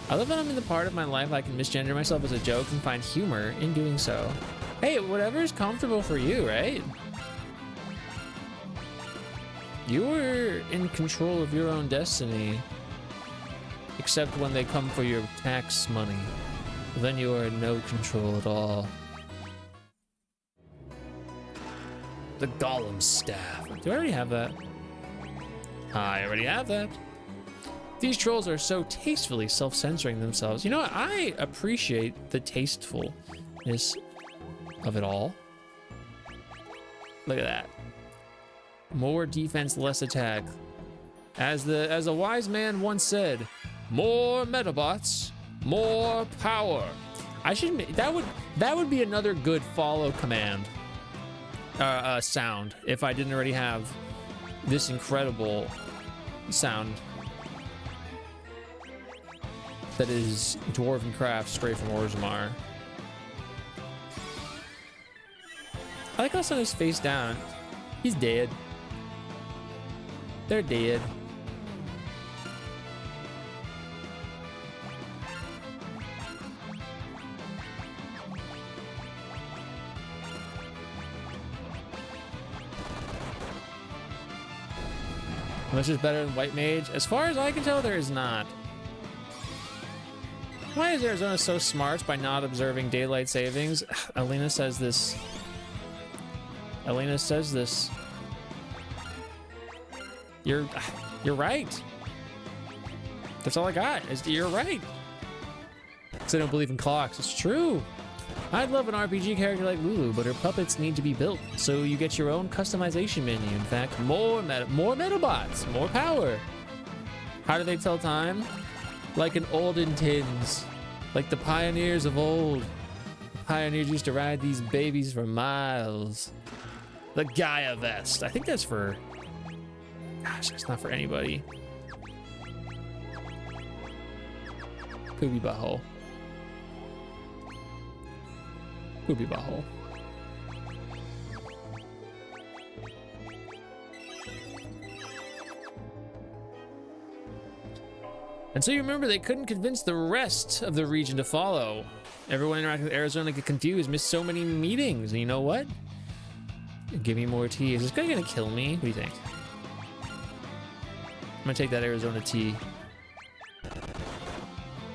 I love that I'm in the part of my life I can misgender myself as a joke and find humor in doing so. Hey, whatever is comfortable for you, right? You are in control of your own destiny. Except when they come for your tax money. Then you are in no control at all. The Golem Staff. Do I already have that? I already have that. These trolls are so tastefully self-censoring themselves. You know what? I appreciate the tastefulness of it all. Look at that. More defense, less attack. As a wise man once said, more Metabots, more power. I should that would be another good follow command sound if I didn't already have this incredible sound that is Dwarven Craft straight from Orzammar. I like how Sun is face down. He's dead. They're dead. Unless it's better than White Mage. As far as I can tell, there is not. Why is Arizona so smart by not observing daylight savings? Alina says this. Alina says this. You're right. That's all I got. You're right. Because I don't believe in clocks. It's true. I'd love an RPG character like Lulu, but her puppets need to be built, so you get your own customization menu. In fact, more Metabots, more power. How do they tell time? Like an olden tins, like the pioneers of old. The pioneers used to ride these babies for miles. The Gaia vest. I think that's for... Gosh, that's not for anybody. Poopy butthole. Poopy butthole. And so you remember they couldn't convince the rest of the region to follow. Everyone interacting with Arizona get confused, missed so many meetings. And you know what? Give me more tea. Is this guy gonna kill me? What do you think? I'm gonna take that Arizona tea.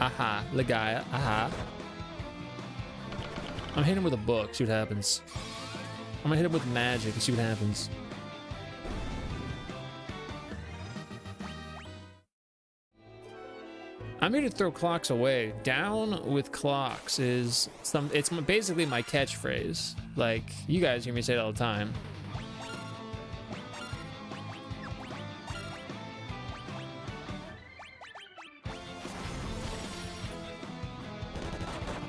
Aha, Lagaya, aha. I'm hitting him with a book, see what happens. I'm gonna hit him with magic and see what happens. I'm here to throw clocks away. Down with clocks is it's basically my catchphrase. Like, you guys hear me say it all the time.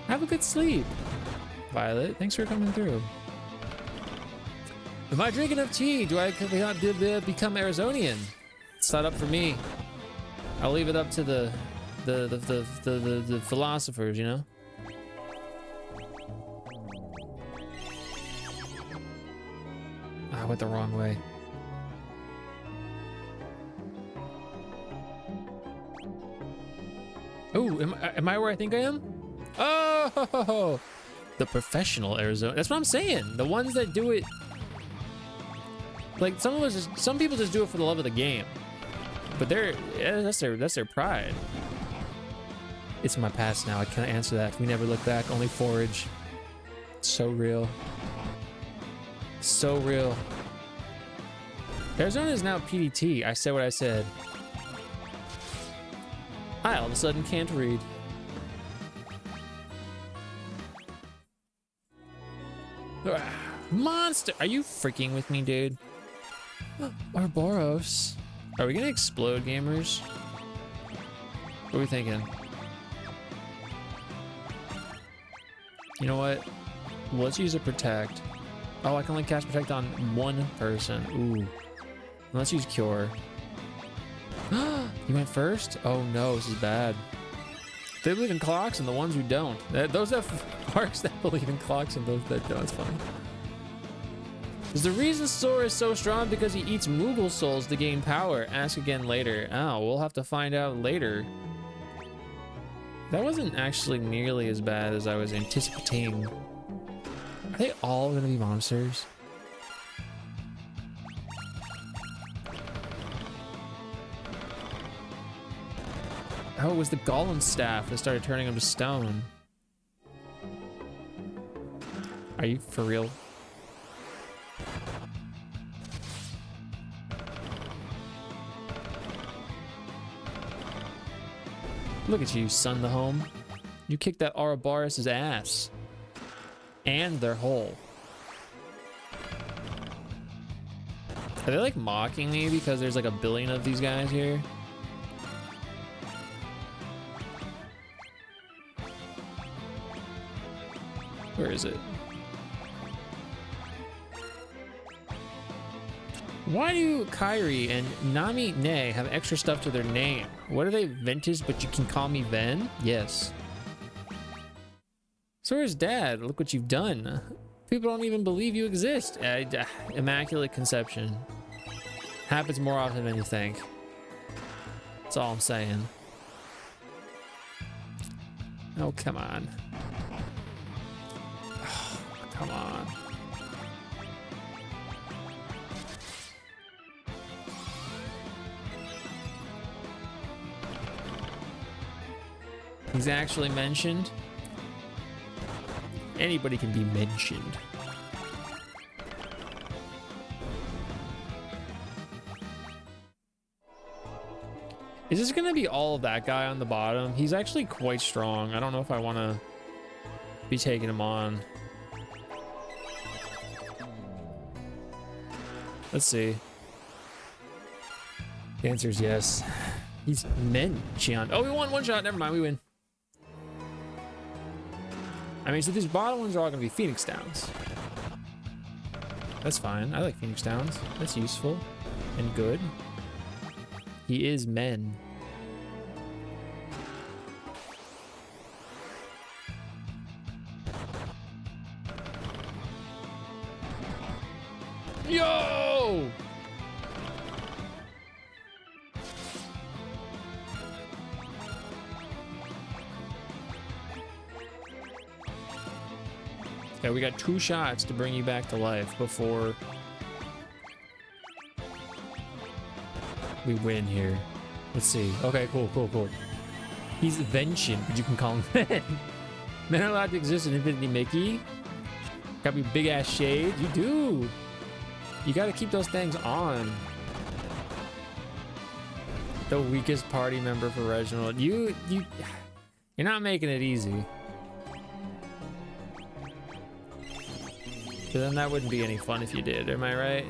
Have a good sleep, Violet. Thanks for coming through. If I drink enough tea, do I become Arizonian? It's not up for me. I'll leave it up to the philosophers, you know? I went the wrong way. Oh, am I where I think I am? Oh, the professional Arizona. That's what I'm saying. The ones that do it, like some people just do it for the love of the game. But that's their pride. It's my past now. I can't answer that. We never look back. Only forage. It's so real. So real. Arizona is now PDT. I said what I said. I all of a sudden can't read. Monster! Are you freaking with me, dude? Ouroboros. Are we gonna explode, gamers? What are we thinking? You know what? Let's use a protect. Oh, I can only cast protect on one person. Ooh. Let's use cure. You went first? Oh no, this is bad. They believe in clocks and the ones who don't. Those have parks that believe in clocks and those that don't. It's funny. Is the reason Sora is so strong because he eats Moogle souls to gain power? Ask again later. Oh, we'll have to find out later. That wasn't actually nearly as bad as I was anticipating. Are they all gonna be monsters? Oh, it was the Golem staff that started turning him to stone. Are you for real? Look at you, son the home. You kicked that Ouroboros' ass. And their hole. Are they like mocking me because there's like a billion of these guys here? Where is it? Why do Kairi and Nami Ne have extra stuff to their name? What are they, Ventus, but you can call me Ven? Yes. Sora's dad, look what you've done. People don't even believe you exist. Immaculate conception. Happens more often than you think. That's all I'm saying. Oh, come on. Oh, come on. He's actually mentioned. Anybody can be mentioned. Is this gonna be all of that guy on the bottom? He's actually quite strong. I don't know if I want to be taking him on. Let's see. The answer is yes. He's mentioned. Oh, we won one shot. Never mind, we win. I mean, so these bottom ones are all gonna be Phoenix Downs. That's fine. I like Phoenix Downs. That's useful and good. He is men. Yo! Okay, we got 2 shots to bring you back to life before we win here. Let's see. Okay, cool. He's Vention, but you can call him Men. Men are allowed to exist in Infinity Mickey. Got me big ass shades. You do. You gotta keep those things on. The weakest party member for Reginald. You're not making it easy. But then that wouldn't be any fun if you did, am I right?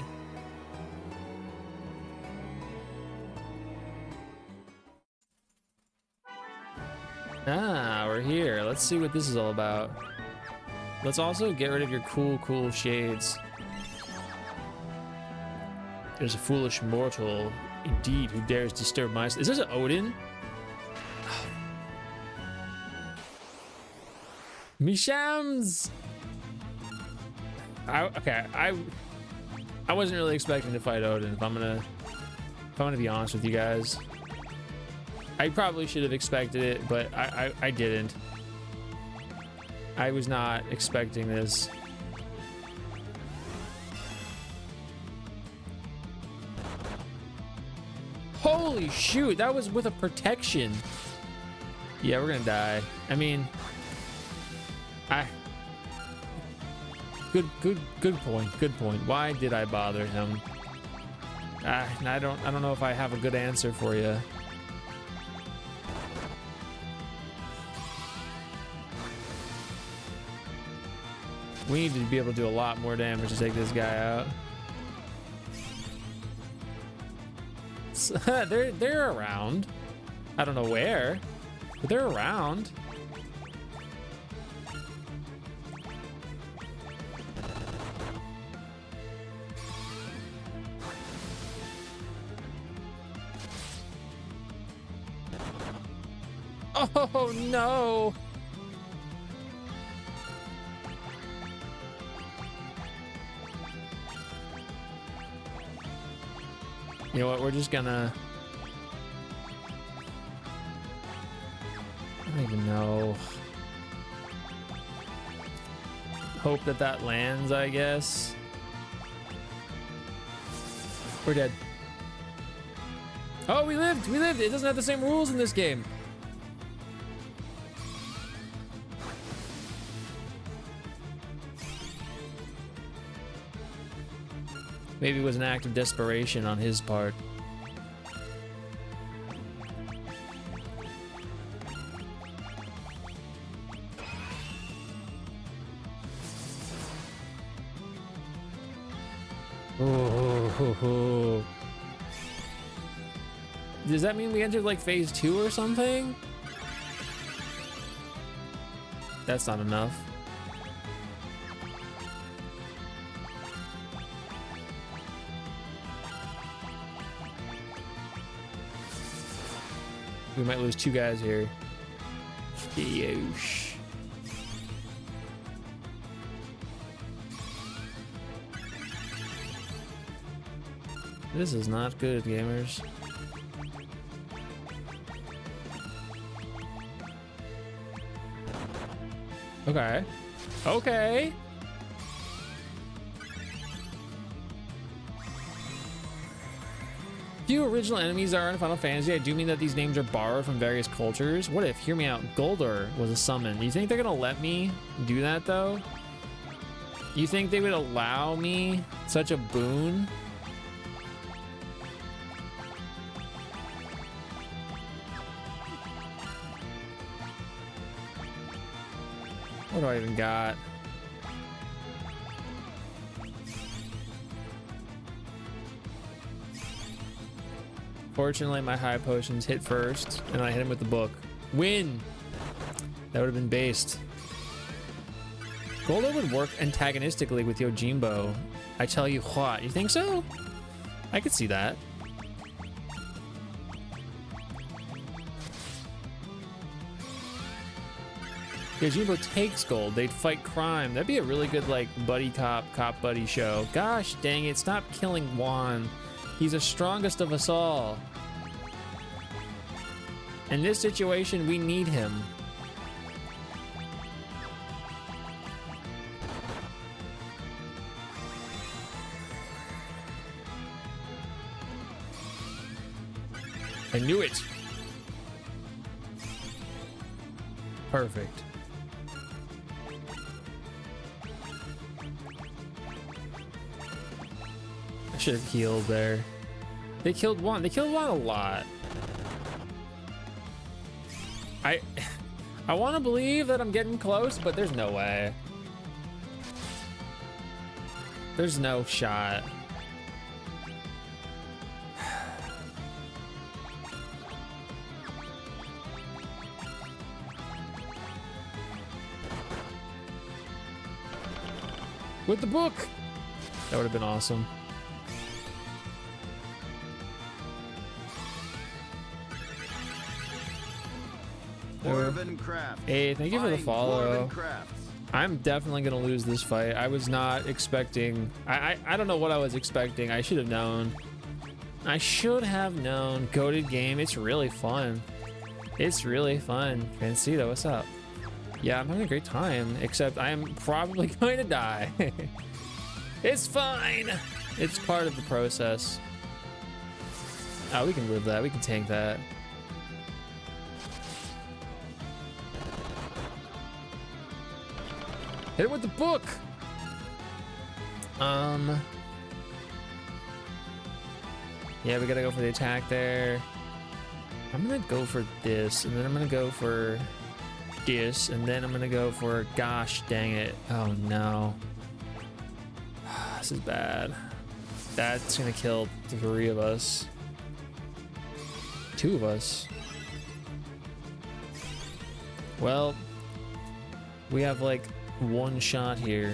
Ah, we're here. Let's see what this is all about. Let's also get rid of your cool shades. There's a foolish mortal, indeed, who dares disturb my... Is this an Odin? Mishams! I wasn't really expecting to fight Odin, if I'm gonna be honest with you guys. I probably should have expected it, but I didn't. I was not expecting this. Holy shoot, that was with a protection. Yeah, we're gonna die. I mean, good point. Why did I bother him? I don't know if I have a good answer for you. We need to be able to do a lot more damage to take this guy out. So, they're around. I don't know where, but they're around. Oh no. You know what? We're just gonna... I don't even know. Hope that that lands, I guess. We're dead. Oh, we lived! We lived! It doesn't have the same rules in this game. Maybe it was an act of desperation on his part. Oh. Does that mean we entered like phase 2 or something? That's not enough. We might lose 2 guys here. Yeesh. This is not good, gamers. Okay. Okay. Few original enemies are in Final Fantasy. I do mean that these names are borrowed from various cultures. What if, hear me out, Goldor was a summon? You think they're gonna let me do that though? You think they would allow me such a boon? What do I even got? Fortunately, my high potions hit first, and I hit him with the book. Win! That would have been based. Goldo would work antagonistically with Yojimbo. I tell you what, you think so? I could see that. Yojimbo takes gold. They'd fight crime. That'd be a really good, like, buddy cop buddy show. Gosh dang it, stop killing Juan. He's the strongest of us all. In this situation, we need him. I knew it. Perfect. I should have healed there. They killed one. They killed one a lot. I want to believe that I'm getting close, but there's no way. There's no shot. With the book. That would have been awesome. Hey, thank you for the follow. I'm definitely gonna lose this fight. I was not expecting. I don't know what I was expecting. I should have known. I should have known. Goated game. It's really fun. It's really fun. Fancito, what's up? Yeah, I'm having a great time. Except I am probably going to die. It's fine. It's part of the process. Oh, we can live that. We can tank that. Hit it with the book. Yeah, we gotta go for the attack there. I'm gonna go for this, and then I'm gonna go for this, and then I'm gonna go for, gosh dang it. Oh no. This is bad. That's gonna kill 3 of us. 2 of us. Well, we have like 1 shot here.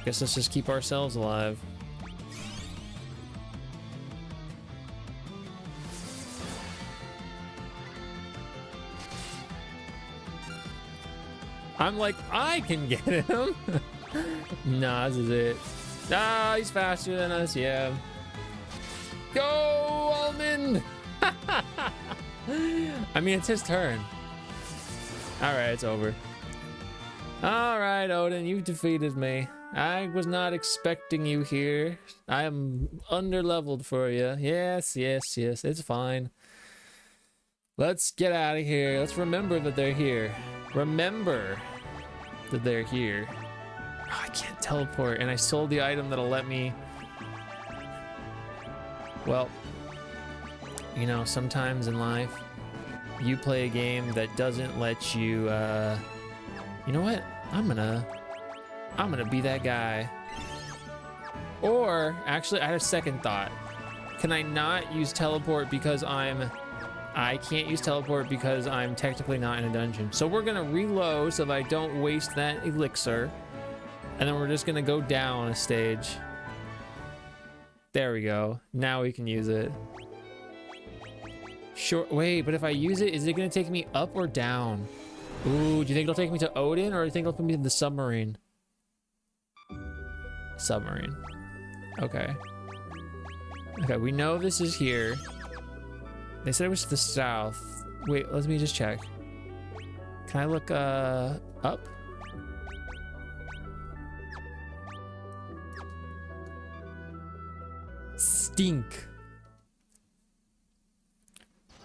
Guess let's just keep ourselves alive. I'm like, I can get him. Nah, this is it. Ah, he's faster than us, yeah. Go, Almond! I mean, it's his turn. All right, it's over. All right, Odin, you've defeated me. I was not expecting you here. I am under-leveled for you. Yes, yes, yes, it's fine. Let's get out of here. Let's remember that they're here. Remember that they're here. Oh, I can't teleport, and I sold the item that'll let me... Well, you know, sometimes in life, you play a game that doesn't let you, you know what? I'm gonna be that guy. Or, actually, I had a second thought. Can I not use teleport because I can't use teleport because I'm technically not in a dungeon. So we're gonna reload so that I don't waste that elixir. And then we're just gonna go down a stage. There we go. Now we can use it. Sure, wait, but if I use it, is it gonna take me up or down? Ooh, do you think it'll take me to Odin, or do you think it'll put me to the submarine? Submarine. Okay. Okay, we know this is here. They said it was to the south. Wait, let me just check. Can I look, up? Stink.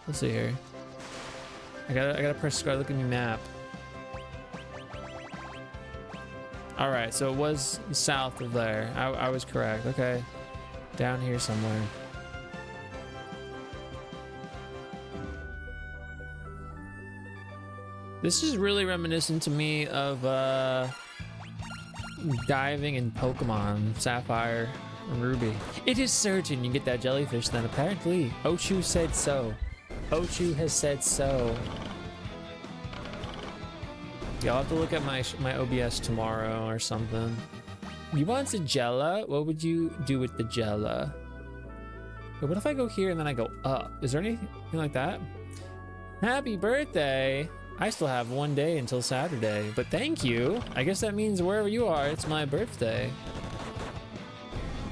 Let's see here. I gotta press start. Look at my map. All right, so it was south of there. I was correct. Okay, down here somewhere. This is really reminiscent to me of diving in Pokemon Sapphire and Ruby. It is certain you get that jellyfish then, apparently. Ochu said so. Ochu has said so. Yeah, I'll have to look at my OBS tomorrow or something. You want a Jella? What would you do with the Jella? But what if I go here and then I go up? Is there anything like that? Happy birthday! I still have one day until Saturday, but thank you. I guess that means wherever you are, it's my birthday.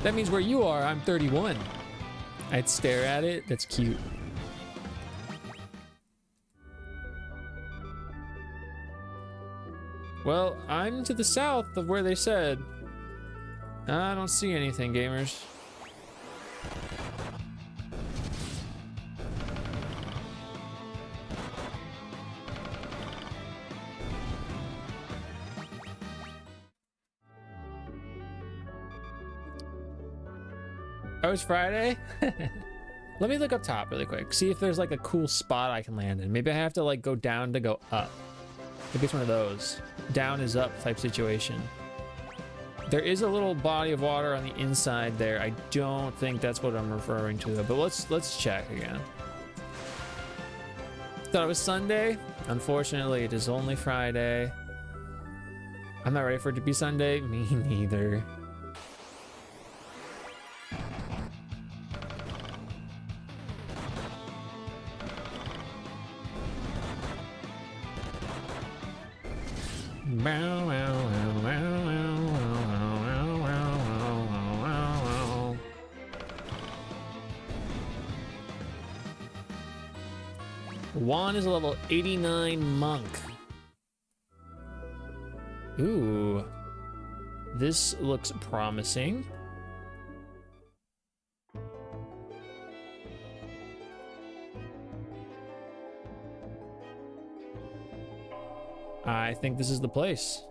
That means where you are, I'm 31. I'd stare at it. That's cute. Well, I'm to the south of where they said. I don't see anything, gamers. Oh, it's Friday? Let me look up top really quick. See if there's like a cool spot I can land in. Maybe I have to like go down to go up. Maybe it's one of those. Down is up type situation. There is a little body of water on the inside there. I don't think that's what I'm referring to though, but let's check again. Thought it was Sunday. Unfortunately, it is only Friday. I'm not ready for it to be Sunday. Me neither. Juan is a level 89 monk. Ooh, this looks promising. I think this is the place.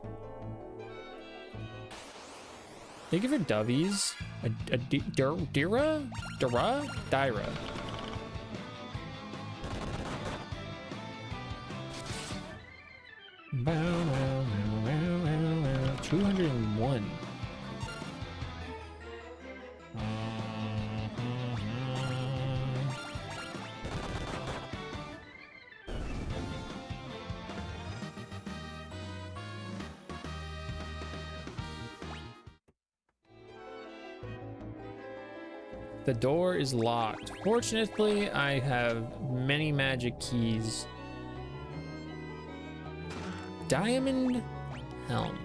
Thank you for Dovies. Dyra? 201. The door is locked. Fortunately, I have many magic keys. Diamond helm.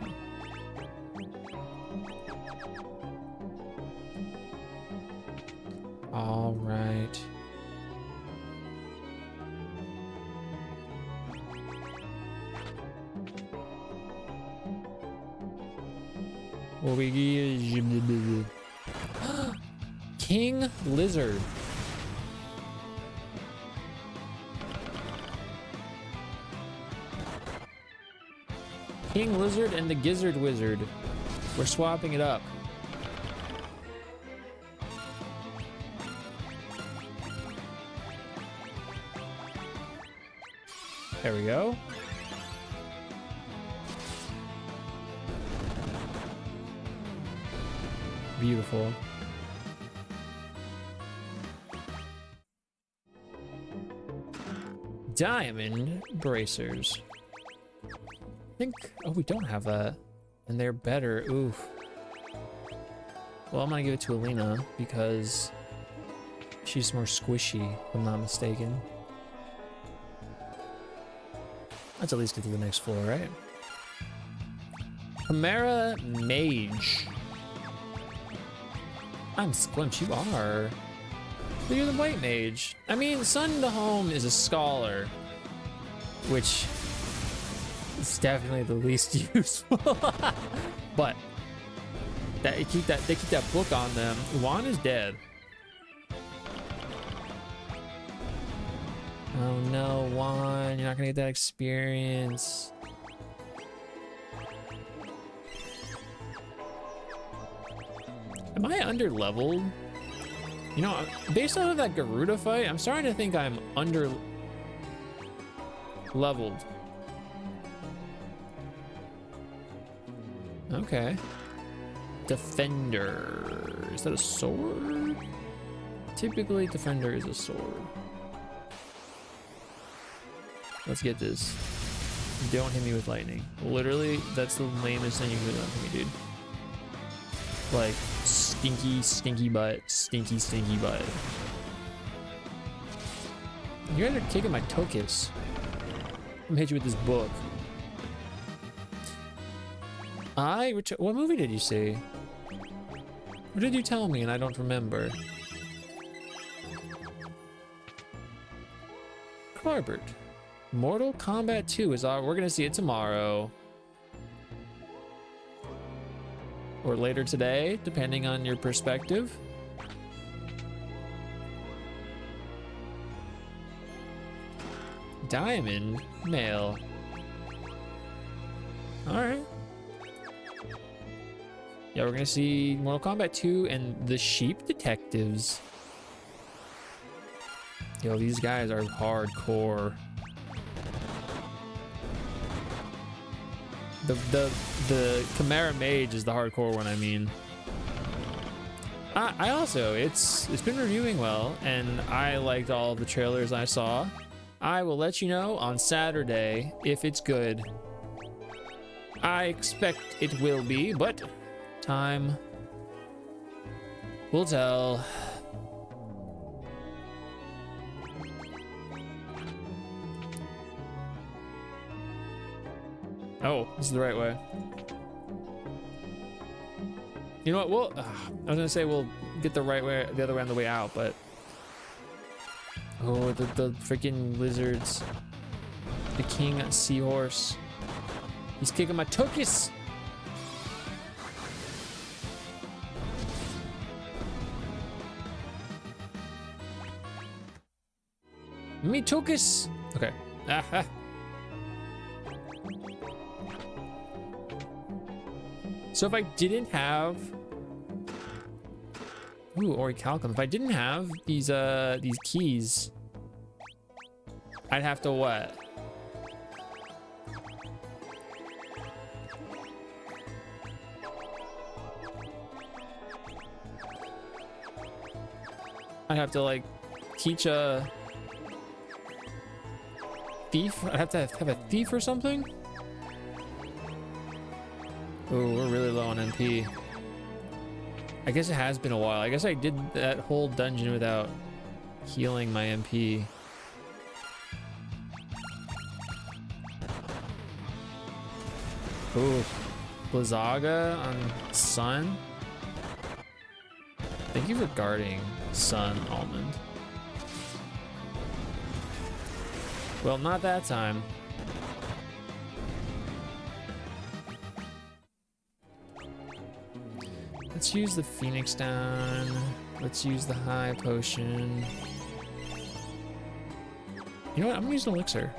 All right. What we get? King Lizard. King Lizard and the Gizzard Wizard. We're swapping it up. There we go. Beautiful. Diamond bracers. I think, oh, we don't have that. And they're better. Oof. Well, I'm gonna give it to Alina because she's more squishy, if I'm not mistaken. Let's at least get to the next floor, right? Chimera Mage. I'm Squimch, you are. But you're the White Mage. I mean, Sun to Home is a scholar, which is definitely the least useful. But they keep that book on them. Juan is dead. Oh no, Juan, you're not gonna get that experience. Am I under leveled? You know, based off of that Garuda fight, I'm starting to think I'm under leveled. Okay. Defender. Is that a sword? Typically, Defender is a sword. Let's get this. Don't hit me with lightning. Literally, that's the lamest thing you could have done to me, dude. Like, stinky, stinky butt. Stinky, stinky butt. You guys are kicking my tokus. I'm gonna hit you with this book. What movie did you see? What did you tell me and I don't remember? Corbett. Mortal Kombat 2 is we're gonna see it tomorrow. Or later today, depending on your perspective. Diamond Mail. Alright. Yeah, we're gonna see Mortal Kombat 2 and the Sheep Detectives. Yo, these guys are hardcore. The Chimera Mage is the hardcore one, I mean. I also, it's been reviewing well, and I liked all the trailers I saw. I will let you know on Saturday if it's good. I expect it will be, but time will tell. Oh, this is the right way. You know what? I was gonna say we'll get the right way, the other way on the way out, but oh, the freaking lizards, the king seahorse, he's kicking my tokus. Me tokus. Okay. Aha. So if I didn't have, ooh, orichalcum. If I didn't have these keys, I'd have to what? I'd have to like teach a thief. I'd have to have a thief or something. Oh, we're really low on MP. I guess it has been a while. I guess I did that whole dungeon without healing my MP. Ooh. Blizzaga on Sun. Thank you for guarding Sun, Almond. Well, not that time. Let's use the Phoenix down. Let's use the high potion. You know what? I'm gonna use an elixir.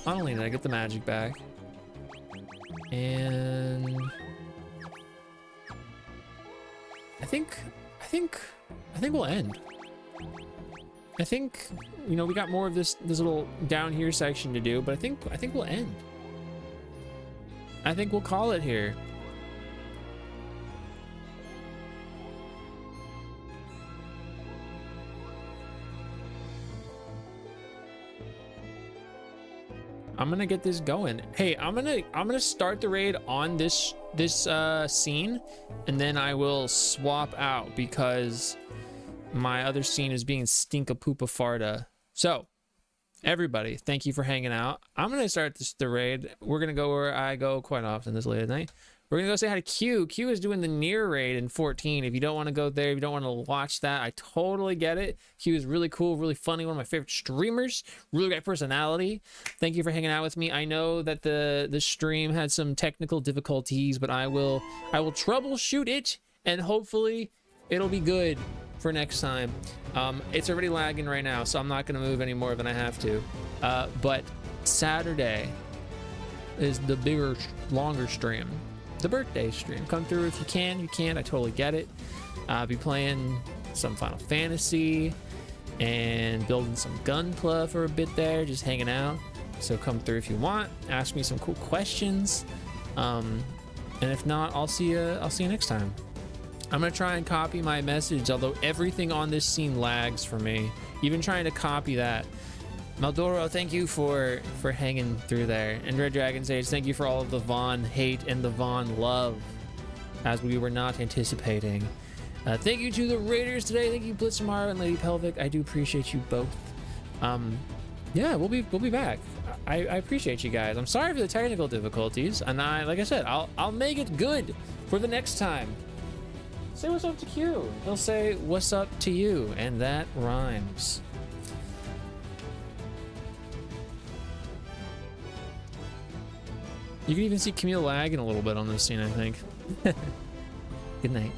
Not only did I get the magic back, and I think we'll end. I think, you know, we got more of this little down here section to do, but I think we'll end. I think we'll call it here. I'm gonna get this going. Hey, I'm gonna start the raid on this scene, and then I will swap out because my other scene is being stinka poopa farta. So, everybody, thank you for hanging out. I'm gonna start the raid. We're gonna go where I go quite often this late at night. We're gonna go say hi to Q. Q is doing the near raid in 14. If you don't want to go there, if you don't want to watch that, I totally get it. Q is really cool, really funny, one of my favorite streamers, really great personality. Thank you for hanging out with me. I know that the stream had some technical difficulties, but I will troubleshoot it, and hopefully it'll be good for next time. It's already lagging right now, so I'm not gonna move any more than I have to. But Saturday is the bigger, longer stream. The birthday stream. Come through if you can. You can't, I totally get it. I'll be playing some Final Fantasy and building some Gunpla for a bit there, just hanging out. So come through if you want. Ask me some cool questions. And if not, I'll see you next time. I'm gonna try and copy my message, although everything on this scene lags for me. Even trying to copy that. Maldoro, thank you for hanging through there. And Red Dragon Sage, thank you for all of the Vaughn hate and the Vaughn love, as we were not anticipating. Thank you to the Raiders today. Thank you, Blitzamara and Lady Pelvic. I do appreciate you both. Yeah, we'll be back. I appreciate you guys. I'm sorry for the technical difficulties, and like I said, I'll make it good for the next time. Say what's up to Q. He'll say what's up to you, and that rhymes. You can even see Camille lagging a little bit on this scene, I think. Good night.